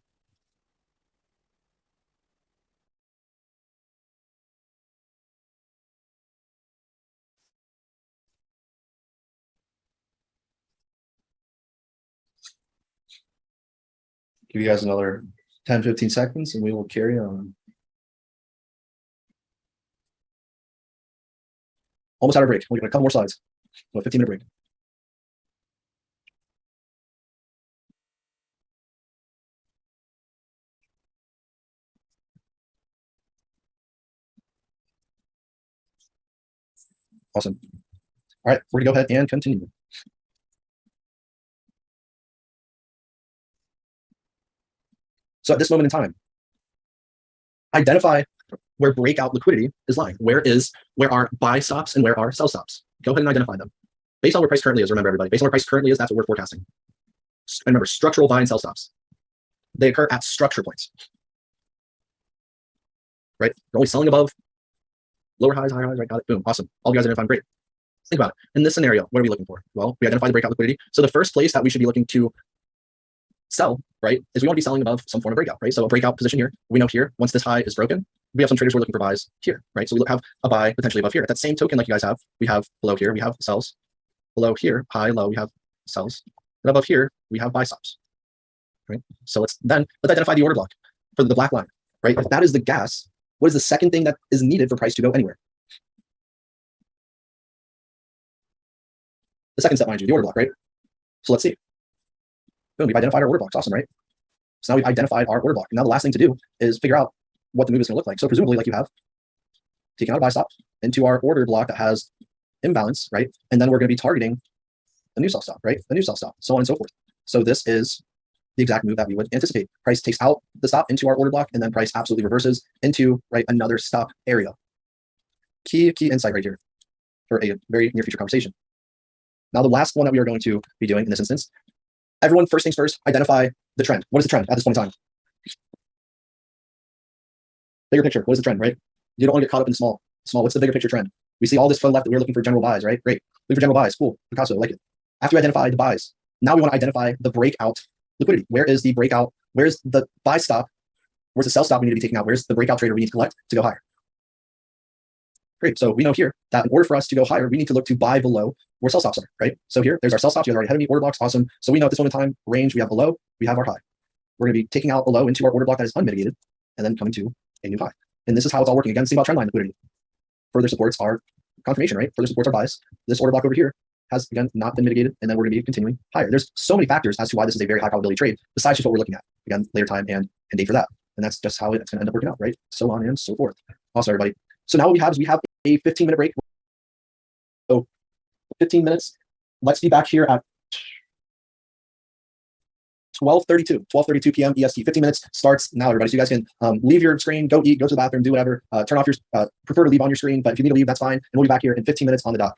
Give you guys another 10, 15 seconds and we will carry on. Almost out of break. We're going to couple more slides. 15-minute break. Awesome. All right, we're going to go ahead and continue. So at this moment in time, identify where breakout liquidity is lying. Where are buy stops and where are sell stops? Go ahead and identify them. Based on where price currently is, remember everybody, based on where price currently is, that's what we're forecasting. And remember, structural buy and sell stops. They occur at structure points. Right? You're always selling above, lower highs, higher highs, right? Got it. Boom. Awesome. All you guys identified, great. Think about it. In this scenario, what are we looking for? Well, we identify the breakout liquidity. So the first place that we should be looking to sell, right, is we want to be selling above some form of breakout, right? So a breakout position here, we know here, once this high is broken, we have some traders who are looking for buys here, right? So we have a buy potentially above here. At that same token, like you guys have, we have below here, we have sells. Below here, high, low, we have sells. And above here, we have buy stops, right? So let's identify the order block for the black line, right? If that is the gas, what is the second thing that is needed for price to go anywhere? The second step, mind you, the order block, right? So let's see. Boom, we've identified our order blocks. Awesome, right? So now we've identified our order block. Now the last thing to do is figure out what the move is going to look like. So presumably, like you have, taking out a buy stop into our order block that has imbalance, right? And then we're going to be targeting a new sell stop, right? A new sell stop, so on and so forth. So this is the exact move that we would anticipate. Price takes out the stop into our order block, and then price absolutely reverses into, right, another stop area. Key insight right here for a very near future conversation. Now, the last one that we are going to be doing in this instance, everyone, first things first, identify the trend. What is the trend at this point in time? Bigger picture, what is the trend, right? You don't want to get caught up in the small. What's the bigger picture trend? We see all this from the left that we're looking for general buys, right? Great. Looking for general buys. Cool. Picasso, like it. After you identify the buys, now we want to identify the breakout liquidity. Where is the breakout? Where's the buy stop? Where's the sell stop we need to be taking out? Where's the breakout trader we need to collect to go higher? Great. So we know here that in order for us to go higher, we need to look to buy below where sell stops are, right? So here, there's our sell stops. You guys already had any order blocks. Awesome. So we know at this moment in time, range, we have below, we have our high. We're going to be taking out below into our order block that is unmitigated and then coming to a new high. And this is how it's all working. Again, same about trend line liquidity. Further supports our confirmation, right? Further supports our buys. This order block over here has, again, not been mitigated, and then we're going to be continuing higher. There's so many factors as to why this is a very high probability trade, besides just what we're looking at. Again, later time and date for that. And that's just how it's going to end up working out, right? So on and so forth. Awesome, everybody. So now what we have is we have a 15-minute break. So 15 minutes. Let's be back here at 12:32 p.m. EST. 15 minutes starts now, everybody. So you guys can leave your screen, go eat, go to the bathroom, do whatever. Turn off your, prefer to leave on your screen, but if you need to leave, that's fine. And we'll be back here in 15 minutes on the dot.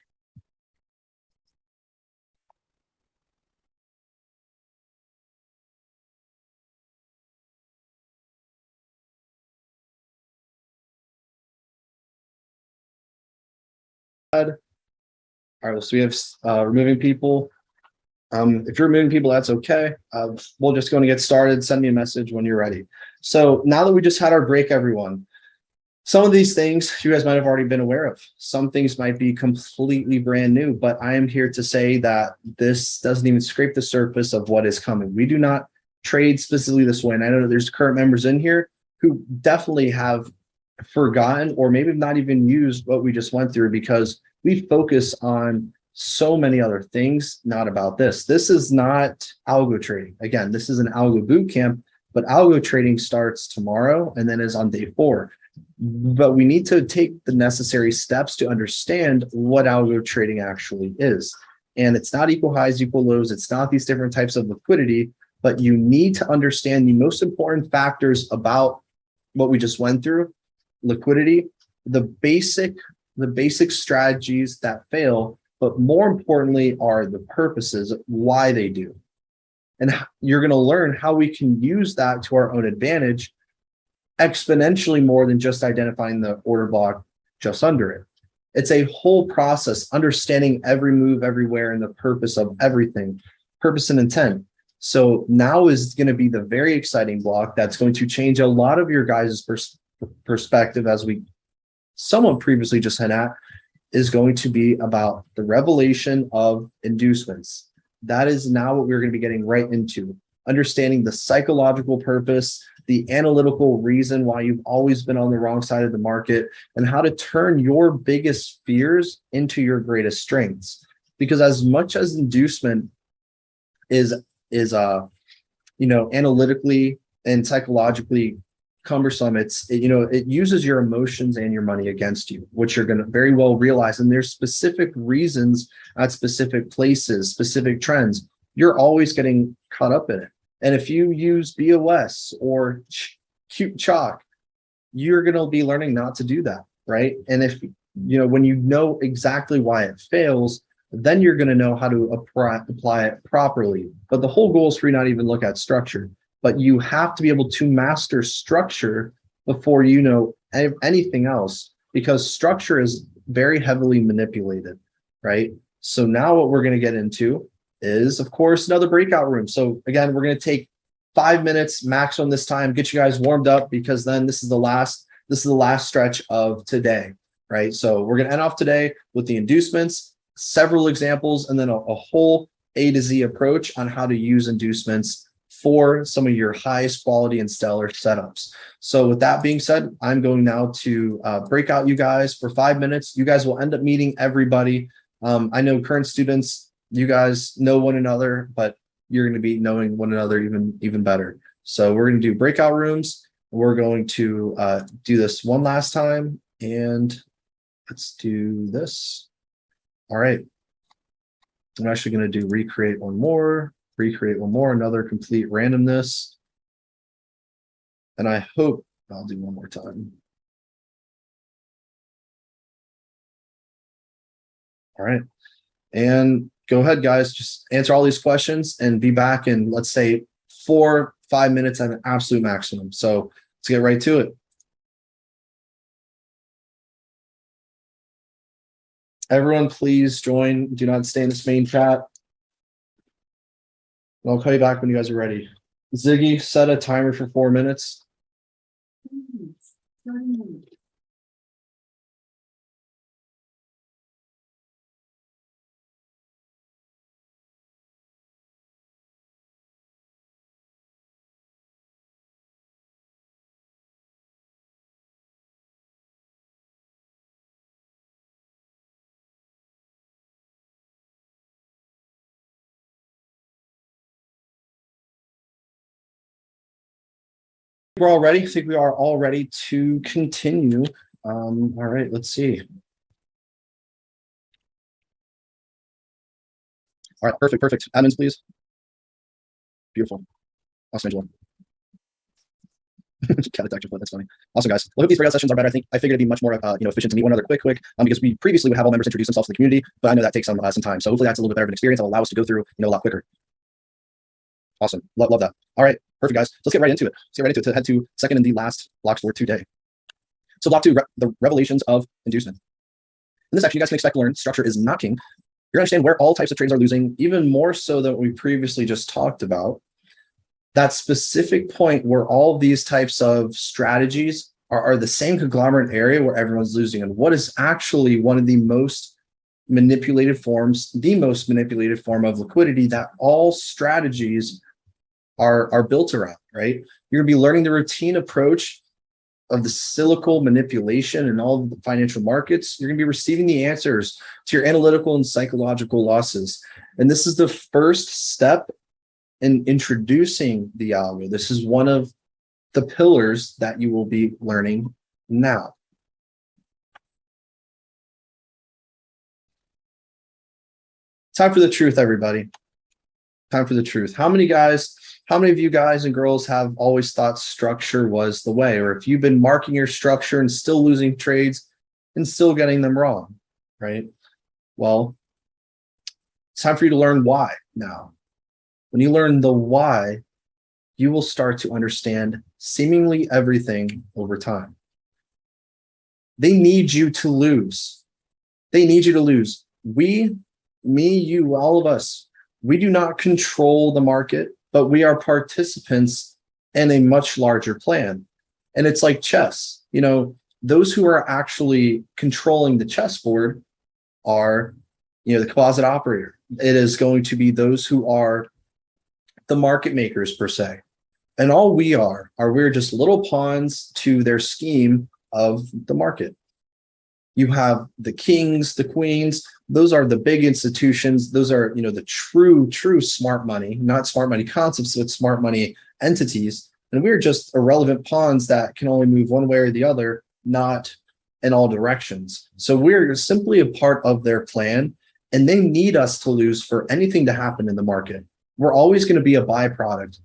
All right, so we have removing people. If you're removing people, that's okay. We'll just go and get started. Send me a message when you're ready. So now that we just had our break, everyone, some of these things you guys might have already been aware of. Some things might be completely brand new, but I am here to say that this doesn't even scrape the surface of what is coming. We do not trade specifically this way. And I know that there's current members in here who definitely have forgotten or maybe not even used what we just went through because we focus on so many other things, not about this. This is not algo trading. Again, this is an algo boot camp, but algo trading starts tomorrow and then is on day 4. But we need to take the necessary steps to understand what algo trading actually is. And it's not equal highs, equal lows. It's not these different types of liquidity, but you need to understand the most important factors about what we just went through, liquidity, the basic strategies that fail, but more importantly are the purposes, why they do. And you're going to learn how we can use that to our own advantage exponentially more than just identifying the order block just under it. It's a whole process, understanding every move everywhere and the purpose of everything, purpose and intent. So now is going to be the very exciting block that's going to change a lot of your guys' perspective, as we somewhat previously just had at, is going to be about the revelation of inducements. That is now what we're going to be getting right into, understanding the psychological purpose, the analytical reason why you've always been on the wrong side of the market, and how to turn your biggest fears into your greatest strengths. Because as much as inducement is analytically and psychologically cumbersome, it uses your emotions and your money against you, which you're going to very well realize. And there's specific reasons at specific places, specific trends. You're always getting caught up in it. And if you use BOS or cute chalk, you're going to be learning not to do that, right? And if, when you know exactly why it fails, then you're going to know how to apply it properly. But the whole goal is for you not even look at structure, but you have to be able to master structure before you know anything else, because structure is very heavily manipulated, right? So now what we're going to get into is, of course, another breakout room. So again, we're going to take 5 minutes maximum this time, get you guys warmed up, because then this is the last stretch of today, right? So we're going to end off today with the inducements, several examples, and then a whole A to Z approach on how to use inducements for some of your highest quality and stellar setups. So with that being said, I'm going now to break out you guys for 5 minutes. You guys will end up meeting everybody. I know current students, you guys know one another, but you're going to be knowing one another even better. So we're going to do breakout rooms. We're going to do this one last time, and let's do this. All right. I'm actually going to do recreate one more, another complete randomness. And I hope I'll do one more time. All right. And go ahead, guys, just answer all these questions and be back in, let's say, 4-5 minutes at an absolute maximum. So let's get right to it. Everyone, please join. Do not stay in this main chat. I'll call you back when you guys are ready. Ziggy, set a timer for 4 minutes. We're all ready. I think we are all ready to continue. All right, let's see. All right, perfect. Admins, please. Beautiful. Awesome, Angela. Cat detection, that's funny. Awesome, guys. Well, I hope these breakout sessions are better. I figured it'd be much more efficient to meet one another quick, because we previously would have all members introduce themselves to the community, but I know that takes some time. So hopefully that's a little bit better of an experience. That'll allow us to go through a lot quicker. Awesome. Love that. All right, perfect, guys. Let's get right into it. To head to second and the last blocks for today. So block 2, the revelations of inducement. In this section, you guys can expect to learn structure is not king. You're going to understand where all types of trades are losing, even more so than what we previously just talked about. That specific point where all of these types of strategies are the same conglomerate area where everyone's losing, and what is actually one of the most manipulated forms, the most manipulated form of liquidity that all strategies are built around, right? You're going to be learning the routine approach of the cyclical manipulation and all of the financial markets. You're going to be receiving the answers to your analytical and psychological losses. And this is the first step in introducing the algo. This is one of the pillars that you will be learning now. Time for the truth, everybody. Time for the truth. How many of you guys and girls have always thought structure was the way? Or if you've been marking your structure and still losing trades and still getting them wrong, right? Well, it's time for you to learn why now. When you learn the why, you will start to understand seemingly everything over time. They need you to lose. They need you to lose. We, me, you, all of us, we do not control the market, but we are participants in a much larger plan. And it's like chess. Those who are actually controlling the chessboard are, the composite operator. It is going to be those who are the market makers per se. And all we're just little pawns to their scheme of the market. You have the kings, the queens. Those are the big institutions. Those are, the true smart money, not smart money concepts, but smart money entities. And we're just irrelevant pawns that can only move one way or the other, not in all directions. So we're simply a part of their plan, and they need us to lose for anything to happen in the market. We're always going to be a byproduct.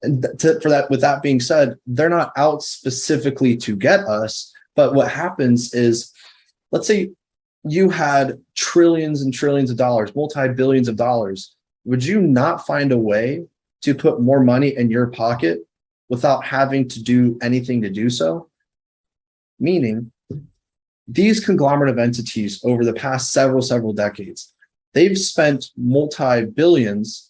And for that, with that being said, they're not out specifically to get us. But what happens is, let's say you had trillions and trillions of dollars, multi-billions of dollars. Would you not find a way to put more money in your pocket without having to do anything to do so? Meaning, these conglomerate of entities over the past several decades, they've spent multi-billions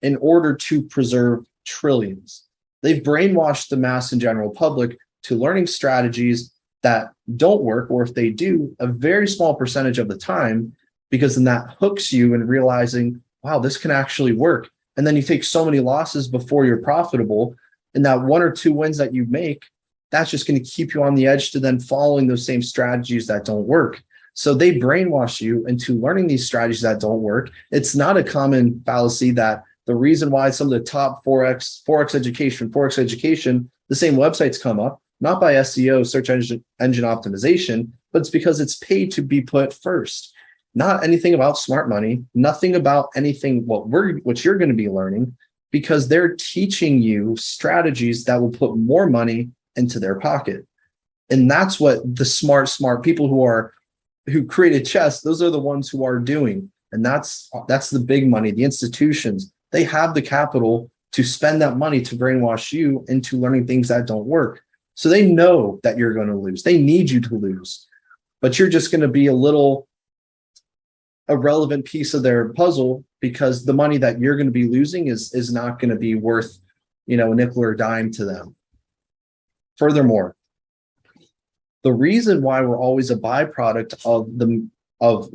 in order to preserve trillions. They've brainwashed the mass and general public to learning strategies that don't work, or if they do, a very small percentage of the time, because then that hooks you in realizing, wow, this can actually work. And then you take so many losses before you're profitable, and that 1 or 2 wins that you make, that's just going to keep you on the edge to then following those same strategies that don't work. So they brainwash you into learning these strategies that don't work. It's not a common fallacy that the reason why some of the top Forex education, the same websites come up, not by SEO, search engine optimization, but it's because it's paid to be put first. Not anything about smart money, nothing about anything what you're going to be learning, because they're teaching you strategies that will put more money into their pocket. And that's what the smart people who created chess, those are the ones who are doing. And that's the big money, the institutions. They have the capital to spend that money to brainwash you into learning things that don't work. So they know that you're going to lose. They need you to lose, but you're just going to be a little irrelevant piece of their puzzle, because the money that you're going to be losing is not going to be worth, a nickel or dime to them. Furthermore, the reason why we're always a byproduct of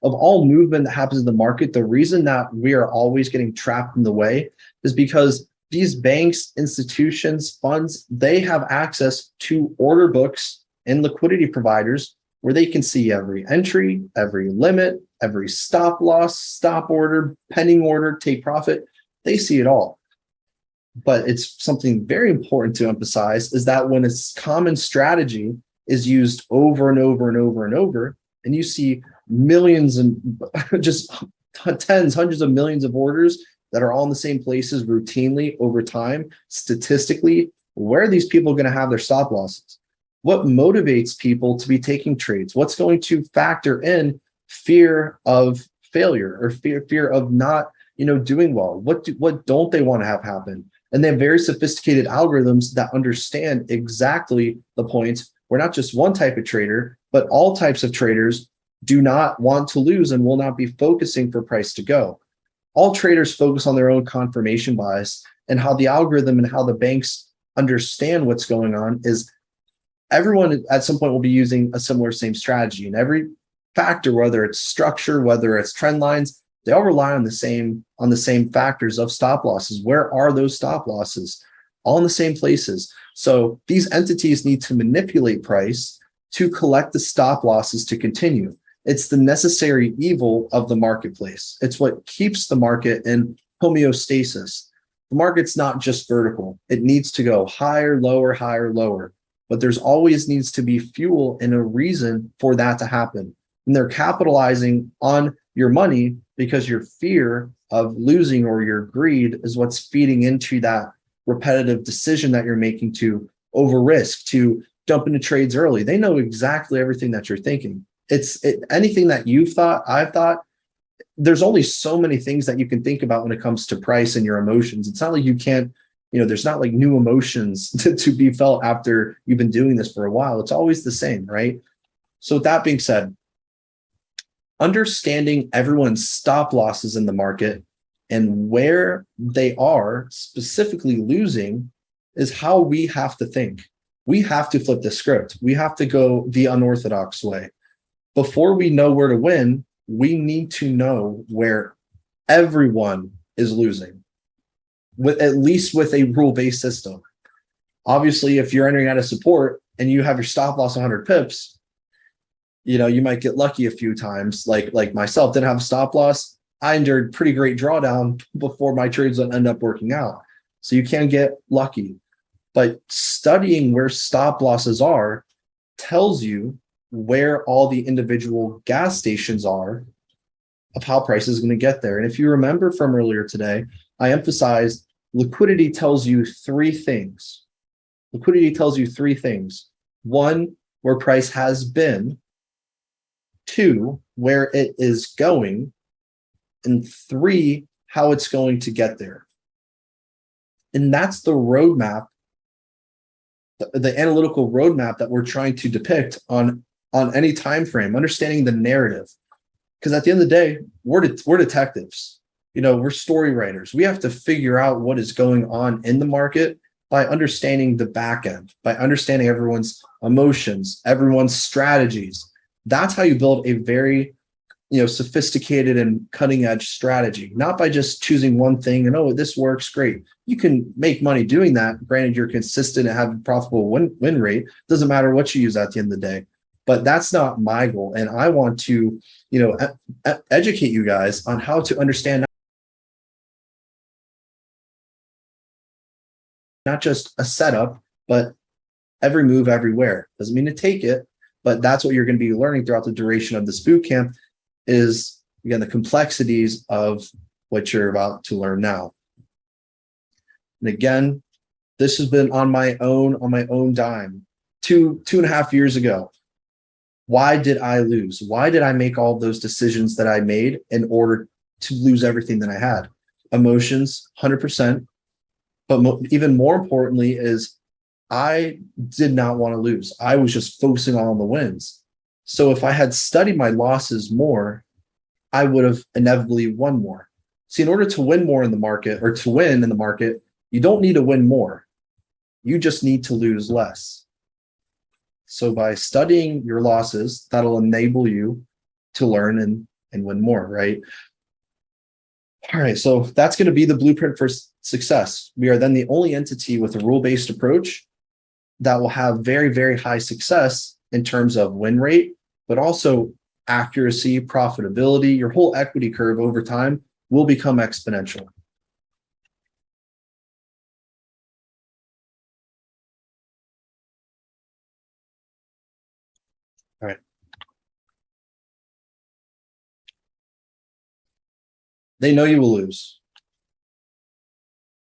all movement that happens in the market, the reason that we are always getting trapped in the way is because these banks, institutions, funds, they have access to order books and liquidity providers where they can see every entry, every limit, every stop loss, stop order, pending order, take profit. They see it all. But it's something very important to emphasize is that when its common strategy is used over and over and over and over, and you see millions and just tens, hundreds of millions of orders that are all in the same places routinely over time, statistically, where are these people going to have their stop losses? What motivates people to be taking trades? What's going to factor in fear of failure or fear of not, doing well? What don't they want to have happen? And they have very sophisticated algorithms that understand exactly the points where not just one type of trader, but all types of traders do not want to lose and will not be focusing for price to go. All traders focus on their own confirmation bias, and how the algorithm and how the banks understand what's going on is everyone at some point will be using a similar same strategy. And every factor, whether it's structure, whether it's trend lines, they all rely on the same factors of stop losses. Where are those stop losses? All in the same places. So these entities need to manipulate price to collect the stop losses to continue. It's the necessary evil of the marketplace. It's what keeps the market in homeostasis. The market's not just vertical. It needs to go higher, lower, higher, lower. But there's always needs to be fuel and a reason for that to happen. And they're capitalizing on your money because your fear of losing or your greed is what's feeding into that repetitive decision that you're making to over risk, to jump into trades early. They know exactly everything that you're thinking. Anything that you've thought, I've thought, there's only so many things that you can think about when it comes to price and your emotions. It's not like you can't, there's not like new emotions to be felt after you've been doing this for a while. It's always the same, right? So with that being said, understanding everyone's stop losses in the market and where they are specifically losing is how we have to think. We have to flip the script. We have to go the unorthodox way. Before we know where to win, we need to know where everyone is losing, at least with a rule-based system. Obviously, if you're entering at a support and you have your stop loss 100 pips, you might get lucky a few times. Like myself, didn't have a stop loss. I endured pretty great drawdown before my trades would end up working out. So you can get lucky. But studying where stop losses are tells you where all the individual gas stations are of how price is going to get there. And if you remember from earlier today, I emphasized liquidity tells you three things. Liquidity tells you three things. One, where price has been. Two, where it is going. And three, how it's going to get there. And that's the roadmap, the analytical roadmap that we're trying to depict on any time frame, understanding the narrative. Because at the end of the day, we're detectives. You know, we're story writers. We have to figure out what is going on in the market by understanding the back end, by understanding everyone's emotions, everyone's strategies. That's how you build a very, sophisticated and cutting edge strategy, not by just choosing one thing and, oh, this works great. You can make money doing that. Granted, you're consistent and have a profitable win rate. Doesn't matter what you use at the end of the day. But that's not my goal. And I want to, educate you guys on how to understand not just a setup, but every move everywhere. Doesn't mean to take it, but that's what you're going to be learning throughout the duration of this boot camp is, again, the complexities of what you're about to learn now. And again, this has been on my own dime. Two and a half years ago. Why did I lose? Why did I make all those decisions that I made in order to lose everything that I had? Emotions, 100%. But even more importantly is I did not want to lose. I was just focusing on the wins. So if I had studied my losses more, I would have inevitably won more. See, in order to win more in the market or to win in the market, you don't need to win more. You just need to lose less. So by studying your losses, that'll enable you to learn and win more, right? All right, so that's going to be the blueprint for success. We are then the only entity with a rule-based approach that will have very, very high success in terms of win rate, but also accuracy, profitability. Your whole equity curve over time will become exponential. All right. They know you will lose.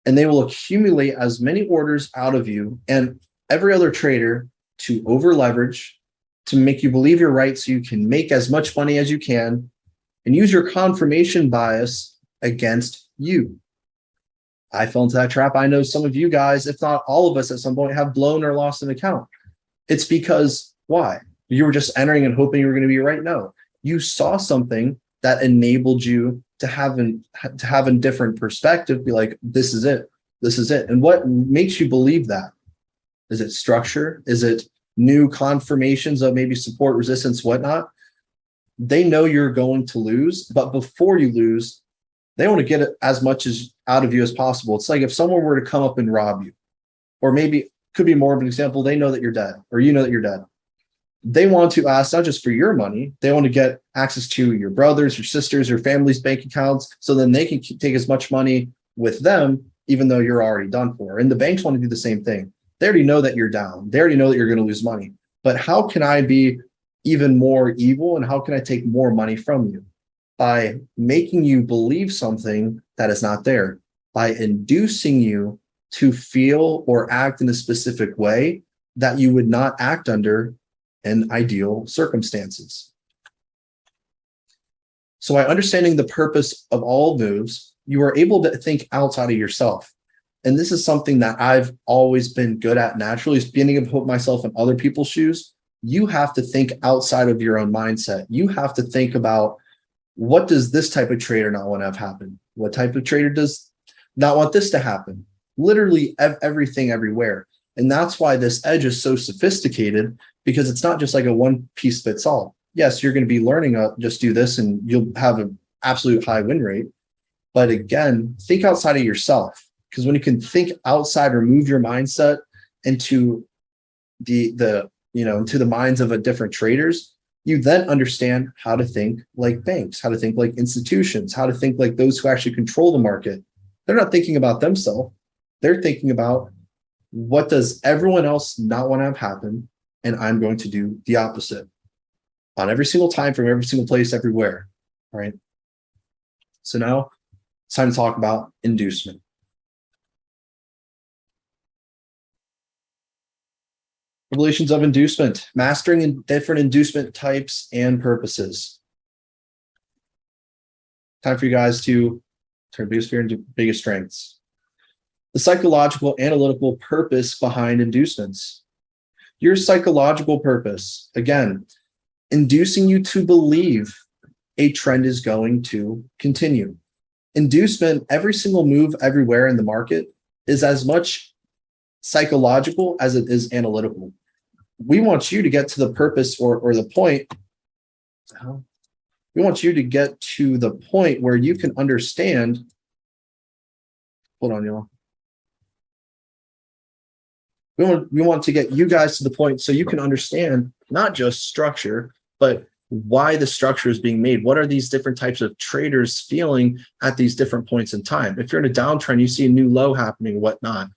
And they will accumulate as many orders out of you and every other trader to over leverage, to make you believe you're right so you can make as much money as you can and use your confirmation bias against you. I fell into that trap. I know some of you guys, if not all of us at some point, have blown or lost an account. It's because why? You were just entering and hoping you were going to be right. No, you saw something that enabled you to have a different perspective, be like, this is it. This is it. And what makes you believe that? Is it structure? Is it new confirmations of maybe support, resistance, whatnot? They know you're going to lose, but before you lose, they want to get as much as out of you as possible. It's like if someone were to come up and rob you, or maybe could be more of an example, they know that you're dead, or you know that you're dead. They want to ask not just for your money, they want to get access to your brothers, your sisters, your family's bank accounts, so then they can take as much money with them, even though you're already done for. And the banks want to do the same thing. They already know that you're down. They already know that you're going to lose money. But how can I be even more evil and how can I take more money from you? By making you believe something that is not there, by inducing you to feel or act in a specific way that you would not act under in ideal circumstances. So by understanding the purpose of all moves, you are able to think outside of yourself. And this is something that I've always been good at naturally, is beginning to put myself in other people's shoes. You have to think outside of your own mindset. You have to think about, what does this type of trader not want to have happen? What type of trader does not want this to happen? Literally everything everywhere. And that's why this edge is so sophisticated, because it's not just like a one piece fits all. Yes, you're going to be learning just do this and you'll have an absolute high win rate. But again, think outside of yourself, because when you can think outside or move your mindset into into the minds of a different traders, you then understand how to think like banks, how to think like institutions, how to think like those who actually control the market. They're not thinking about themselves. They're thinking about, what does everyone else not want to have happen? And I'm going to do the opposite on every single time, from every single place, everywhere. All right. So now it's time to talk about inducement. Relations of inducement, mastering in different inducement types and purposes. Time for you guys to turn biggest fear into biggest strengths. The psychological analytical purpose behind inducements. Your psychological purpose, again, inducing you to believe a trend is going to continue. Inducement, every single move everywhere in the market is as much psychological as it is analytical. We want you to get to the purpose or the point. We want you to get to the point where you can understand. Hold on, y'all. We want to get you guys to the point so you can understand not just structure, but why the structure is being made. What are these different types of traders feeling at these different points in time? If you're in a downtrend, you see a new low happening, whatnot.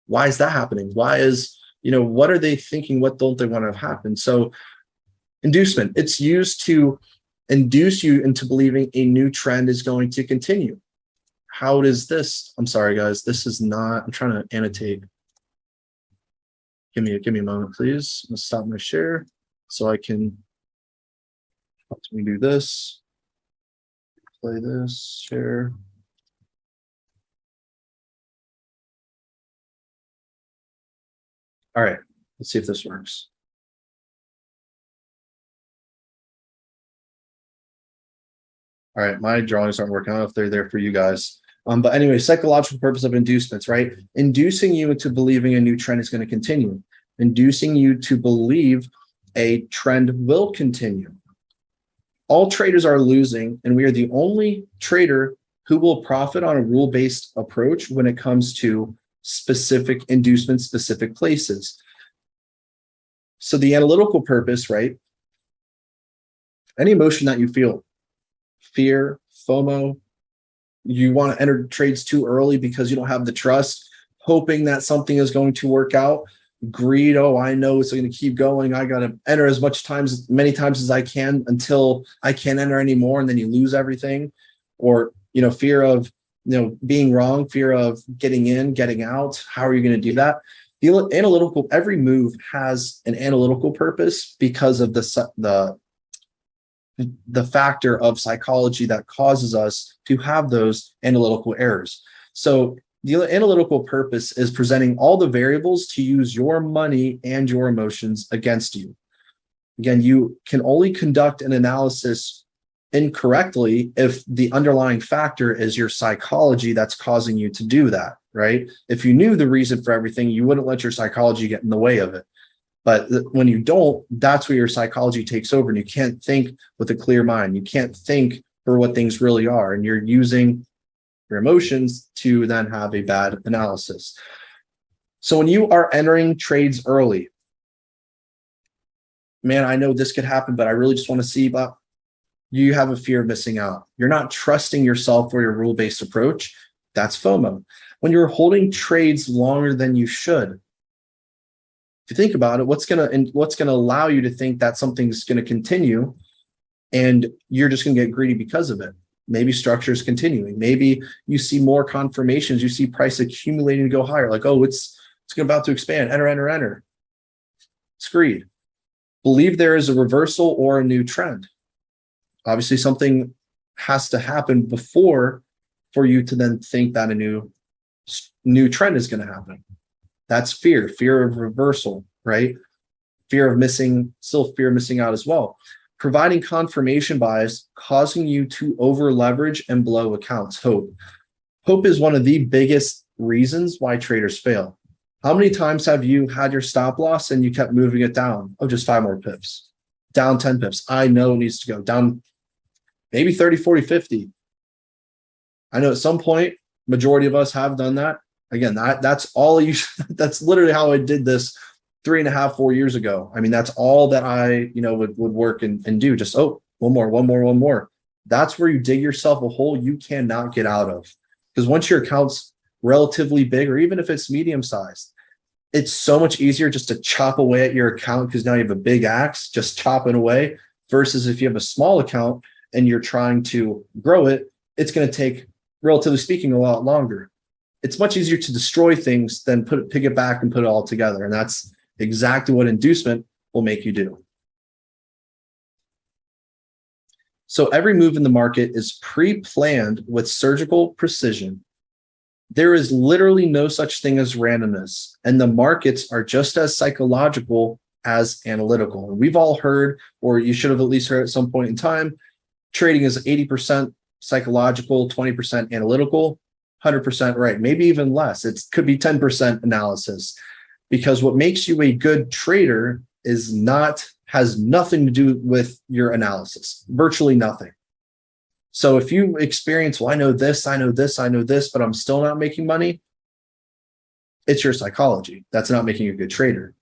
Why is that happening? Why is, what are they thinking? What don't they want to have happen? So inducement, it's used to induce you into believing a new trend is going to continue. How does this? I'm sorry, guys. This is not, I'm trying to annotate. Give me a moment, please. Let's stop my share so I can let me do this. Play this, share. All right, let's see if this works. All right, my drawings aren't working. I don't know if they're there for you guys. But anyway, psychological purpose of inducements, right? Inducing you into believing a new trend is going to continue. Inducing you to believe a trend will continue. All traders are losing, and we are the only trader who will profit on a rule-based approach when it comes to specific inducements, specific places. So the analytical purpose, right? Any emotion that you feel, fear, FOMO, you want to enter trades too early because you don't have the trust, hoping that something is going to work out. Greed, oh, I know it's going to keep going. I got to enter as many times as I can until I can't enter anymore, and then you lose everything. Or, fear of, being wrong, fear of getting in, getting out. How are you going to do that? The analytical, every move has an analytical purpose because of the factor of psychology that causes us to have those analytical errors. So the analytical purpose is presenting all the variables to use your money and your emotions against you. Again, you can only conduct an analysis incorrectly if the underlying factor is your psychology that's causing you to do that, right? If you knew the reason for everything, you wouldn't let your psychology get in the way of it. But when you don't, that's where your psychology takes over, and you can't think with a clear mind. You can't think for what things really are, and you're using your emotions to then have a bad analysis. So when you are entering trades early, man, I know this could happen, but I really just want to see, but you have a fear of missing out. You're not trusting yourself or your rule-based approach. That's FOMO. When you're holding trades longer than you should, if you think about it, what's gonna allow you to think that something's going to continue, and you're just going to get greedy because of it? Maybe structure is continuing. Maybe you see more confirmations. You see price accumulating to go higher. Like, oh, it's about to expand. Enter. It's greed. Believe there is a reversal or a new trend. Obviously, something has to happen before for you to then think that a new trend is going to happen. That's fear of reversal, right? Fear of missing out as well. Providing confirmation bias, causing you to over leverage and blow accounts. Hope is one of the biggest reasons why traders fail. How many times have you had your stop loss and you kept moving it down? Oh, just 5 more pips, down 10 pips. I know it needs to go down maybe 30, 40, 50. I know at some point, majority of us have done that. Again, that's all you, that's literally how I did this 3.5, 4 years ago. I mean, that's all that I, would work and do. Just, oh, one more. That's where you dig yourself a hole you cannot get out of. Because once your account's relatively big, or even if it's medium sized, it's so much easier just to chop away at your account because now you have a big axe just chopping away, versus if you have a small account and you're trying to grow it, it's going to take, relatively speaking, a lot longer. It's much easier to destroy things than pick it back and put it all together. And that's exactly what inducement will make you do. So every move in the market is pre-planned with surgical precision. There is literally no such thing as randomness, and the markets are just as psychological as analytical. We've all heard, or you should have at least heard at some point in time, trading is 80% psychological, 20% analytical, 100% right, maybe even less. It could be 10% analysis, because what makes you a good trader has nothing to do with your analysis, virtually nothing. So if you experience, well, I know this, but I'm still not making money, it's your psychology. That's not making you a good trader.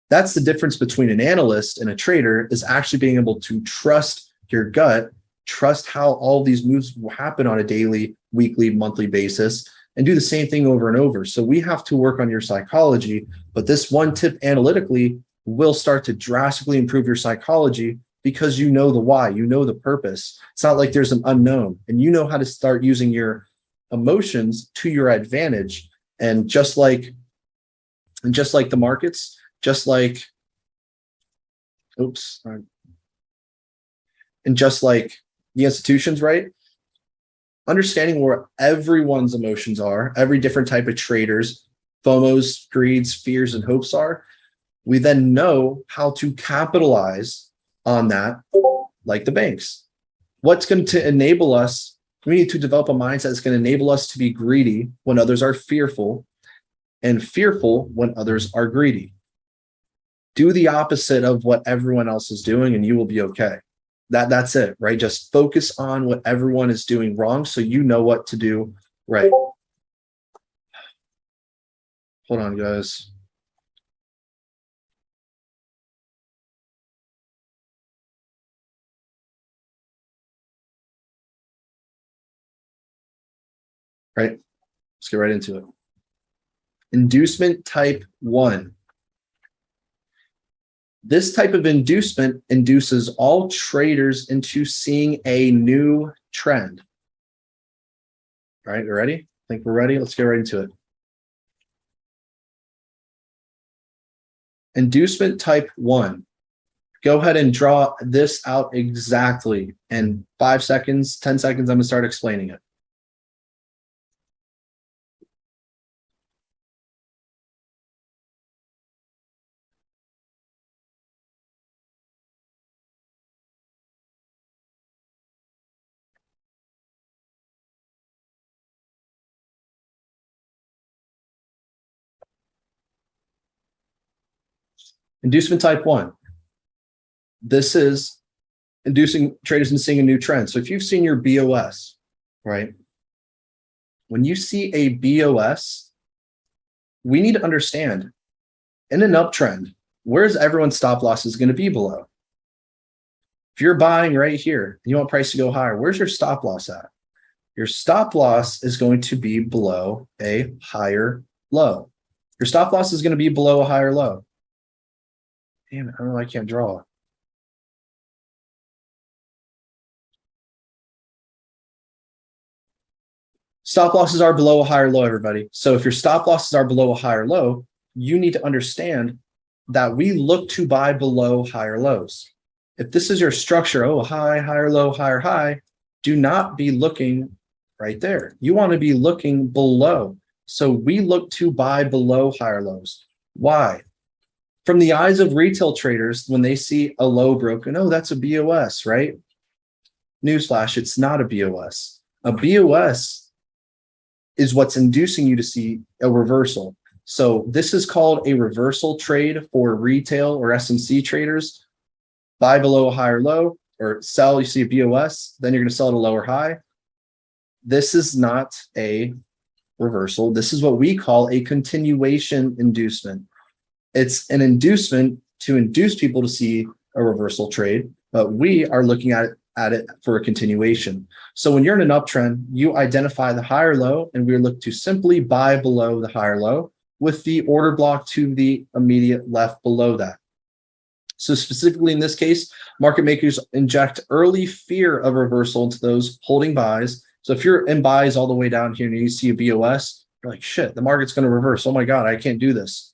That's the difference between an analyst and a trader, is actually being able to trust your gut, trust how all these moves will happen on a daily, weekly, monthly basis, and do the same thing over and over. So we have to work on your psychology, but this one tip analytically will start to drastically improve your psychology, because you know the why, you know the purpose. It's not like there's an unknown, and you know how to start using your emotions to your advantage. And just like the markets, just like the institutions, right? Understanding where everyone's emotions are, every different type of traders, FOMOs, greeds, fears, and hopes are, we then know how to capitalize on that, like the banks. What's going to enable us? We need to develop a mindset that's going to enable us to be greedy when others are fearful, and fearful when others are greedy. Do the opposite of what everyone else is doing, and you will be okay. That's it, right? Just focus on what everyone is doing wrong, so you know what to do right. Hold on, guys. Right, let's get right into it. Inducement type 1. This type of inducement induces all traders into seeing a new trend. All right, you ready? I think we're ready. Let's get right into it. Inducement type 1. Go ahead and draw this out exactly in 5 seconds, 10 seconds. I'm going to start explaining it. Inducement type 1. This is inducing traders into seeing a new trend. So if you've seen your BOS, right? When you see a BOS, we need to understand, in an uptrend, where's everyone's stop loss is going to be below? If you're buying right here, and you want price to go higher, where's your stop loss at? Your stop loss is going to be below a higher low. Your stop loss is going to be below a higher low. Damn it, I don't know why I can't draw. Stop losses are below a higher low, everybody. So if your stop losses are below a higher low, you need to understand that we look to buy below higher lows. If this is your structure, oh, high, higher low, higher high, do not be looking right there. You want to be looking below. So we look to buy below higher lows. Why? From the eyes of retail traders, when they see a low broken, oh, that's a BOS, right? Newsflash, it's not a BOS. A BOS is what's inducing you to see a reversal. So this is called a reversal trade for retail or SMC traders. Buy below a higher low, or sell, you see a BOS, then you're going to sell at a lower high. This is not a reversal. This is what we call a continuation inducement. It's an inducement to induce people to see a reversal trade, but we are looking at it for a continuation. So when you're in an uptrend, you identify the higher low, and we look to simply buy below the higher low with the order block to the immediate left below that. So specifically in this case, market makers inject early fear of reversal into those holding buys. So if you're in buys all the way down here and you see a BOS, you're like, shit, the market's going to reverse. Oh my God, I can't do this.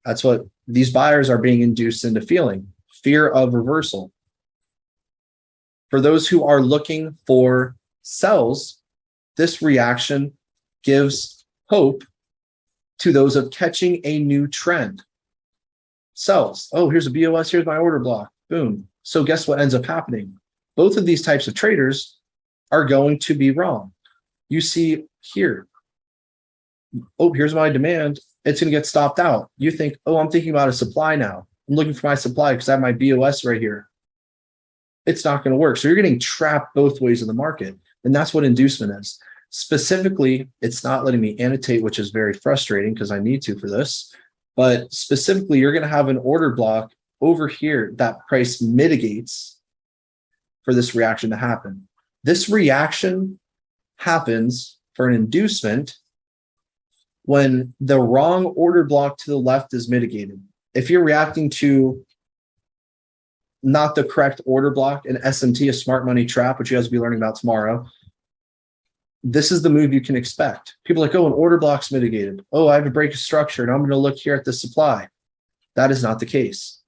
That's what These buyers are being induced into feeling fear of reversal. For those who are looking for sells, this reaction gives hope to those of catching a new trend. Sells. Oh, here's a BOS. Here's my order block. Boom. So guess what ends up happening? Both of these types of traders are going to be wrong. You see here, oh, here's my demand. It's going to get stopped out. You think, oh, I'm thinking about a supply now. I'm looking for my supply because I have my BOS right here. It's not going to work. So you're getting trapped both ways of the market. And that's what inducement is. Specifically, it's not letting me annotate, which is very frustrating because I need to for this. But specifically, you're going to have an order block over here that price mitigates for this reaction to happen. This reaction happens for an inducement when the wrong order block to the left is mitigated. If you're reacting to not the correct order block, an SMT, a smart money trap, which you guys will be learning about tomorrow, this is the move you can expect. People are like, oh, an order block's mitigated. Oh, I have a break of structure and I'm going to look here at the supply. That is not the case.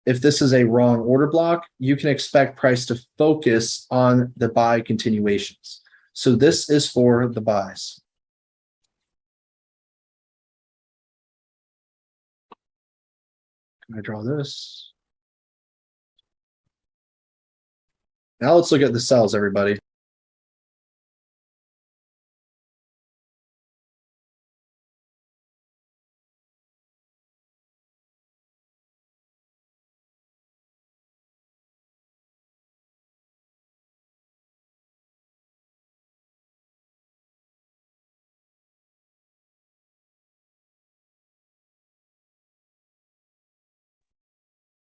If this is a wrong order block, you can expect price to focus on the buy continuations. So this is for the buys. Can I draw this? Now let's look at the sells, everybody.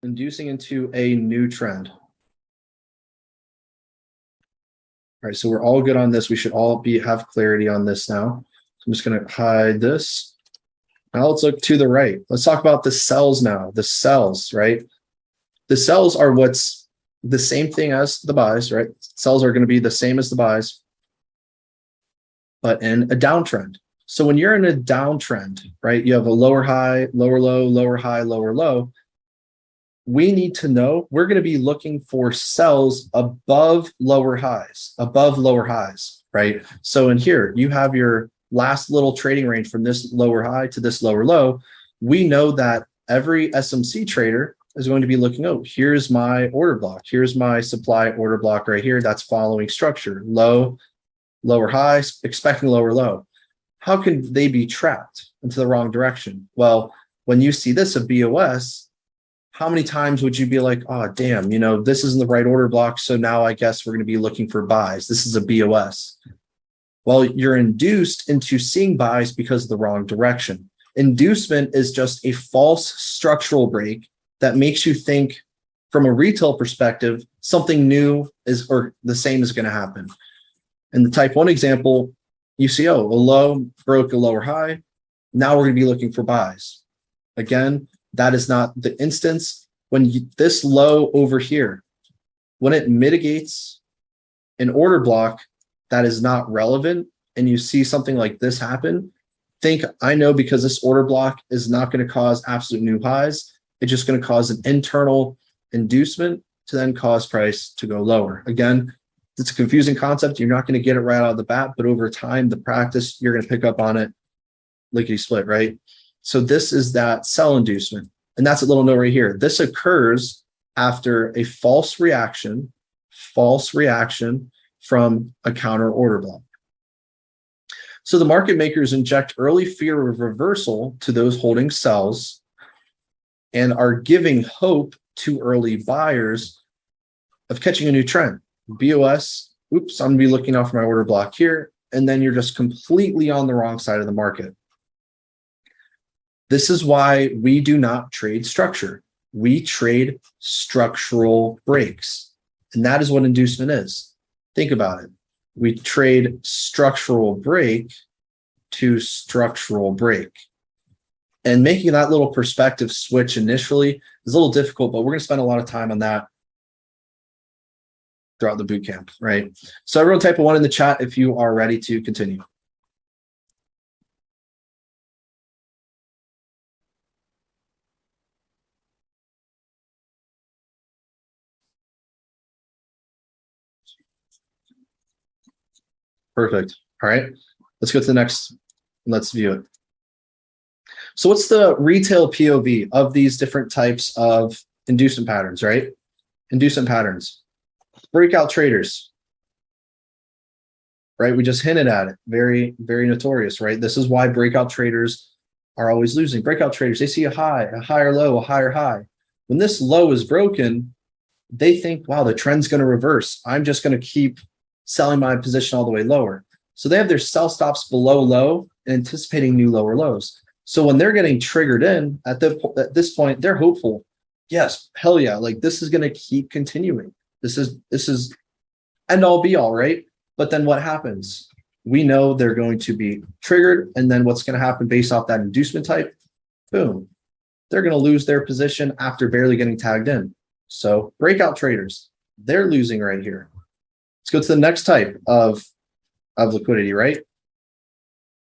Inducing into a new trend. All right, so we're all good on this. We should all have clarity on this now. So I'm just going to hide this. Now let's look to the right. Let's talk about the sells now. The sells, right? The sells are what's the same thing as the buys, right? Sells are going to be the same as the buys, but in a downtrend. So when you're in a downtrend, right, you have a lower high, lower low, lower high, lower low. We need to know we're going to be looking for sells above lower highs, right? So in here, you have your last little trading range from this lower high to this lower low. We know that every SMC trader is going to be looking, oh, here's my order block. Here's my supply order block right here. That's following structure, low, lower high, expecting lower low. How can they be trapped into the wrong direction? Well, when you see this, a BOS, how many times would you be like, oh, damn, you know, this isn't the right order block. So now I guess we're going to be looking for buys. This is a BOS. Well, you're induced into seeing buys because of the wrong direction. Inducement is just a false structural break that makes you think from a retail perspective, something new is or the same is going to happen. In the type 1 example, you see, oh, a low broke a lower high. Now we're going to be looking for buys. Again, that is not the instance. When this low over here, when it mitigates an order block that is not relevant, and you see something like this happen, think, I know because this order block is not going to cause absolute new highs. It's just going to cause an internal inducement to then cause price to go lower. Again, it's a confusing concept. You're not going to get it right out of the bat, but over time, the practice, you're going to pick up on it lickety split, right? So this is that sell inducement. And that's a little note right here. This occurs after a false reaction from a counter order block. So the market makers inject early fear of reversal to those holding sells and are giving hope to early buyers of catching a new trend. BOS, oops, I'm going to be looking out for my order block here. And then you're just completely on the wrong side of the market. This is why we do not trade structure. We trade structural breaks. And that is what inducement is. Think about it. We trade structural break to structural break. And making that little perspective switch initially is a little difficult, but we're going to spend a lot of time on that throughout the boot camp, right? So everyone type a 1 in the chat if you are ready to continue. Perfect. All right, let's go to the next. Let's view it. So what's the retail POV of these different types of inducement patterns, right? Inducement patterns. Breakout traders, right? We just hinted at it. Very, very notorious, right? This is why breakout traders are always losing. Breakout traders, they see a higher low, a higher high. When this low is broken, they think, wow, the trend's going to reverse. I'm just going to keep selling my position all the way lower. So they have their sell stops below low and anticipating new lower lows. So when they're getting triggered in at this point, they're hopeful. Yes, hell yeah, like this is going to keep continuing. This is end all be all, right? But then what happens? We know they're going to be triggered, and then what's going to happen based off that inducement type? Boom. They're going to lose their position after barely getting tagged in. So breakout traders, they're losing right here. Let's go to the next type of liquidity, right?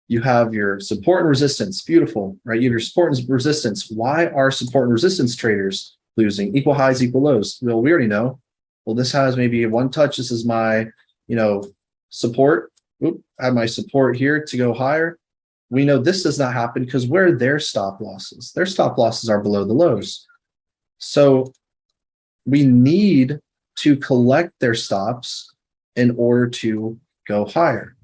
You have your support and resistance. Beautiful, right? You have your support and resistance. Why are support and resistance traders losing? Equal highs, equal lows. Well, we already know. Well, this has maybe one touch. This is my, support. Oop, I have my support here to go higher. We know this does not happen because where are their stop losses? Their stop losses are below the lows. So we need to collect their stops in order to go higher.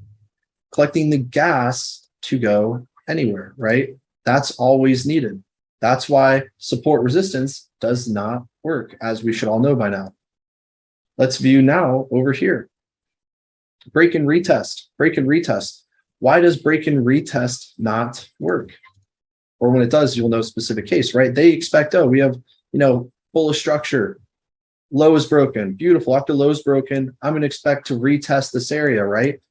Collecting the gas to go anywhere, right? That's always needed. That's why support resistance does not work, as we should all know by now. Let's view now over here. Break and retest, break and retest. Why does break and retest not work? Or when it does, you'll know a specific case, right? They expect, oh, we have, bullish structure. Low is broken. Beautiful. After low is broken, I'm going to expect to retest this area, right?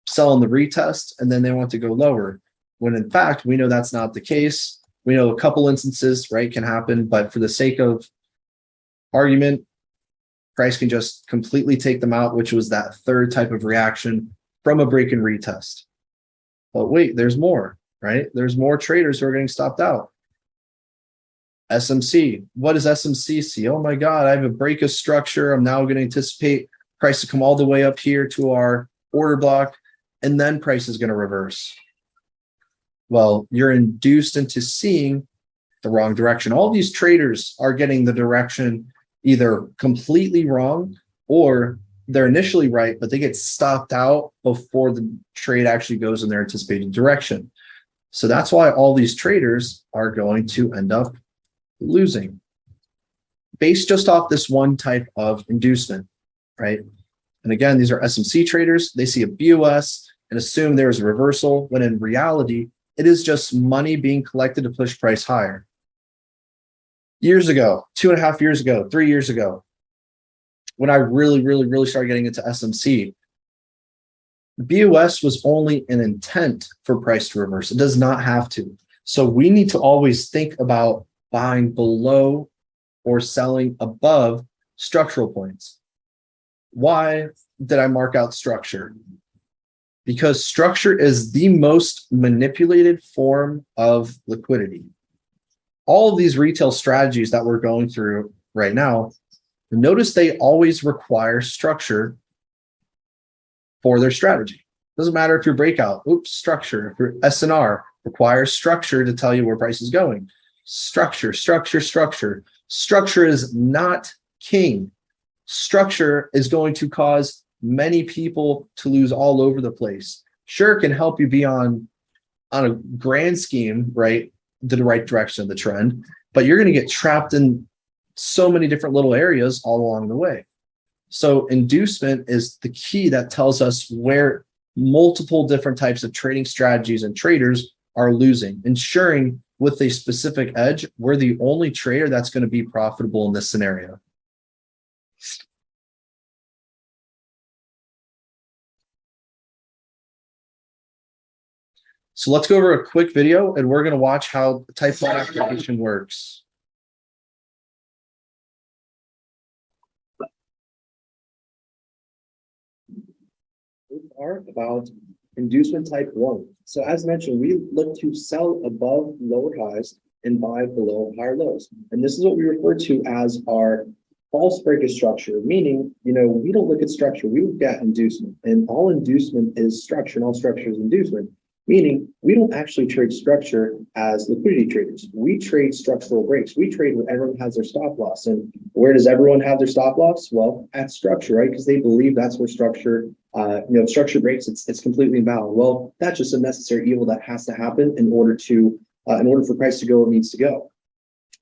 Sell on the retest, and then they want to go lower. When in fact, we know that's not the case. We know a couple instances, right, can happen, but for the sake of argument, price can just completely take them out, which was that third type of reaction from a break and retest. But wait, there's more, right? There's more traders who are getting stopped out. SMC. What does SMC see? Oh my God, I have a break of structure. I'm now going to anticipate price to come all the way up here to our order block, and then price is going to reverse. Well, you're induced into seeing the wrong direction. All these traders are getting the direction either completely wrong or they're initially right, but they get stopped out before the trade actually goes in their anticipated direction. So that's why all these traders are going to end up losing based just off this one type of inducement, right? And again, these are SMC traders. They see a BOS and assume there is a reversal, when in reality, it is just money being collected to push price higher. Years ago, 2.5 years ago, 3 years ago, when I really started getting into SMC, BOS was only an intent for price to reverse. It does not have to. So we need to always think about buying below or selling above structural points. Why did I mark out structure? Because structure is the most manipulated form of liquidity. All of these retail strategies that we're going through right now, notice they always require structure for their strategy. Doesn't matter if you're breakout, structure. If you're SNR, requires structure to tell you where price is going. Structure. Structure is not king. Structure is going to cause many people to lose all over the place. Sure, it can help you be on a grand scheme, right, the right direction of the trend, but you're going to get trapped in so many different little areas all along the way. So inducement is the key that tells us where multiple different types of trading strategies and traders are losing, ensuring with a specific edge, we're the only trader that's going to be profitable in this scenario. So let's go over a quick video and we're going to watch how type 1 application works. Are about inducement type 1. So as mentioned, we look to sell above lower highs and buy below higher lows. And this is what we refer to as our false break of structure, meaning, we don't look at structure, we look at inducement, and all inducement is structure and all structure is inducement, meaning we don't actually trade structure as liquidity traders. We trade structural breaks. We trade when everyone has their stop loss. And where does everyone have their stop loss? Well, at structure, right? Because they believe that's where structure, structure breaks, it's completely invalid. Well, that's just a necessary evil that has to happen in order for price to go where it needs to go.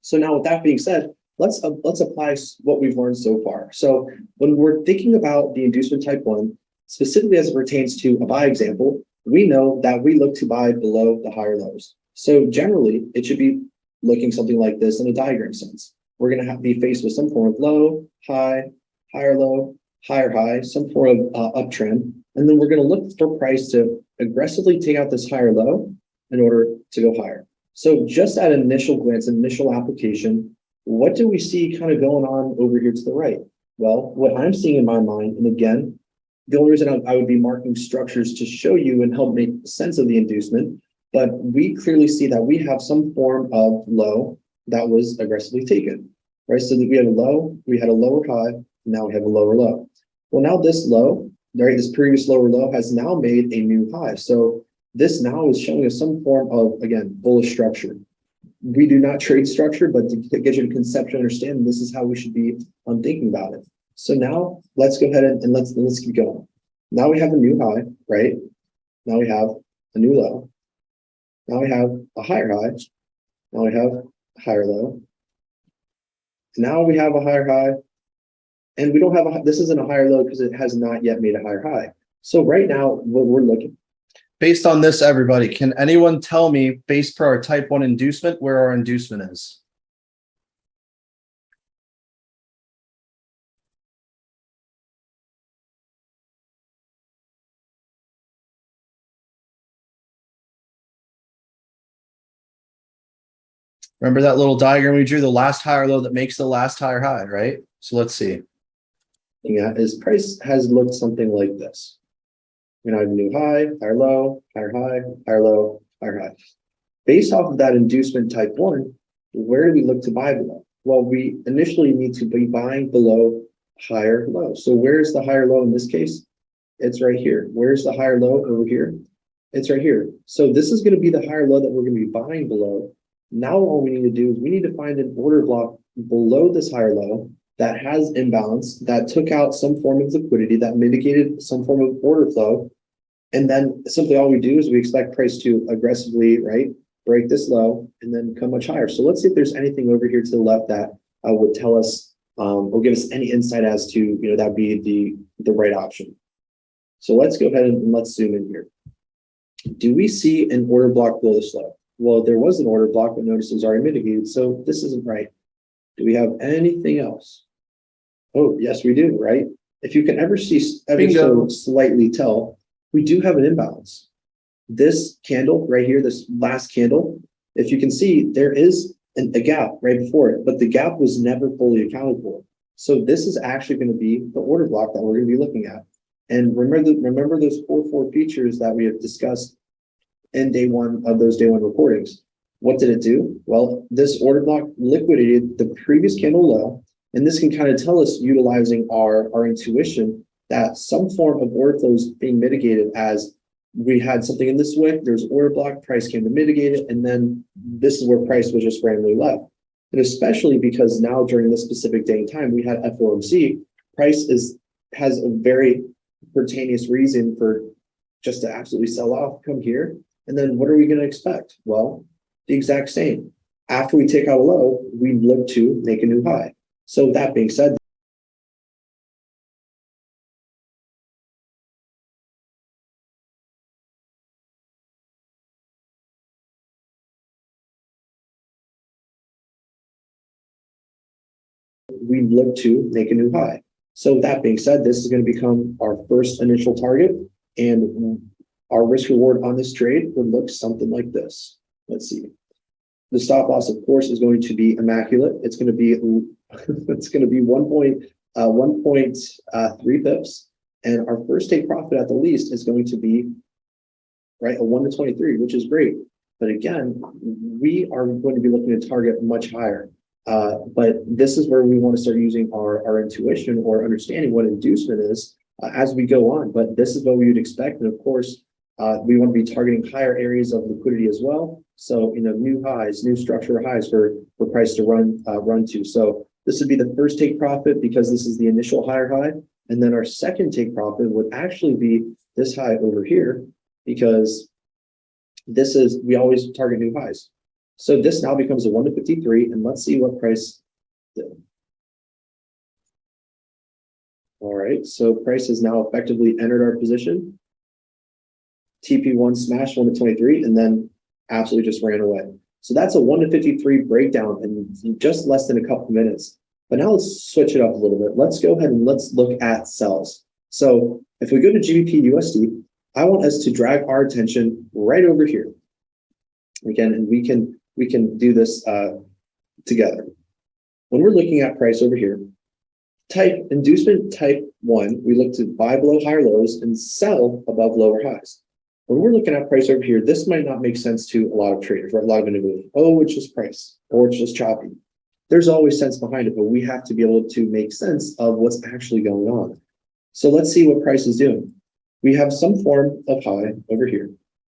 So now with that being said, let's apply what we've learned so far. So when we're thinking about the inducement type 1, specifically as it pertains to a buy example, we know that we look to buy below the higher lows. So generally, it should be looking something like this in a diagram sense. We're going to be faced with some form of low, high, higher low, higher high, some form of uptrend. And then we're going to look for price to aggressively take out this higher low in order to go higher. So just at initial glance, initial application, what do we see kind of going on over here to the right? Well, what I'm seeing in my mind, and again, the only reason I would be marking structures to show you and help make sense of the inducement, but we clearly see that we have some form of low that was aggressively taken, right? So that we had a low, we had a lower high, now we have a lower low. Well, now this low, right, this previous lower low has now made a new high. So this now is showing us some form of, again, bullish structure. We do not trade structure, but to get you a conceptual understanding, this is how we should be thinking about it. So now let's go ahead and let's keep going. Now we have a new high, right? Now we have a new low. Now we have a higher high. Now we have a higher low. Now we have a higher high. And we don't have this isn't a higher low because it has not yet made a higher high. So right now, what we're looking. Based on this, everybody, can anyone tell me, based per our type 1 inducement, where our inducement is? Remember that little diagram we drew, the last higher low that makes the last higher high, right? So let's see. Yeah, his price has looked something like this. We have a new high, higher low, higher high, higher low, higher high. Based off of that inducement type 1, where do we look to buy below? Well, we initially need to be buying below higher low. So where's the higher low in this case? It's right here. Where's the higher low over here? It's right here. So this is going to be the higher low that we're going to be buying below. Now all we need to do is we need to find an order block below this higher low that has imbalance, that took out some form of liquidity, that mitigated some form of order flow. And then simply all we do is we expect price to aggressively, right, break this low and then come much higher. So let's see if there's anything over here to the left that would tell us or give us any insight as to, that'd be the right option. So let's go ahead and let's zoom in here. Do we see an order block below this low? Well, there was an order block, but notice it was already mitigated. So this isn't right. Do we have anything else? Oh, yes, we do, right? If you can ever see, so slightly tell, we do have an imbalance. This candle right here, this last candle, if you can see, there is a gap right before it, but the gap was never fully accounted for. So this is actually going to be the order block that we're going to be looking at. And remember those four features that we have discussed in day one of those day one recordings. What did it do? Well, this order block liquidated the previous candle low, and this can kind of tell us, utilizing our intuition, that some form of order flow is being mitigated as we had something in this wick, there's order block, price came to mitigate it, and then this is where price was just randomly left. And especially because now during this specific day and time, we had FOMC, price has a very pertaneous reason for just to absolutely sell off, come here. And then what are we going to expect? Well, the exact same. After we take out a low, we look to make a new high. So that being said, we look to make a new high. So that being said, this is going to become our first initial target, and our risk reward on this trade would look something like this. Let's see. The stop loss, of course, is going to be immaculate. It's going to be 1.3 pips, and our first take profit at the least is going to be right a 1 to 23, which is great. But again, we are going to be looking to target much higher. But this is where we want to start using our intuition or understanding what inducement is as we go on. But this is what we would expect. And of course, we want to be targeting higher areas of liquidity as well. So, new highs, new structural highs for price to run to. So this would be the first take profit because this is the initial higher high. And then our second take profit would actually be this high over here because we always target new highs. So this now becomes a 1 to 53, and let's see what price did. All right, so price has now effectively entered our position. TP1 smashed 1 to 23, and then absolutely just ran away. So that's a 1 to 53 breakdown in just less than a couple minutes. But now let's switch it up a little bit. Let's go ahead and let's look at sells. So if we go to GBP USD, I want us to drag our attention right over here. Again, and we can do this together. When we're looking at price over here, type inducement type 1, we look to buy below higher lows and sell above lower highs. When we're looking at price over here, this might not make sense to a lot of traders, right? A lot of individuals. Oh, it's just price, or it's just choppy. There's always sense behind it, but we have to be able to make sense of what's actually going on. So let's see what price is doing. We have some form of high over here.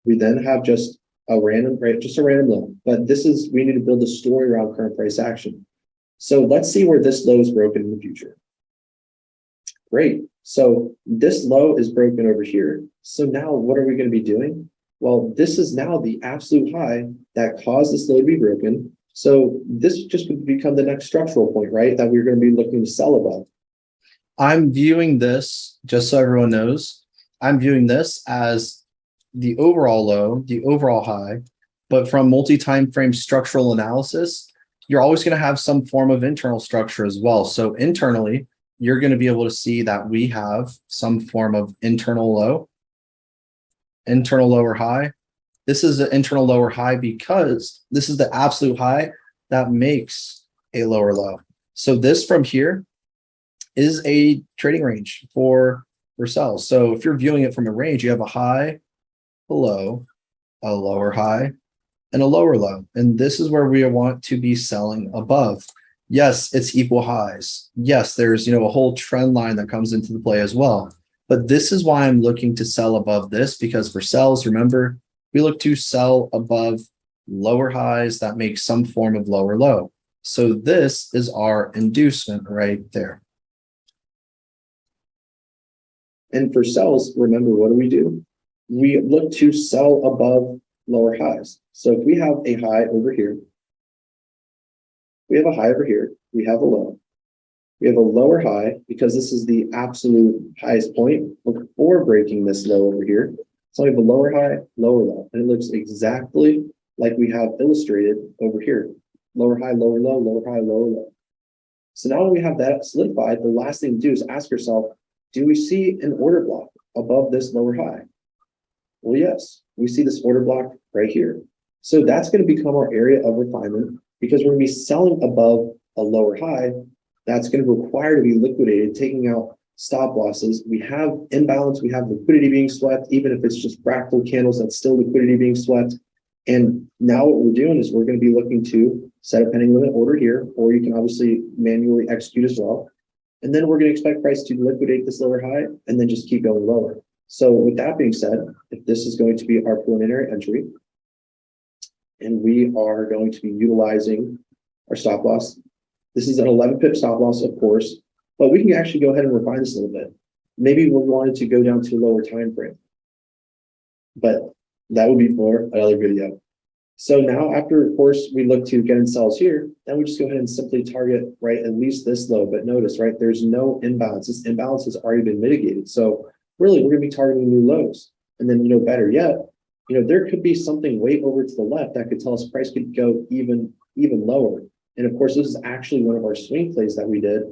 We then have just a random low, but we need to build a story around current price action. So let's see where this low is broken in the future. Great. So this low is broken over here. So now what are we going to be doing? Well, this is now the absolute high that caused this low to be broken. So this just would become the next structural point, right? That we're going to be looking to sell above. I'm viewing this, just so everyone knows, I'm viewing this as the overall low, the overall high, but from multi-time frame structural analysis, you're always going to have some form of internal structure as well. So internally, you're going to be able to see that we have some form of internal low, internal lower high. This is an internal lower high because this is the absolute high that makes a lower low. So this from here is a trading range for sells. So if you're viewing it from a range, you have a high, a low, a lower high, and a lower low. And this is where we want to be selling above. Yes, it's equal highs. Yes, there's a whole trend line that comes into the play as well. But this is why I'm looking to sell above this, because for sells, remember, we look to sell above lower highs that make some form of lower low. So this is our inducement right there. And for sells, remember, what do? We look to sell above lower highs. So if we have a high over here, we have a high over here, we have a low. We have a lower high because this is the absolute highest point before breaking this low over here. So we have a lower high, lower low, and it looks exactly like we have illustrated over here. Lower high, lower low, lower high, lower low. So now that we have that solidified, the last thing to do is ask yourself, do we see an order block above this lower high? Well, yes, we see this order block right here. So that's going to become our area of refinement because we're going to be selling above a lower high. That's going to require to be liquidated, taking out stop losses. We have imbalance, we have liquidity being swept, even if it's just fractal candles, that's still liquidity being swept. And now what we're doing is we're going to be looking to set a pending limit order here, or you can obviously manually execute as well. And then we're going to expect price to liquidate this lower high and then just keep going lower. So with that being said, if this is going to be our preliminary entry, and we are going to be utilizing our stop loss, this is an 11 pip stop loss, of course, but we can actually go ahead and refine this a little bit. Maybe we wanted to go down to a lower time frame, but that would be for another video. So now after, of course, we look to get in sells here, then we just go ahead and simply target, right, at least this low. But notice, right, there's no imbalance. This imbalance has already been mitigated. So really, we're going to be targeting new lows. And then, better yet, there could be something way over to the left that could tell us price could go even lower. And of course, this is actually one of our swing plays that we did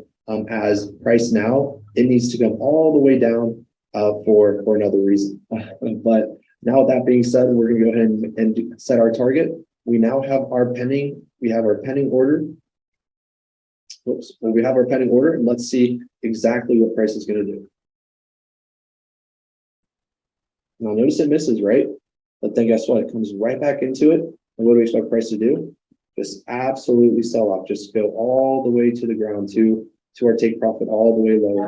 as price now, it needs to come all the way down for another reason. But now with that being said, we're going to go ahead and set our target. We now have our pending, order. Whoops, well, we have our pending order, and let's see exactly what price is going to do. Now notice it misses, right? But then guess what? It comes right back into it. And what do we expect price to do? Just absolutely sell off. Just go all the way to the ground to our take profit all the way low.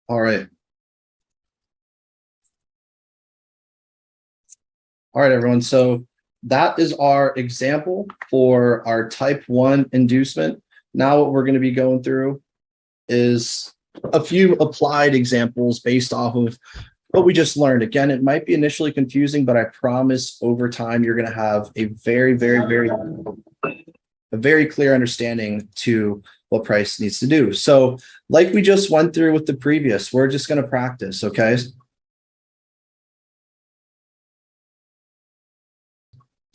All right. All right, everyone. So that is our example for our type 1 inducement. Now what we're going to be going through is a few applied examples based off of what we just learned. Again, it might be initially confusing, but I promise over time you're going to have a very clear understanding to what price needs to do. So like we just went through with the previous, we're just going to practice, okay?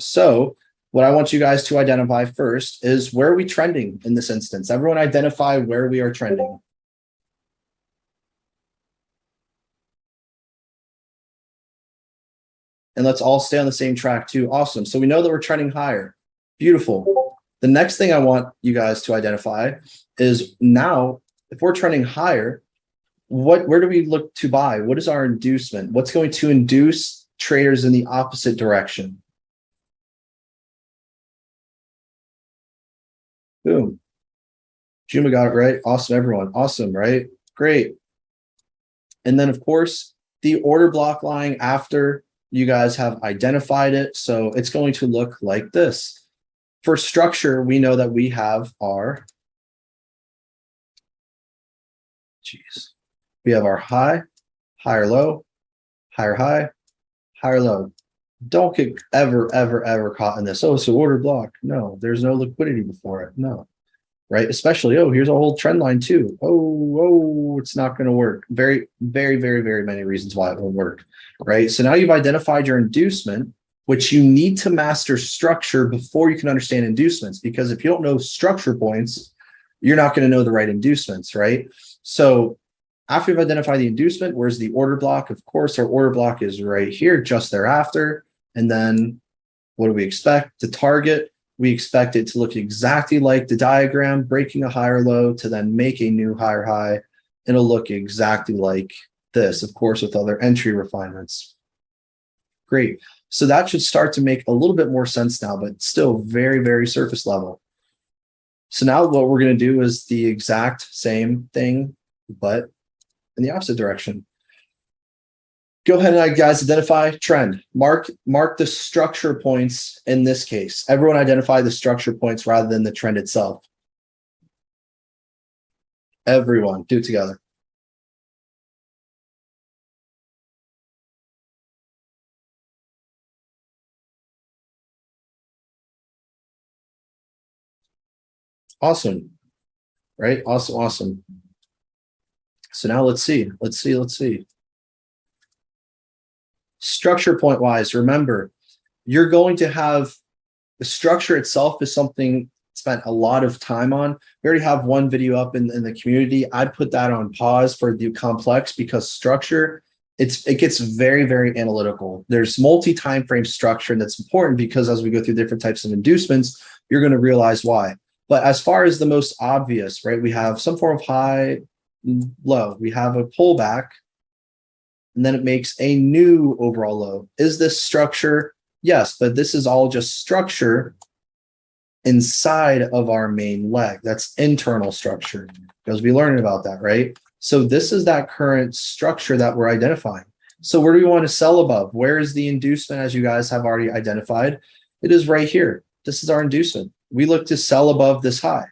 So what I want you guys to identify first is where are we trending in this instance? Everyone identify where we are trending. And let's all stay on the same track too. Awesome. So we know that we're trending higher. Beautiful. The next thing I want you guys to identify is now, if we're trending higher, where do we look to buy? What is our inducement? What's going to induce traders in the opposite direction? Boom. Juma got it right. Awesome, everyone. Awesome, right? Great. And then, of course, the order block line after you guys have identified it. So it's going to look like this. For structure, we know that we have our, we have our high, higher low, higher high, higher low. Don't get ever caught in this. Oh, so order block. No, there's no liquidity before it. No, right? Especially, oh, here's a whole trend line too. Oh, it's not going to work. Very many reasons why it won't work, right? So now you've identified your inducement, which you need to master structure before you can understand inducements, because if you don't know structure points, you're not going to know the right inducements, right? So after you've identified the inducement, where's the order block? Of course, our order block is right here, just thereafter. And then what do we expect? The target, we expect it to look exactly like the diagram, breaking a higher low to then make a new higher high. It'll look exactly like this, of course, with other entry refinements. Great. So that should start to make a little bit more sense now, but still very surface level. So now what we're going to do is the exact same thing, but in the opposite direction. Go ahead and guys identify trend. Mark the structure points in this case. Everyone identify the structure points rather than the trend itself. Everyone, do it together. Awesome. Right? Awesome. So now let's see. Structure point wise, remember, you're going to have the structure itself is something spent a lot of time on. We already have one video up in the community. I'd put that on pause for the complex, because structure, it gets very analytical. There's multi-time frame structure, and that's important because as we go through different types of inducements, you're going to realize why. But as far as the most obvious, right, we have some form of high, low. We have a pullback, and then it makes a new overall low. Is this structure? Yes, but this is all just structure inside of our main leg. That's internal structure, because we learned about that, right? So this is that current structure that we're identifying. So where do we want to sell above? Where is the inducement, as you guys have already identified? It is right here. This is our inducement. We look to sell above this high.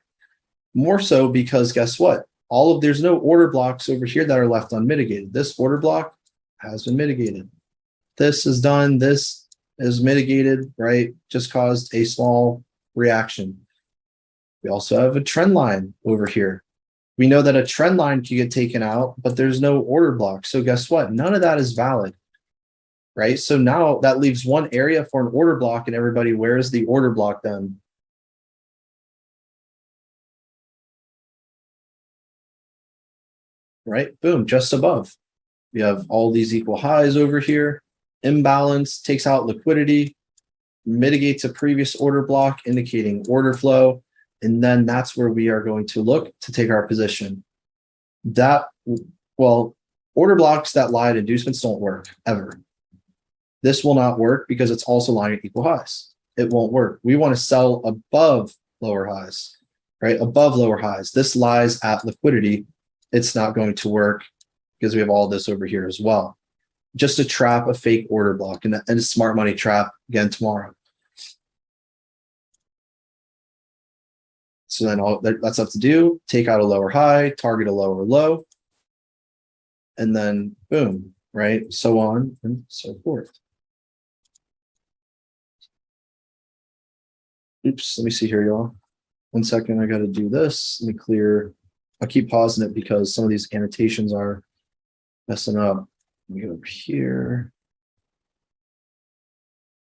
More so because guess what? There's no order blocks over here that are left unmitigated. This order block has been mitigated. This is done. This is mitigated, right? Just caused a small reaction. We also have a trend line over here. We know that a trend line can get taken out, but there's no order block. So guess what? None of that is valid, right? So now that leaves one area for an order block, and everybody, where is the order block then? Right? Boom, just above. We have all these equal highs over here. Imbalance takes out liquidity, mitigates a previous order block, indicating order flow. And then that's where we are going to look to take our position. Order blocks that lie at inducements don't work ever. This will not work because it's also lying at equal highs. It won't work. We want to sell above lower highs, right? Above lower highs. This lies at liquidity. It's not going to work because we have all this over here as well. Just to trap a fake order block and a smart money trap again tomorrow. So then all that's left to do, take out a lower high, target a lower low, and then boom, right? So on and so forth. Oops, let me see here, y'all. 1 second, I got to do this. Let me clear. I'll keep pausing it because some of these annotations are messing up. Let me go over here.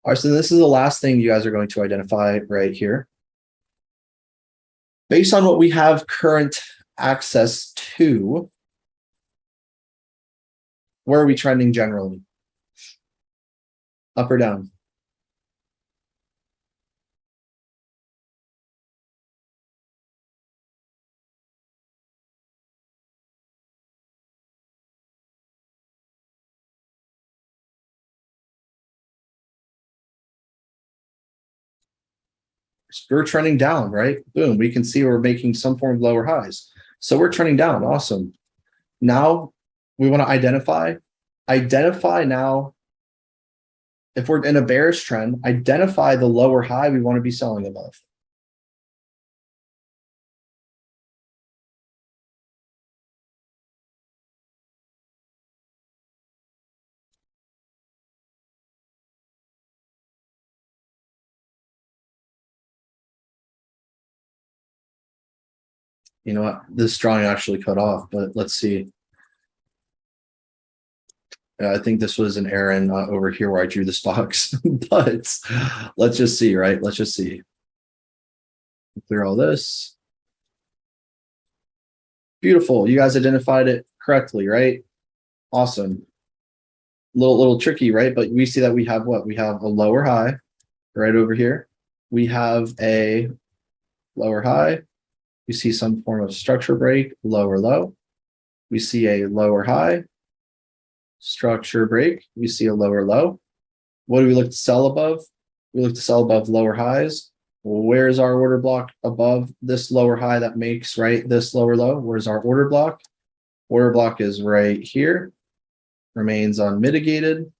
All right, so this is the last thing you guys are going to identify right here. Based on what we have current access to, where are we trending generally? Up or down? We're trending down, right? Boom, we can see we're making some form of lower highs. So we're trending down, awesome. Now we want to identify now, if we're in a bearish trend, identify the lower high we want to be selling above. You know what? This drawing actually cut off, but let's see. I think this was an error over here where I drew this box, but let's just see, right? Let's just see. Clear all this. Beautiful. You guys identified it correctly, right? Awesome. Little tricky, right? But we see that we have what? We have a lower high right over here. We have a lower high. We see some form of structure break, lower low. We see a lower high, structure break. We see a lower low. What do we look to sell above? We look to sell above lower highs. Well, where's our order block above this lower high that makes, right, this lower low? Where's our order block? Order block is right here, remains unmitigated,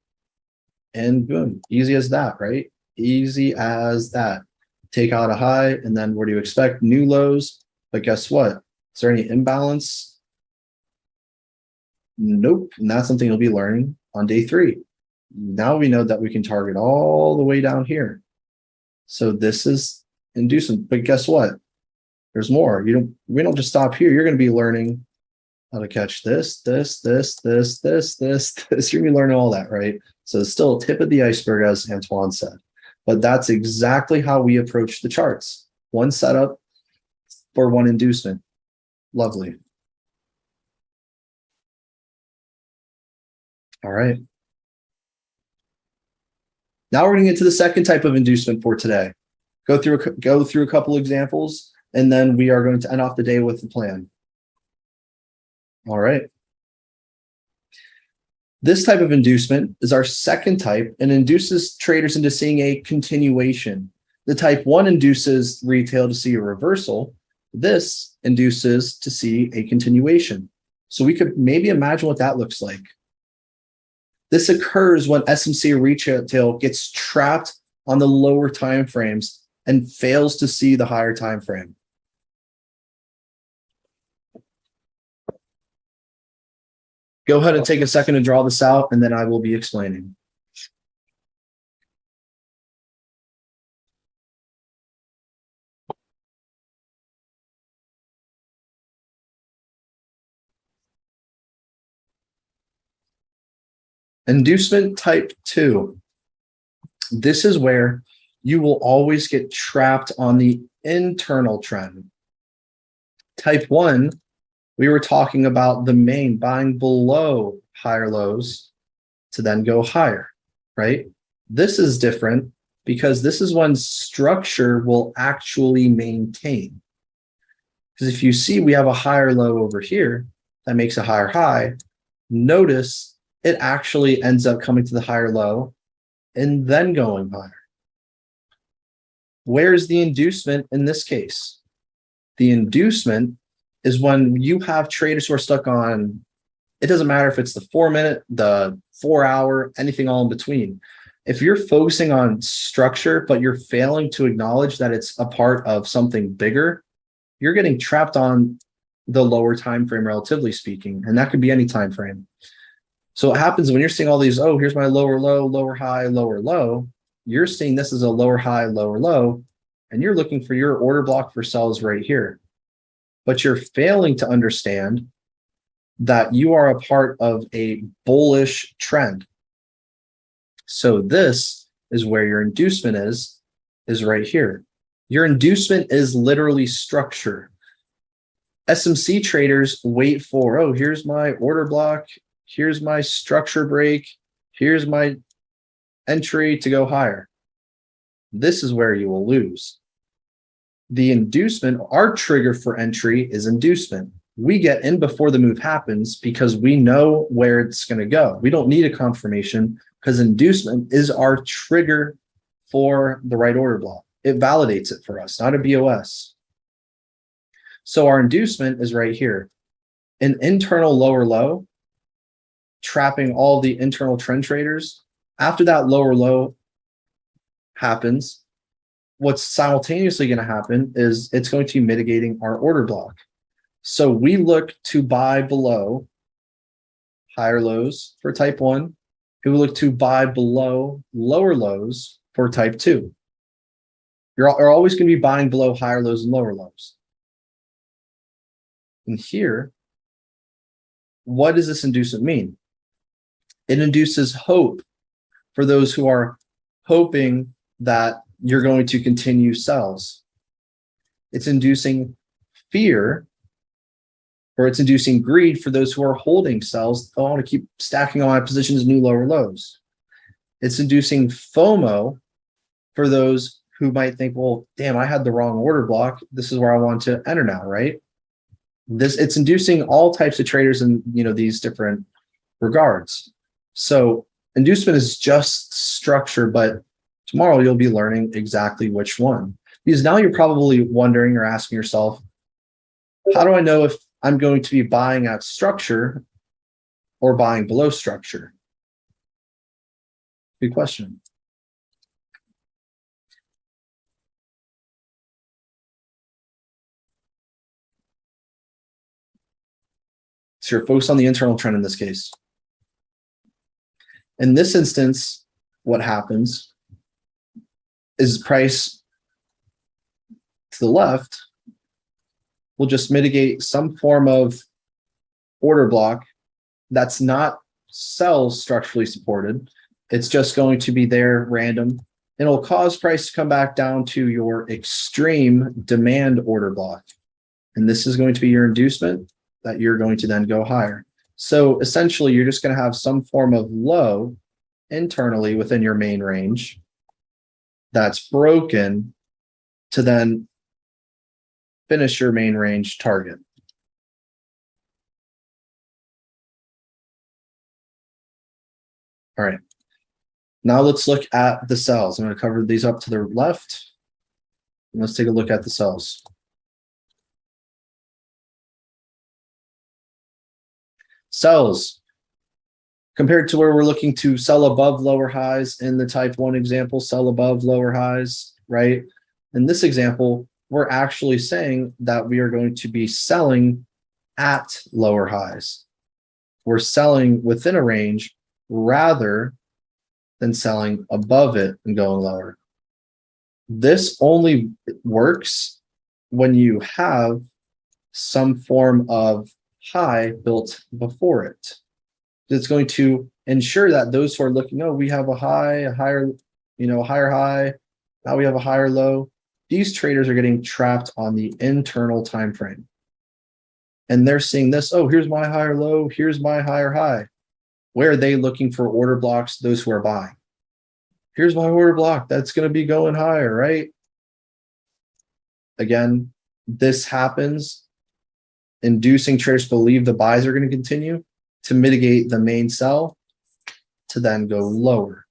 and boom, easy as that, right? Easy as that. Take out a high, and then what do you expect? New lows. But guess what? Is there any imbalance? Nope. And that's something you'll be learning on day 3. Now we know that we can target all the way down here. So this is inducement. But guess what? There's more. We don't just stop here. You're going to be learning how to catch this. You're going to be learning all that, right? So it's still a tip of the iceberg, as Antoine said. But that's exactly how we approach the charts. One setup for one inducement. Lovely. All right. Now we're going to get to the second type of inducement for today. Go through a couple examples, and then we are going to end off the day with the plan. All right. This type of inducement is our second type and induces traders into seeing a continuation. The type 1 induces retail to see a reversal. This induces to see a continuation. So we could maybe imagine what that looks like. This occurs when SMC retail gets trapped on the lower time frames and fails to see the higher time frame. Go ahead and take a second to draw this out, and then I will be explaining. Inducement type 2. This is where you will always get trapped on the internal trend. Type 1, we were talking about the main buying below higher lows to then go higher, right? This is different because this is when structure will actually maintain. Because if you see we have a higher low over here that makes a higher high, notice it actually ends up coming to the higher low and then going higher. Where's the inducement in this case? The inducement is when you have traders who are stuck on, it doesn't matter if it's the 4-minute, the 4-hour, anything all in between. If you're focusing on structure, but you're failing to acknowledge that it's a part of something bigger, you're getting trapped on the lower time frame, relatively speaking, and that could be any time frame. So what happens when you're seeing all these, oh, here's my lower low, lower high, lower low, you're seeing this as a lower high, lower low, and you're looking for your order block for sells right here. But you're failing to understand that you are a part of a bullish trend. So this is where your inducement is right here. Your inducement is literally structure. SMC traders wait for, oh, here's my order block, here's my structure break, here's my entry to go higher. This is where you will lose. The inducement, our trigger for entry is inducement. We get in before the move happens because we know where it's going to go. We don't need a confirmation because inducement is our trigger for the right order block. It validates it for us, not a BOS. So our inducement is right here. An internal lower low, trapping all the internal trend traders. After that lower low happens, what's simultaneously going to happen is it's going to be mitigating our order block. So we look to buy below higher lows for type 1. We look to buy below lower lows for type 2. You're always going to be buying below higher lows and lower lows. And here, what does this inducement mean? It induces hope for those who are hoping that you're going to continue sells. It's inducing fear, or it's inducing greed for those who are holding sells. I want to keep stacking on my positions, new lower lows. It's inducing FOMO for those who might think, well, damn, I had the wrong order block. This is where I want to enter now, right? It's inducing all types of traders in these different regards. So inducement is just structure, but tomorrow you'll be learning exactly which one. Because now you're probably wondering or asking yourself, how do I know if I'm going to be buying at structure or buying below structure? Good question. So you're focused on the internal trend in this case. In this instance, what happens is price to the left will just mitigate some form of order block that's not sell structurally supported. It's just going to be there random. And it'll cause price to come back down to your extreme demand order block. And this is going to be your inducement that you're going to then go higher. So essentially, you're just going to have some form of low internally within your main range that's broken to then finish your main range target. All right. Now let's look at the cells. I'm going to cover these up to the left. And let's take a look at the cells. Cells, compared to where we're looking to sell above lower highs in the type 1 example, sell above lower highs, right? In this example, we're actually saying that we are going to be selling at lower highs. We're selling within a range rather than selling above it and going lower. This only works when you have some form of high built before it. It's going to ensure that those who are looking, oh, we have a high, a higher, higher high, now we have a higher low. These traders are getting trapped on the internal time frame. And they're seeing this, oh, here's my higher low, here's my higher high. Where are they looking for order blocks? Those who are buying. Here's my order block. That's going to be going higher, right? Again, this happens, inducing traders to believe the buys are going to continue to mitigate the main sell to then go lower.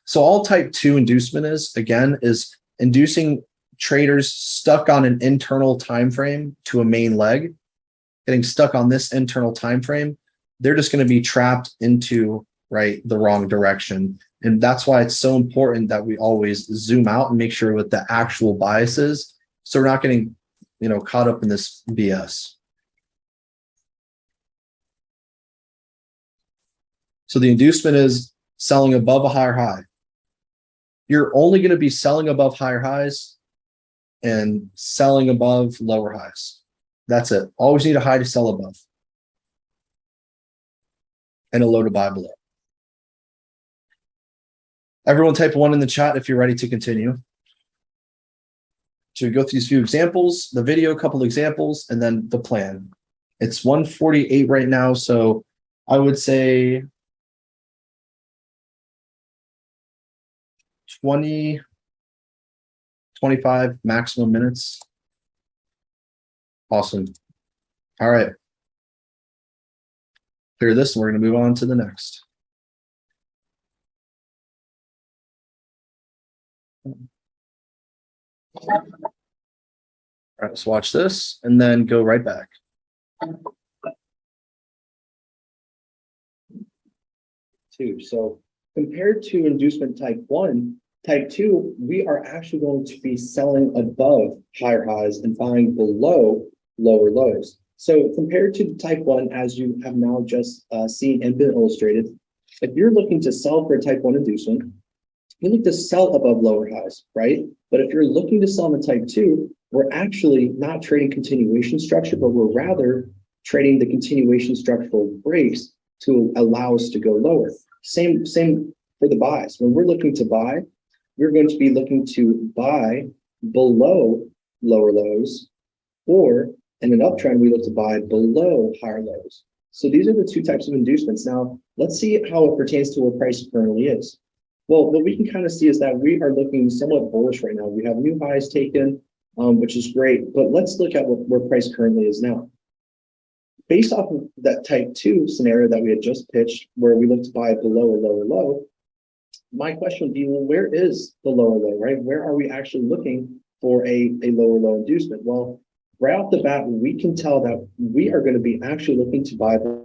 So all type 2 inducement is, again, is inducing traders stuck on an internal time frame to a main leg, getting stuck on this internal time frame. They're just going to be trapped into, right, the wrong direction. And that's why it's so important that we always zoom out and make sure what the actual bias is, so we're not getting, you know, caught up in this BS. So the inducement is selling above a higher high. You're only going to be selling above higher highs and selling above lower highs. That's it. Always need a high to sell above and a low to buy below. Everyone type 1 in the chat if you're ready to continue. So we go through these few examples, the video, a couple examples, and then the plan. It's 1:48 right now, so I would say 20, 25 maximum minutes. Awesome. All right. Clear this, and we're going to move on to the next. All right, let's watch this and then go right back. So compared to inducement type 1, type 2, we are actually going to be selling above higher highs and buying below lower lows. So compared to type 1, as you have now just seen and been illustrated, if you're looking to sell for a type 1 inducement, you look to sell above lower highs, right? But if you're looking to sell in a type 2, we're actually not trading continuation structure, but we're rather trading the continuation structural breaks to allow us to go lower. Same for the buys. When we're looking to buy, we're going to be looking to buy below lower lows, or in an uptrend, we look to buy below higher lows. So these are the two types of inducements. Now, let's see how it pertains to where price currently is. Well, what we can kind of see is that we are looking somewhat bullish right now. We have new highs taken, which is great, but let's look at where price currently is now. Based off of that type 2 scenario that we had just pitched, where we look to buy below a lower low, my question would be, well, where is the lower low, right? Where are we actually looking for a lower low inducement? Well, right off the bat, we can tell that we are going to be actually looking to buy lower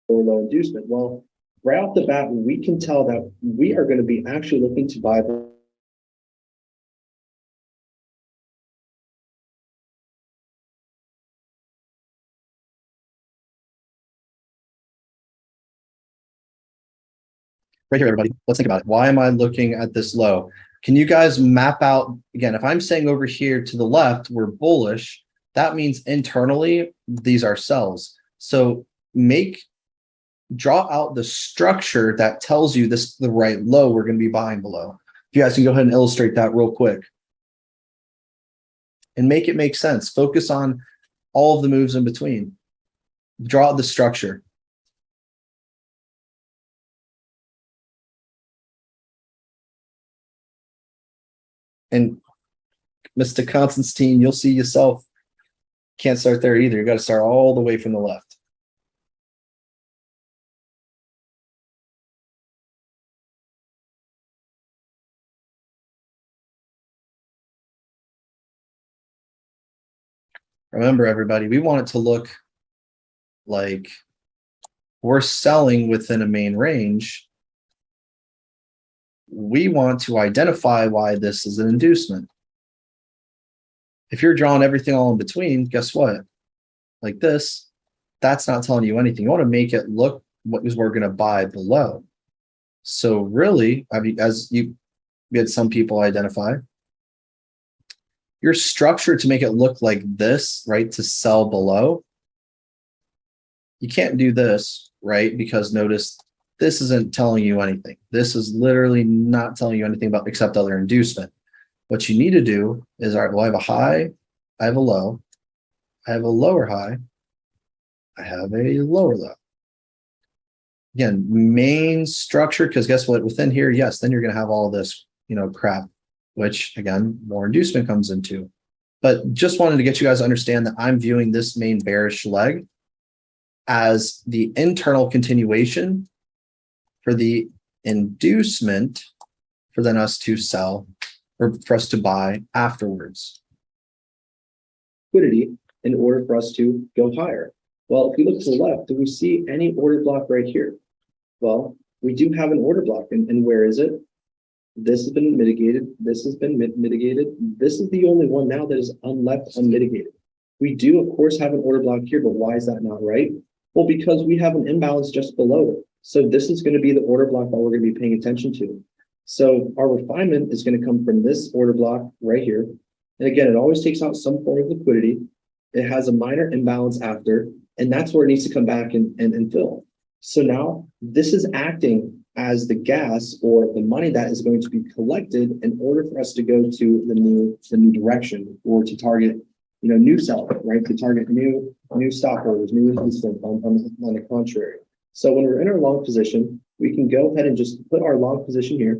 low inducement. Well, right off the bat, we can tell that we are going to be actually looking to buy right here, everybody. Let's think about it. Why am I looking at this low? Can you guys map out, again, if I'm saying over here to the left, we're bullish, that means internally, these are sells. So draw out the structure that tells you this the right low we're going to be buying below. If you guys can go ahead and illustrate that real quick. And make it make sense. Focus on all of the moves in between. Draw out the structure. And Mr. Constantine, you'll see yourself. Can't start there either. You got to start all the way from the left. Remember, everybody, we want it to look like we're selling within a main range. We want to identify why this is an inducement. If you're drawing everything all in between, guess what? Like this, that's not telling you anything. You want to make it look what is we're going to buy below. So really, I mean, we had some people identify, your structure to make it look like this, right, to sell below, you can't do this, right? Because notice this isn't telling you anything. This is literally not telling you anything about except other inducement. What you need to do is, all right, well, I have a high, I have a low, I have a lower high, I have a lower low. Again, main structure, because guess what? Within here, yes, then you're going to have all this, crap which again, more inducement comes into. But just wanted to get you guys to understand that I'm viewing this main bearish leg as the internal continuation for the inducement for then us to sell or for us to buy afterwards. Liquidity in order for us to go higher. Well, if we look to the left, do we see any order block right here? Well, we do have an order block, and where is it? This has been mitigated. This has been mitigated. This is the only one now that is left unmitigated. We do, of course, have an order block here, but why is that not right? Well, because we have an imbalance just below it. So this is going to be the order block that we're going to be paying attention to. So our refinement is going to come from this order block right here. And again, it always takes out some form of liquidity. It has a minor imbalance after, and that's where it needs to come back and fill. So now this is acting as the gas or the money that is going to be collected in order for us to go to the new direction or to target, new sell, right? To target new stop orders, new instant on the contrary. So when we're in our long position, we can go ahead and just put our long position here.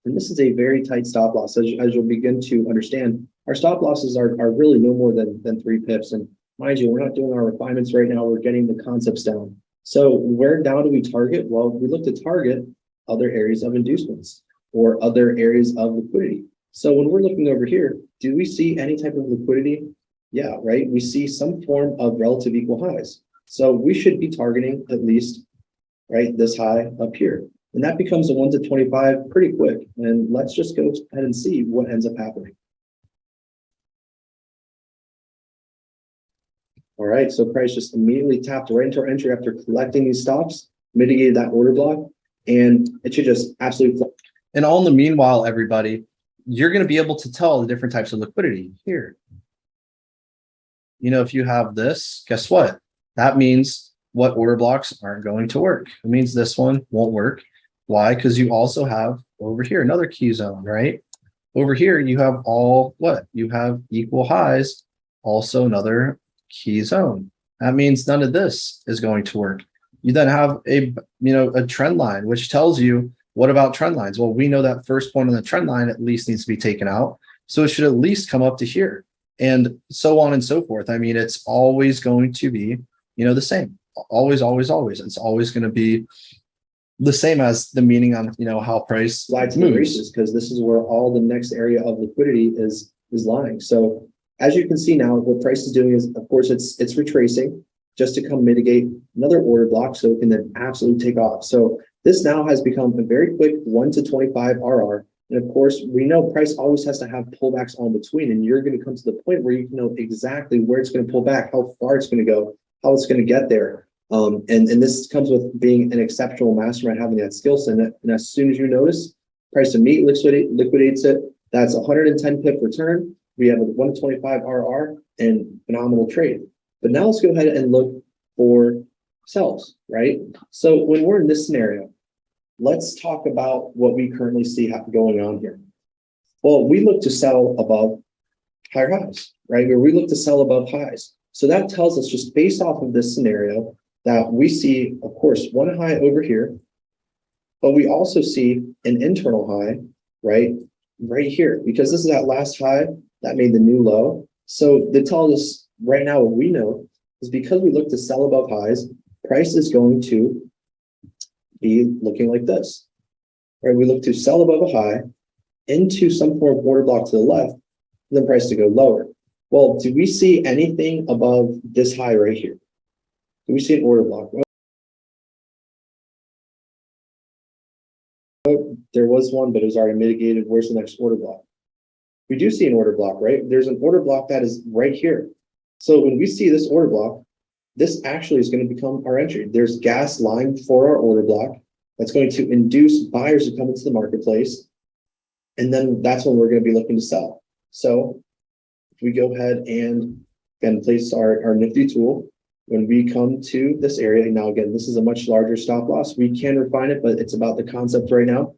And this is a very tight stop loss. As you'll begin to understand, our stop losses are really no more than 3 pips. And mind you, we're not doing our refinements right now. We're getting the concepts down. So where now do we target? Well, we look to target other areas of inducements or other areas of liquidity. So when we're looking over here, do we see any type of liquidity? Yeah, right. We see some form of relative equal highs. So we should be targeting at least, right, this high up here. And that becomes a 1 to 25 pretty quick. And let's just go ahead and see what ends up happening. All right, so price just immediately tapped right into our entry after collecting these stops, mitigated that order block, and it should just absolutely flip. And all in the meanwhile, everybody, you're going to be able to tell the different types of liquidity here. If you have this, guess what? That means what order blocks aren't going to work. It means this one won't work. Why? Because you also have over here another key zone, right? Over here, you have you have equal highs, also another key zone. That means none of this is going to work. You then have a trend line, which tells you, what about trend lines? Well, we know that first point on the trend line at least needs to be taken out. So it should at least come up to here and so on and so forth. I mean, it's always going to be, the same. Always, always, always. It's always going to be the same as the meaning on, how price Slide to the races, because this is where all the next area of liquidity is lying. So as you can see now, what price is doing is, of course, it's retracing just to come mitigate another order block so it can then absolutely take off. So this now has become a very quick 1 to 25 RR. And of course, we know price always has to have pullbacks on between, and you're going to come to the point where you know exactly where it's going to pull back, how far it's going to go, how it's going to get there. And this comes with being an exceptional mastermind, having that skill set. And as soon as you notice, price immediately liquidates it. That's 110 pip return. We have a 1 to 25 RR and phenomenal trade. But now let's go ahead and look for sells, right? So when we're in this scenario, let's talk about what we currently see going on here. Well, we look to sell above higher highs, right? Or we look to sell above highs. So that tells us, just based off of this scenario, that we see, of course, one high over here, but we also see an internal high, right here, because this is that last high that made the new low. So they tell us right now, what we know is, because we look to sell above highs, price is going to be looking like this, right? We look to sell above a high into some form of order block to the left, and then price to go lower. Well, do we see anything above this high right here? Do we see an order block? Well, there was one, but it was already mitigated. Where's the next order block? We do see an order block, right? There's an order block that is right here. So when we see this order block, this actually is going to become our entry. There's gas lying for our order block. That's going to induce buyers to come into the marketplace. And then that's when we're going to be looking to sell. So if we go ahead and again place our nifty tool, when we come to this area, now again, this is a much larger stop loss. We can refine it, but it's about the concept right now.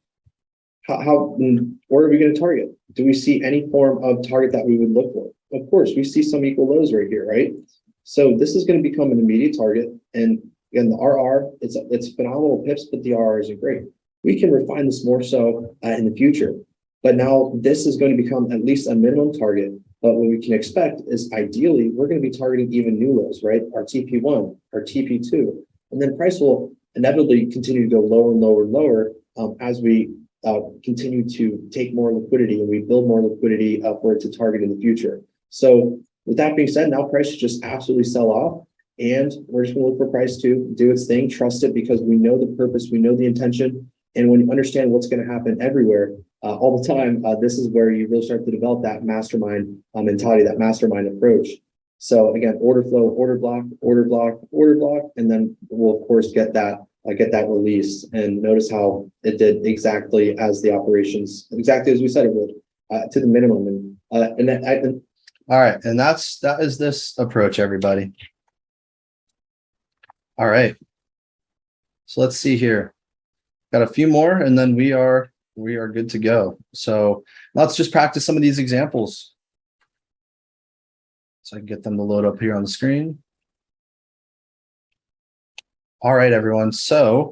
Where are we going to target? Do we see any form of target that we would look for? Of course, we see some equal lows right here, right? So this is going to become an immediate target. And again, the RR, it's phenomenal pips, but the RR isn't great. We can refine this more so in the future. But now this is going to become at least a minimum target. But what we can expect is ideally, we're going to be targeting even new lows, right? Our TP1, our TP2, and then price will inevitably continue to go lower and lower and lower as we continue to take more liquidity and we build more liquidity for it to target in the future. So with that being said, now price should just absolutely sell off. And we're just going to look for price to do its thing, trust it because we know the purpose, we know the intention. And when you understand what's going to happen everywhere, all the time, this is where you really start to develop that mastermind mentality, that mastermind approach. So again, order flow, order block, order block, order block, and then we'll of course get that release. And notice how it did exactly as the operations, exactly as we said it would, to the minimum. And All right, and that is this approach, everybody. All right. So let's see here. Got a few more, and then we are good to go. So let's just practice some of these examples. So I can get them to load up here on the screen. All right, everyone. So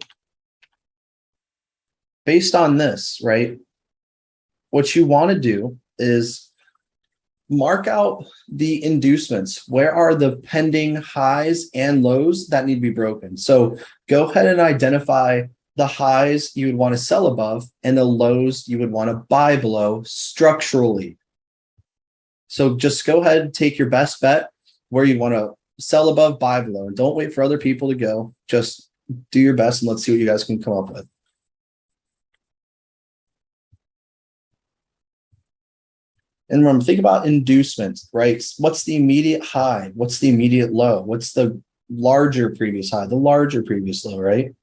based on this, right, what you want to do is mark out the inducements. Where are the pending highs and lows that need to be broken? So go ahead and identify the highs you would want to sell above and the lows you would want to buy below structurally. So just go ahead and take your best bet where you want to sell above, buy below. And don't wait for other people to go. Just do your best and let's see what you guys can come up with. And remember, think about inducement, right? What's the immediate high? What's the immediate low? What's the larger previous high, the larger previous low, right?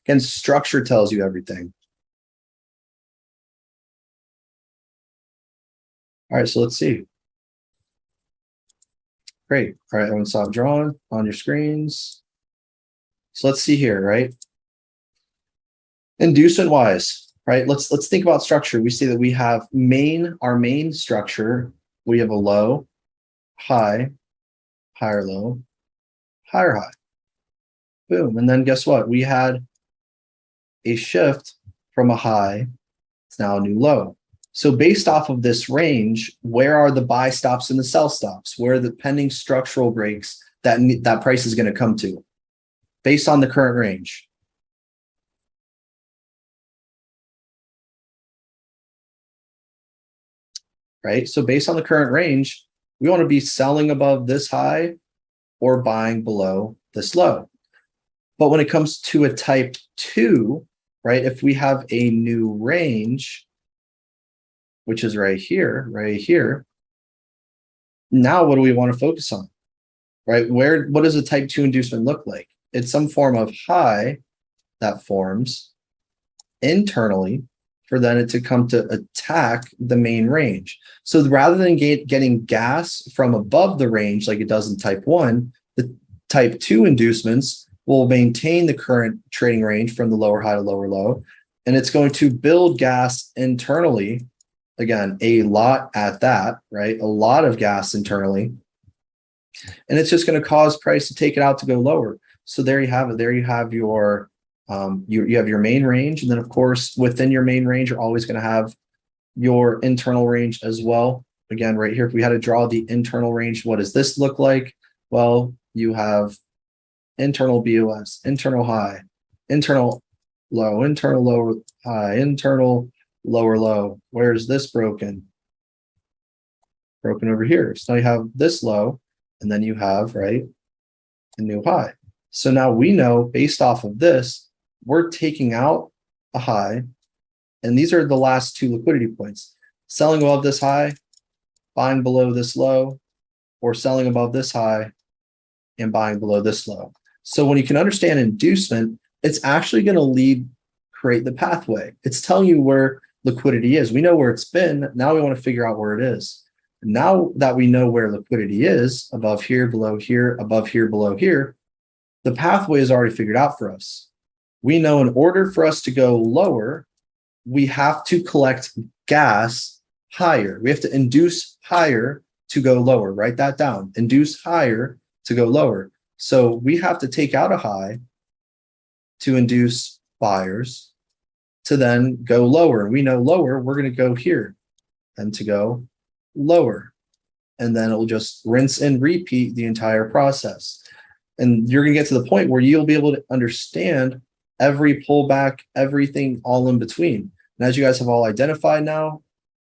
Again, structure tells you everything. All right, so let's see. Great. All right, everyone saw it drawn on your screens. So let's see here, right? Inducement wise, right? Let's think about structure. We see that we have our main structure. We have a low, high, higher low, higher high. Boom. And then guess what? We had a shift from a high. It's now a new low. So based off of this range, where are the buy stops and the sell stops? Where are the pending structural breaks that price is going to come to based on the current range? Right? So based on the current range, we want to be selling above this high or buying below this low. But when it comes to a type 2, right, if we have a new range, which is right here, now what do we want to focus on, right? What does a type 2 inducement look like? It's some form of high that forms internally for then it to come to attack the main range. So rather than getting gas from above the range like it does in type 1, the type 2 inducements will maintain the current trading range from the lower high to lower low, and it's going to build gas internally. Again, a lot at that, right? A lot of gas internally. And it's just going to cause price to take it out to go lower. So there you have it. There you have your you have your main range. And then of course, within your main range, you're always going to have your internal range as well. Again, right here, if we had to draw the internal range, what does this look like? Well, you have internal BOS, internal high, internal low, internal lower high, internal lower low. Where is this broken? Broken over here. So now you have this low, and then you have, right, a new high. So now we know based off of this, we're taking out a high, and these are the last two liquidity points. Selling above this high, buying below this low, or selling above this high and buying below this low. So when you can understand inducement, it's actually going to create the pathway. It's telling you where liquidity is. We know where it's been. Now we want to figure out where it is. Now that we know where liquidity is, above here, below here, above here, below here, the pathway is already figured out for us. We know in order for us to go lower, we have to collect gas higher. We have to induce higher to go lower. Write that down. Induce higher to go lower. So we have to take out a high to induce buyers to then go lower. We know lower, we're going to go here and to go lower. And then it'll just rinse and repeat the entire process. And you're going to get to the point where you'll be able to understand every pullback, everything all in between. And as you guys have all identified now,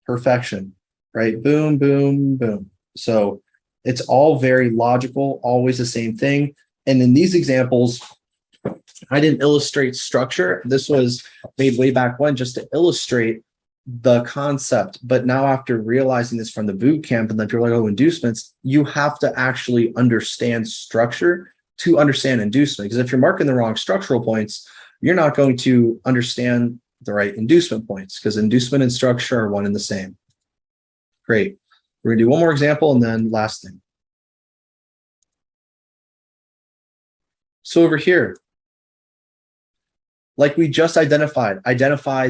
perfection, right? Boom, boom, boom. So it's all very logical, always the same thing. And in these examples, I didn't illustrate structure. This was made way back when just to illustrate the concept. But now after realizing this from the boot camp and then people are like, oh, inducements, you have to actually understand structure to understand inducement. Because if you're marking the wrong structural points, you're not going to understand the right inducement points because inducement and structure are one and the same. Great. We're gonna do one more example and then last thing. So over here, like we just identified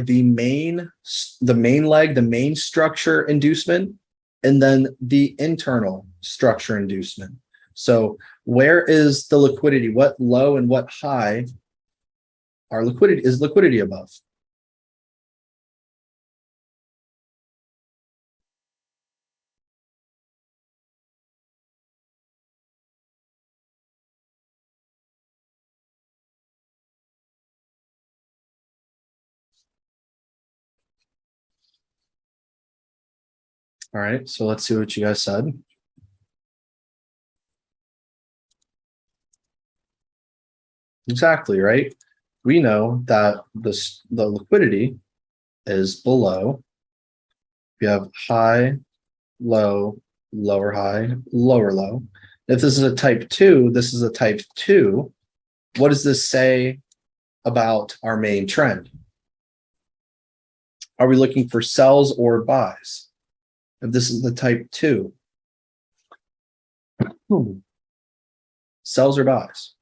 the main leg, the main structure inducement, and then the internal structure inducement. So where is the liquidity? What low and what high are liquidity above? All right, so let's see what you guys said. Exactly, right? We know that the liquidity is below. We have high, low, lower high, lower low. If this is a type 2, this is a type 2. What does this say about our main trend? Are we looking for sells or buys? If this is the type 2, sells or buys?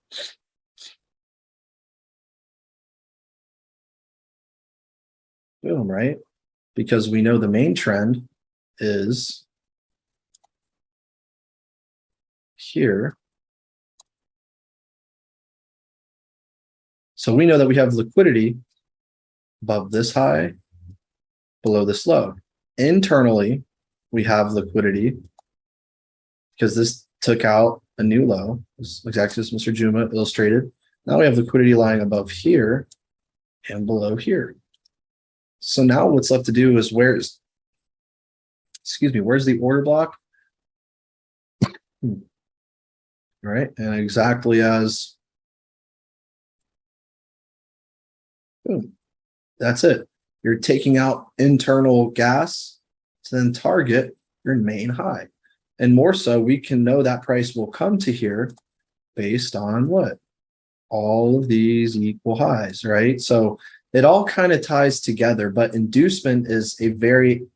Boom, right? Because we know the main trend is here. So we know that we have liquidity above this high, below this low. Internally, we have liquidity because this took out a new low, exactly as Mr. Juma illustrated. Now we have liquidity lying above here and below here. So now what's left to do is where's the order block? All right, and exactly as boom, that's it. You're taking out internal gas to then target your main high. And more so, we can know that price will come to here based on what? All of these equal highs, right? So it all kind of ties together, but inducement is a very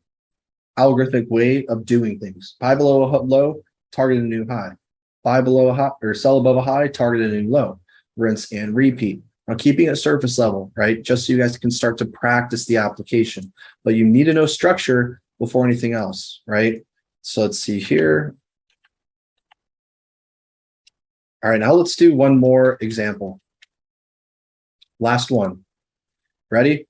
algorithmic way of doing things. Buy below a low, target a new high. Buy below a high or sell above a high, target a new low. Rinse and repeat. Now keeping it surface level, right? Just so you guys can start to practice the application. But you need to know structure before anything else, right? So let's see here. All right, now let's do one more example. Last one. Ready?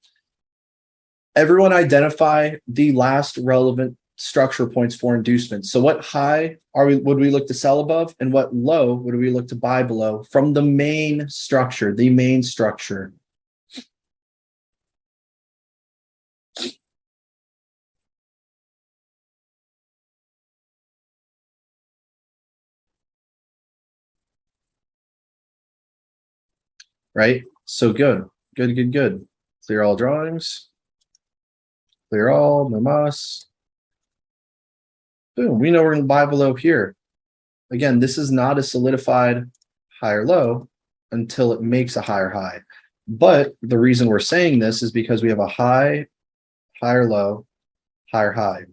Everyone identify the last relevant structure points for inducement. So what high would we look to sell above and what low would we look to buy below from the main structure, right? So good. Clear all drawings. Clear all, no mas. Boom, we know we're going to buy below here. Again, this is not a solidified higher low until it makes a higher high. But the reason we're saying this is because we have a high, higher low, higher high.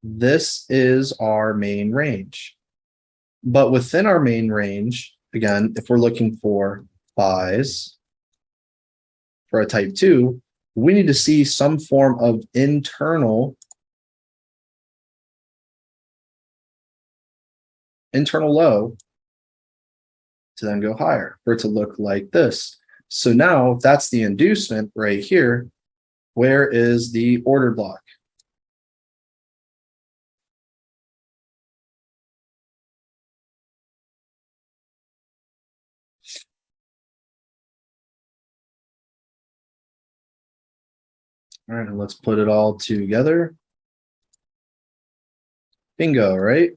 This is our main range. But within our main range, again, if we're looking for buys for a type 2, we need to see some form of internal low to then go higher for it to look like this. So now that's the inducement right here. Where is the order block? All right, and let's put it all together. Bingo, right?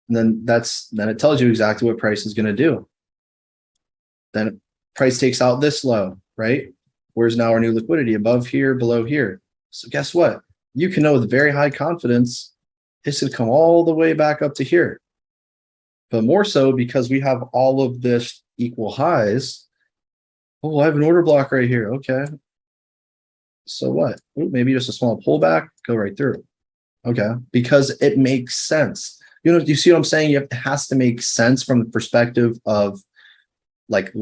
And then it tells you exactly what price is going to do. Then price takes out this low, right? Where's now our new liquidity? Above here, below here. So guess what? You can know with very high confidence it's going to come all the way back up to here. But more so because we have all of this equal highs. Oh, I have an order block right here. Okay. So what? Ooh, maybe just a small pullback, go right through. Okay. Because it makes sense. You know, you see what I'm saying? It has to make sense from the perspective of like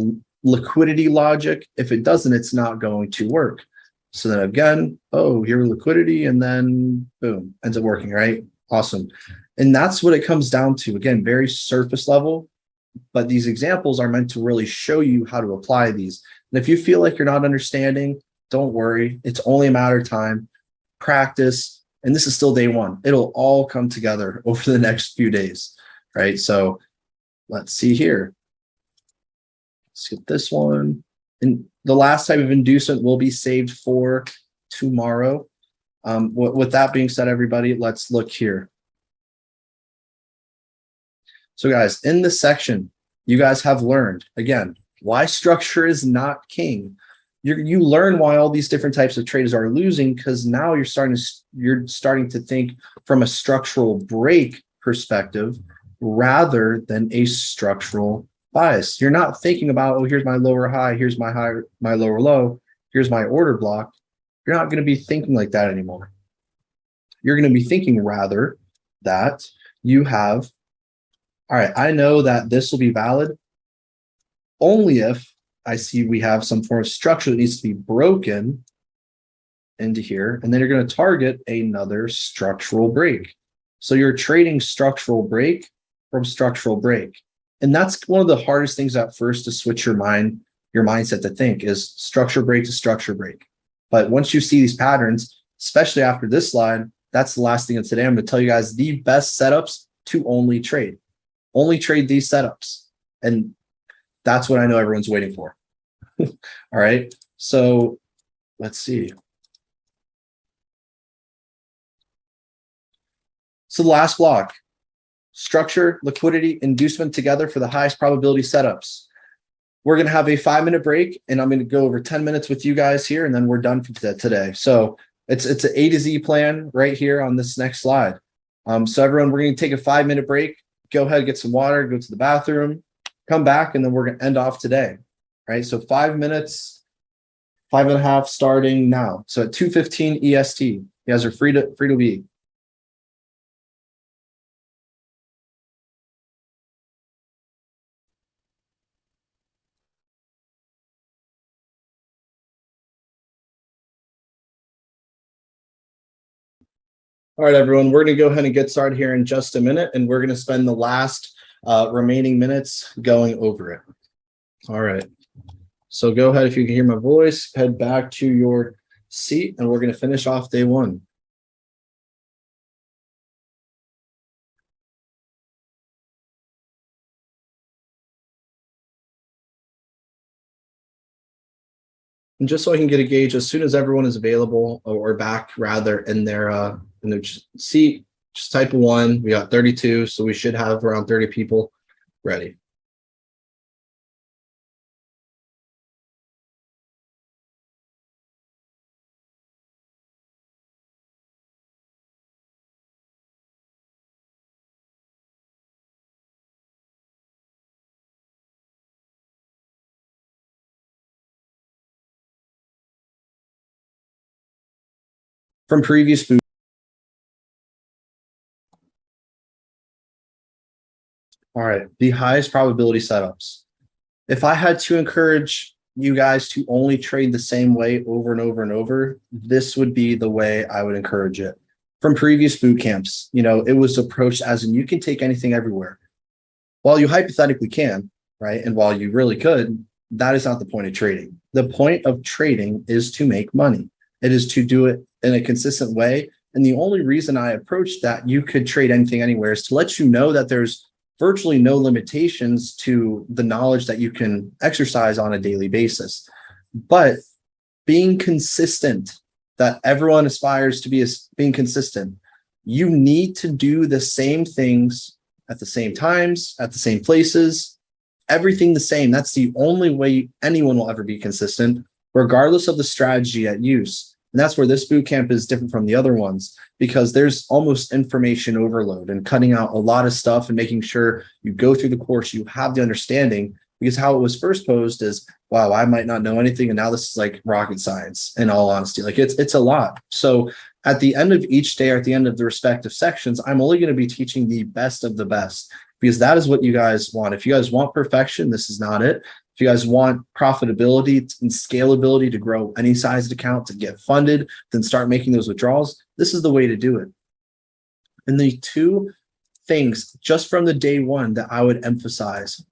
liquidity logic. If it doesn't, it's not going to work. So then again, oh, here liquidity, and then boom, ends up working, right? Awesome. And that's what it comes down to. Again, very surface level, but these examples are meant to really show you how to apply these. And if you feel like you're not understanding, don't worry. It's only a matter of time. Practice. And this is still day one. It'll all come together over the next few days, right? So let's see here. Let's get this one. And the last type of inducement will be saved for tomorrow. With that being said, everybody, let's look here. So guys, in this section, you guys have learned, again, why structure is not king. You learn why all these different types of traders are losing, because now you're starting to think from a structural break perspective rather than a structural bias. You're not thinking about, oh, here's my lower high, here's my lower low, here's my order block. You're not going to be thinking like that anymore. You're going to be thinking rather that you have, all right, I know that this will be valid only if I see we have some form of structure that needs to be broken into here, and then you're going to target another structural break. So you're trading structural break from structural break. And that's one of the hardest things at first to switch your mindset to think is structure break to structure break. But once you see these patterns, especially after this slide, that's the last thing of today. I'm going to tell you guys the best setups to only trade. Only trade these setups. And that's what I know everyone's waiting for. All right. So let's see. So the last block, structure, liquidity, inducement together for the highest probability setups. We're going to have a 5-minute break, and I'm going to go over 10 minutes with you guys here, and then we're done for today. So it's an A to Z plan right here on this next slide. So everyone, we're going to take a 5-minute break. Go ahead, get some water, go to the bathroom, come back, and then we're going to end off today. Right? So 5 minutes, 5.5 starting now. So at 2:15 EST, you guys are free to be. All right, everyone, we're going to go ahead and get started here in just a minute, and we're going to spend the last remaining minutes going over it. All right. So go ahead, if you can hear my voice, head back to your seat, and we're going to finish off day one. And just so I can get a gauge, as soon as everyone is available or back rather in their seat, just type 1. We got 32, so we should have around 30 people ready. From previous boot. All right, the highest probability setups. If I had to encourage you guys to only trade the same way over and over and over, this would be the way I would encourage it. From previous boot camps, it was approached as in you can take anything everywhere. While you hypothetically can, right? And while you really could, that is not the point of trading. The point of trading is to make money. It is to do it in a consistent way. And the only reason I approached that you could trade anything anywhere is to let you know that there's virtually no limitations to the knowledge that you can exercise on a daily basis. But being consistent, that everyone aspires to be being consistent, you need to do the same things at the same times, at the same places, everything the same. That's the only way anyone will ever be consistent, regardless of the strategy at use. And that's where this boot camp is different from the other ones, because there's almost information overload and cutting out a lot of stuff and making sure you go through the course, you have the understanding, because how it was first posed is, wow, I might not know anything. And now this is like rocket science, in all honesty. Like it's a lot. So at the end of each day, or at the end of the respective sections, I'm only going to be teaching the best of the best, because that is what you guys want. If you guys want perfection, this is not it. If you guys want profitability and scalability to grow any sized account, to get funded, then start making those withdrawals, this is the way to do it. And the two things just from the day one that I would emphasize: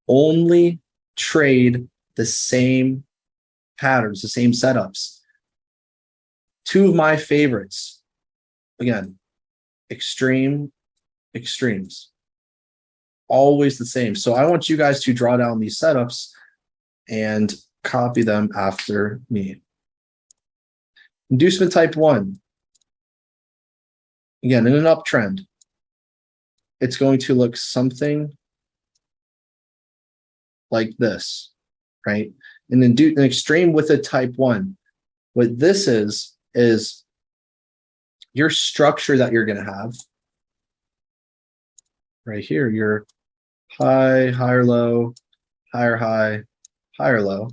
only trade the same patterns, the same setups. Two of my favorites, again, extremes, always the same. So I want you guys to draw down these setups and copy them after me. Inducement type 1. Again, in an uptrend, it's going to look something like this, right? And then do an extreme with a type 1. What this is your structure that you're going to have right here, your high, higher, low, higher, high, higher, low.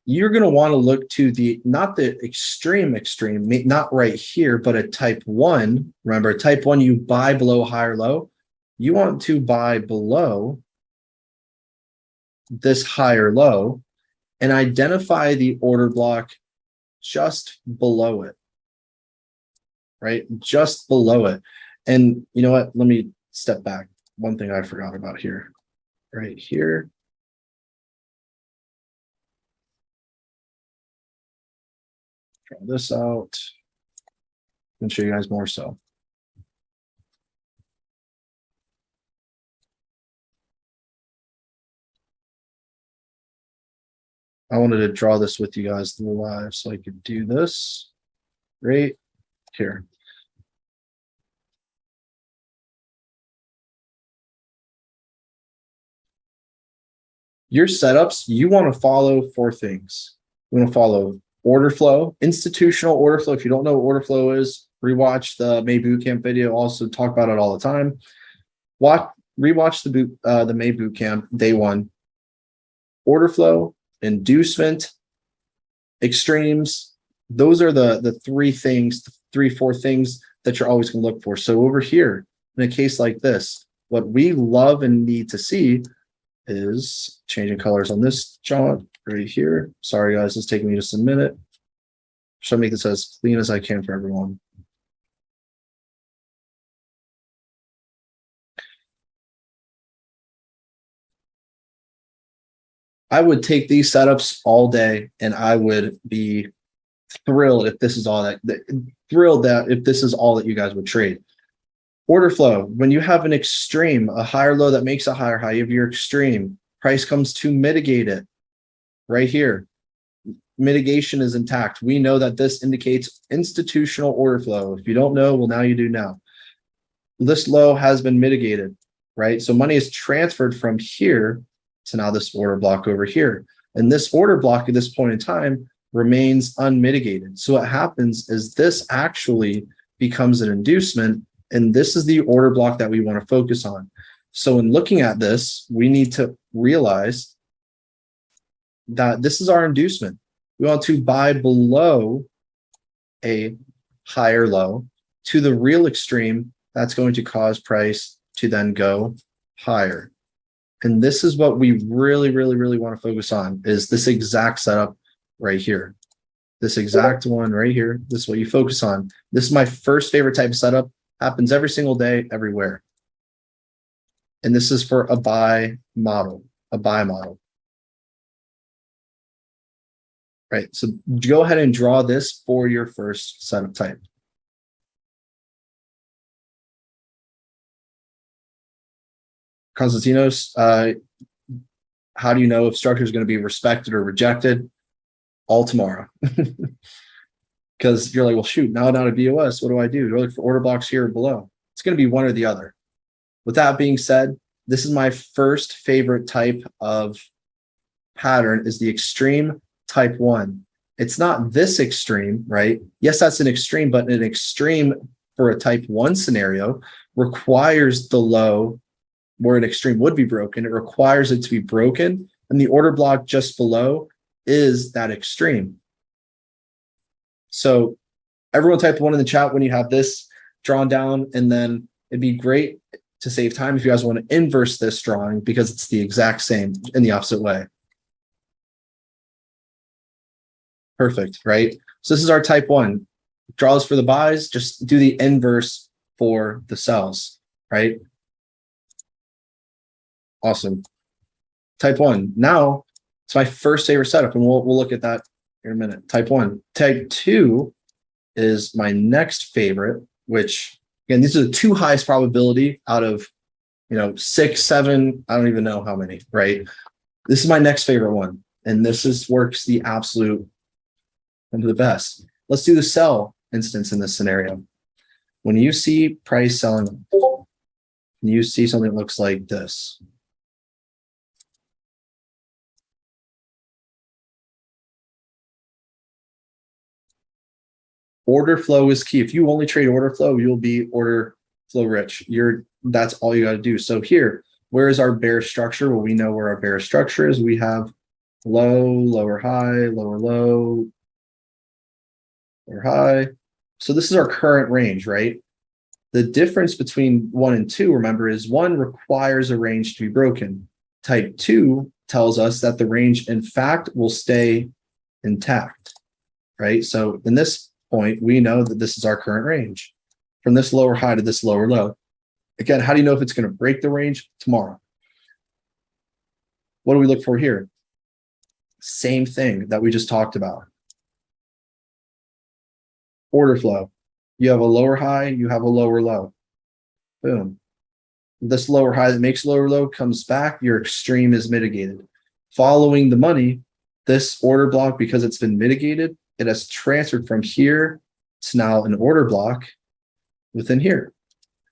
You're going to want to look to the, not the extreme, not right here, but a type 1. Remember, type 1, you buy below higher, low. You want to buy below this higher low and identify the order block just below it, right? Just below it. And you know what? Let me step back. One thing I forgot about here, right here. Draw this out and show you guys more so. I wanted to draw this with you guys live so I could do this right here. Your setups, you want to follow 4 things. You want to follow order flow, institutional order flow. If you don't know what order flow is, rewatch the May Bootcamp video. Also talk about it all the time. Rewatch the May Bootcamp day 1. Order flow, inducement, extremes. Those are the 3 things, 4 things that you're always going to look for. So over here, in a case like this, what we love and need to see is changing colors on this chart right here. Sorry guys, it's taking me just a minute. Try to make this as clean as I can for everyone. I would take these setups all day and I would be thrilled if this is all that if this is all that you guys would trade. Order flow, when you have an extreme, a higher low that makes a higher high, you have your extreme, price comes to mitigate it right here. Mitigation is intact. We know that this indicates institutional order flow. If you don't know, well, now you do now. This low has been mitigated, right? So money is transferred from here to now this order block over here. And this order block at this point in time remains unmitigated. So what happens is this actually becomes an inducement, and this is the order block that we want to focus on. So in looking at this, we need to realize that this is our inducement. We want to buy below a higher low to the real extreme. That's going to cause price to then go higher. And this is what we really, really, really want to focus on, is this exact setup right here. This exact one right here. This is what you focus on. This is my first favorite type of setup. Happens every single day, everywhere. And this is for a buy model, right? So go ahead and draw this for your first setup type. Constantinos, how do you know if structure is going to be respected or rejected? All tomorrow. Because you're like, well, shoot, now down to BOS, what do I do? Do I look for order blocks here or below? It's going to be one or the other. With that being said, this is my first favorite type of pattern is the extreme type 1. It's not this extreme, right? Yes, that's an extreme, but an extreme for a type 1 scenario requires the low where an extreme would be broken. It requires it to be broken, and the order block just below is that extreme. So everyone type 1 in the chat when you have this drawn down, and then it'd be great to save time if you guys want to inverse this drawing because it's the exact same in the opposite way. Perfect, right? So this is our type 1. Draws for the buys, just do the inverse for the sells, right? Awesome. Type 1. Now, it's my first favorite setup, and we'll look at that in a minute. Type 1. Type 2 is my next favorite, which, again, these are the 2 highest probability out of, 6, 7, I don't even know how many, right? This is my next favorite one, and this works the absolute and the best. Let's do the sell instance in this scenario. When you see price selling, you see something that looks like this. Order flow is key. If you only trade order flow, you'll be order flow rich. That's all you got to do. So here, where is our bear structure? Well, we know where our bear structure is. We have low, lower high, lower low, lower high. So this is our current range, right? The difference between 1 and 2, remember, is 1 requires a range to be broken. Type 2 tells us that the range, in fact, will stay intact, right? So in this point, we know that this is our current range from this lower high to this lower low. Again, how do you know if it's going to break the range? Tomorrow. What do we look for here? Same thing that we just talked about. Order flow. You have a lower high, you have a lower low. Boom. This lower high that makes lower low comes back, your extreme is mitigated. Following the money, this order block, because it's been mitigated, it has transferred from here to now an order block within here.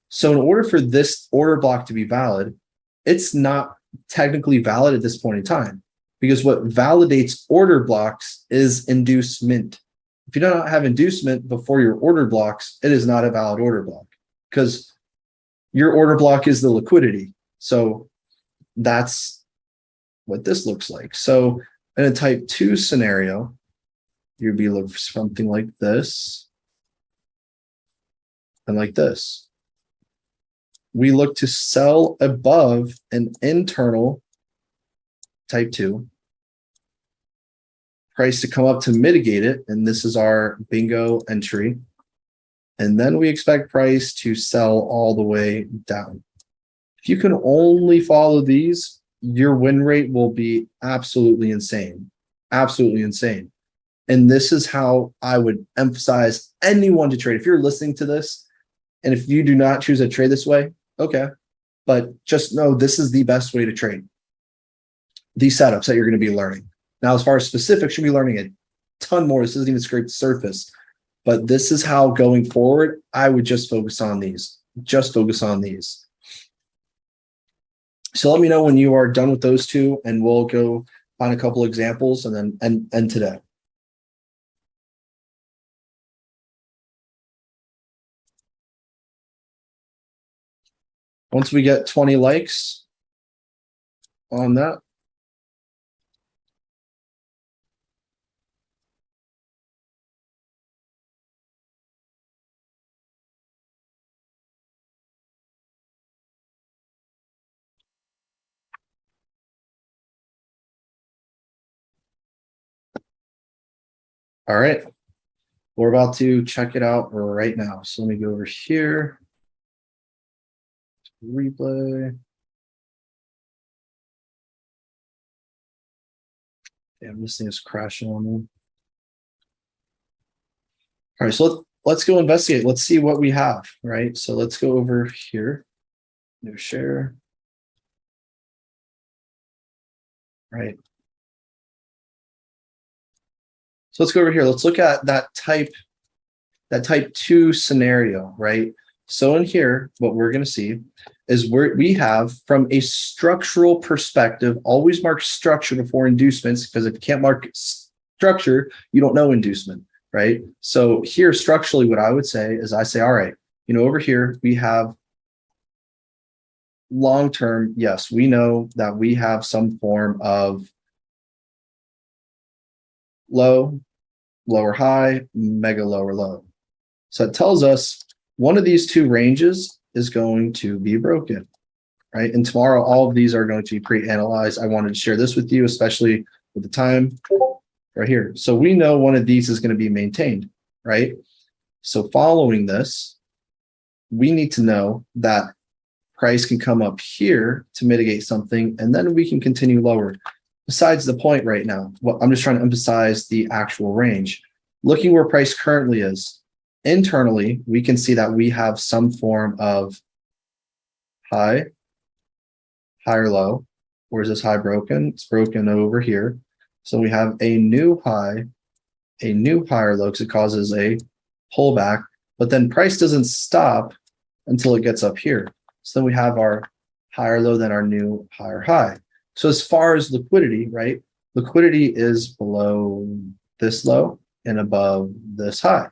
So in order for this order block to be valid, it's not technically valid at this point in time, because what validates order blocks is inducement. If you do not have inducement before your order blocks, it is not a valid order block because your order block is the liquidity. So that's what this looks like. So in a type 2 scenario, you'd be looking for something like this and like this. We look to sell above an internal type 2 price to come up to mitigate it. And this is our bingo entry. And then we expect price to sell all the way down. If you can only follow these, your win rate will be absolutely insane. Absolutely insane. And this is how I would emphasize anyone to trade. If you're listening to this, and if you do not choose to trade this way, okay. But just know this is the best way to trade. These setups that you're going to be learning. Now, as far as specifics, you'll be learning a ton more. This doesn't even scrape the surface. But this is how going forward, I would just focus on these. Just focus on these. So let me know when you are done with those 2, and we'll go on a couple examples and then end today. Once we get 20 likes on that, all right, we're about to check it out right now. So let me go over here. Replay. Damn, this thing is crashing on me. All right, so let's go investigate. Let's see what we have, right? So let's go over here, new share. Right. So let's go over here. Let's look at that type 2 scenario, right? So in here, what we're going to see is we have, from a structural perspective, always mark structure before inducements, because if you can't mark structure, you don't know inducement, right? So here, structurally, what I would say is I say, all right, over here, we have long-term. Yes, we know that we have some form of low, lower high, mega lower low. So it tells us one of these two ranges is going to be broken, right? And tomorrow, all of these are going to be pre-analyzed. I wanted to share this with you, especially with the time right here. So we know one of these is going to be maintained, right? So following this, we need to know that price can come up here to mitigate something, and then we can continue lower. Besides the point right now, I'm just trying to emphasize the actual range. Looking where price currently is, internally, we can see that we have some form of high, higher low. Where's this high broken? It's broken over here. So we have a new high, a new higher low, because it causes a pullback, but then price doesn't stop until it gets up here. So then we have our higher low, then our new higher high. So as far as liquidity, right? Liquidity is below this low and above this high.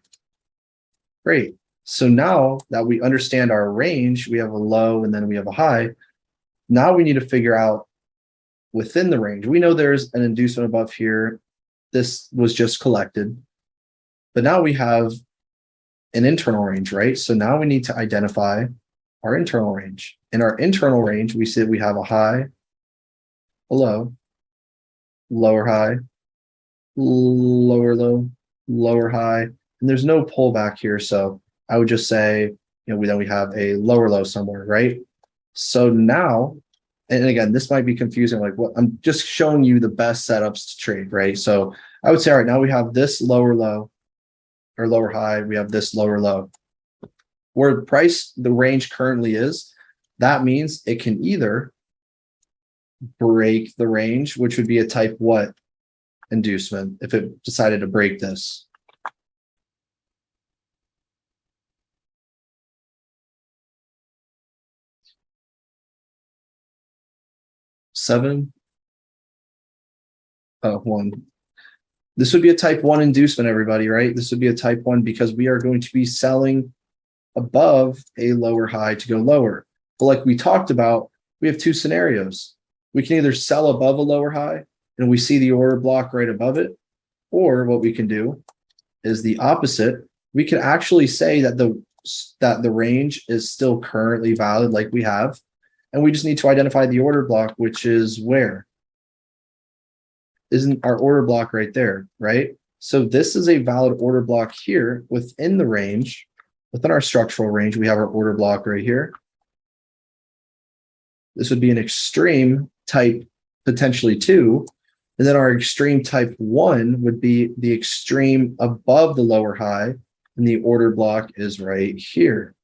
Great. So now that we understand our range, we have a low and then we have a high. Now we need to figure out within the range. We know there's an inducement above here. This was just collected. But now we have an internal range, right? So now we need to identify our internal range. In our internal range, we said we have a high, a low, lower high, lower low, lower high, and there's no pullback here. So I would just say, then we have a lower low somewhere, right? So now, and again, this might be confusing, like what I'm just showing you the best setups to trade, right? So I would say, all right, now we have this lower low or lower high, we have this lower low. Where price, the range currently is, that means it can either break the range, which would be a type what inducement if it decided to break this. One. This would be a type 1 inducement, everybody, right? This would be a type 1 because we are going to be selling above a lower high to go lower. But like we talked about, we have two scenarios. We can either sell above a lower high and we see the order block right above it, or what we can do is the opposite. We can actually say that the range is still currently valid like we have, and we just need to identify the order block, which is where? Isn't our order block right there, right? So this is a valid order block here within the range. Within our structural range, we have our order block right here. This would be an extreme type, potentially 2. And then our extreme type 1 would be the extreme above the lower high, and the order block is right here.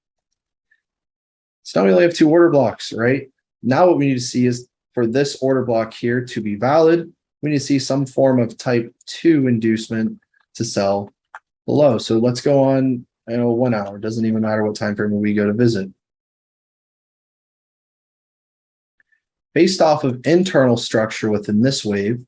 So now we only have 2 order blocks, right? Now what we need to see is for this order block here to be valid, we need to see some form of type 2 inducement to sell below. So let's go on, 1 hour. It doesn't even matter what time frame we go to visit. Based off of internal structure within this wave,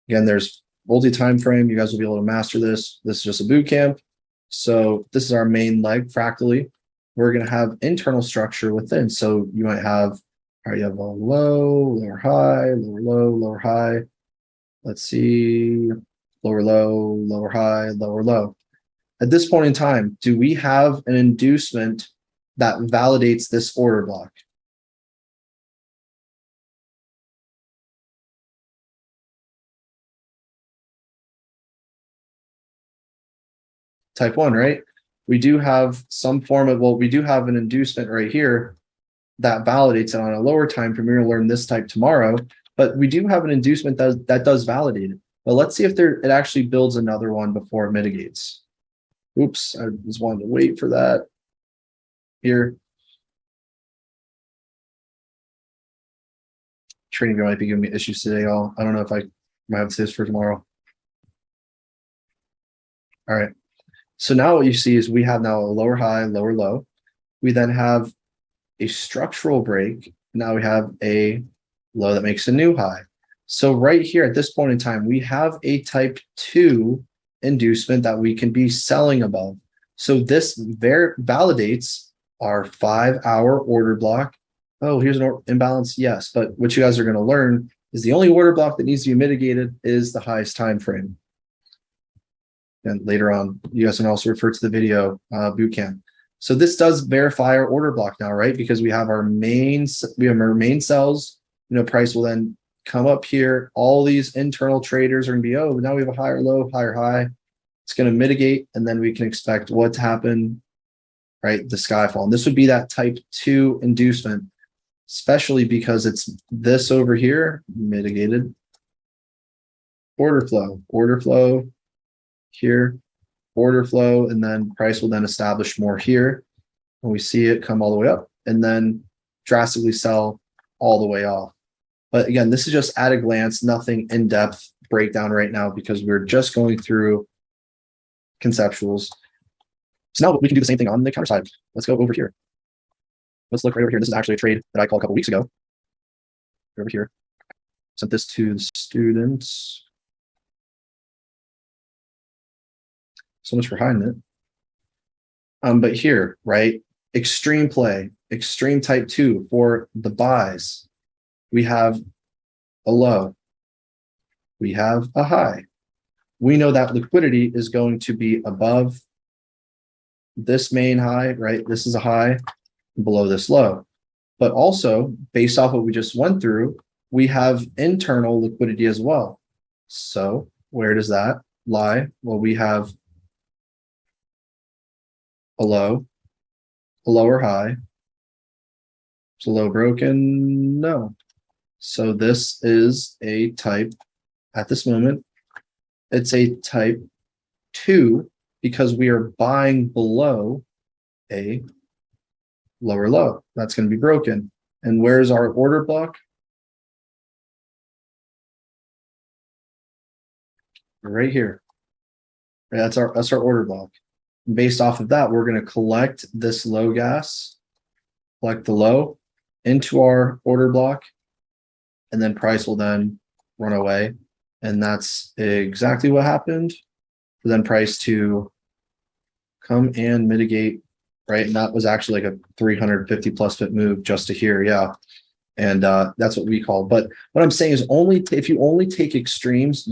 again, there's multi-time frame. You guys will be able to master this. This is just a boot camp. So this is our main leg fractally. We're going to have internal structure within. So you might have, all right, you have a low, lower high, lower low, lower high. Let's see, lower low, lower high, lower low. At this point in time, do we have an inducement that validates this order block? Type 1, right? We do have some form of, we do have an inducement right here that validates it on a lower time frame. We're going to learn this type tomorrow, but we do have an inducement that does validate it. But let's see if it actually builds another one before it mitigates. Oops, I just wanted to wait for that. Here. TradingView might be giving me issues today, y'all. I don't know if I might have this for tomorrow. All right. So now what you see is we have now a lower high, lower low. We then have a structural break. Now we have a low that makes a new high. So right here at this point in time, we have a type 2 inducement that we can be selling above. So this validates our 5-hour order block. Oh, here's an imbalance. Yes, but what you guys are going to learn is the only order block that needs to be mitigated is the highest time frame. And later on, you guys can also refer to the video Bootcamp. So this does verify our order block now, right? Because we have our main cells. Price will then come up here. All these internal traders are going to be, oh, now we have a higher low, higher high. It's going to mitigate, and then we can expect what to happen, right? The skyfall. And this would be that type 2 inducement, especially because it's this over here, mitigated. Order flow here, order flow, and then price will then establish more here. And we see it come all the way up and then drastically sell all the way off. But again, this is just at a glance, nothing in-depth breakdown right now because we're just going through conceptuals. So now we can do the same thing on the counter side. Let's go over here. Let's look right over here. This is actually a trade that I called a couple weeks ago. Over here. Sent this to the students. So much for hiding it. But here, right? Extreme play, extreme type 2 for the buys. We have a low. We have a high. We know that liquidity is going to be above this main high, right? This is a high, below this low. But also, based off what we just went through, we have internal liquidity as well. So where does that lie? Well, we have a low, a lower high. Is a low broken? No. So this is a type, at this moment, it's a type 2 because we are buying below a lower low. That's going to be broken. And where's our order block? Right here. That's our order block. Based off of that, we're going to collect this low gas, collect the low into our order block, and then price will then run away. And that's exactly what happened. For then price to come and mitigate, right? And that was actually like a 350 plus pip move just to here. Yeah. And that's what we call. But what I'm saying is if you only take extremes,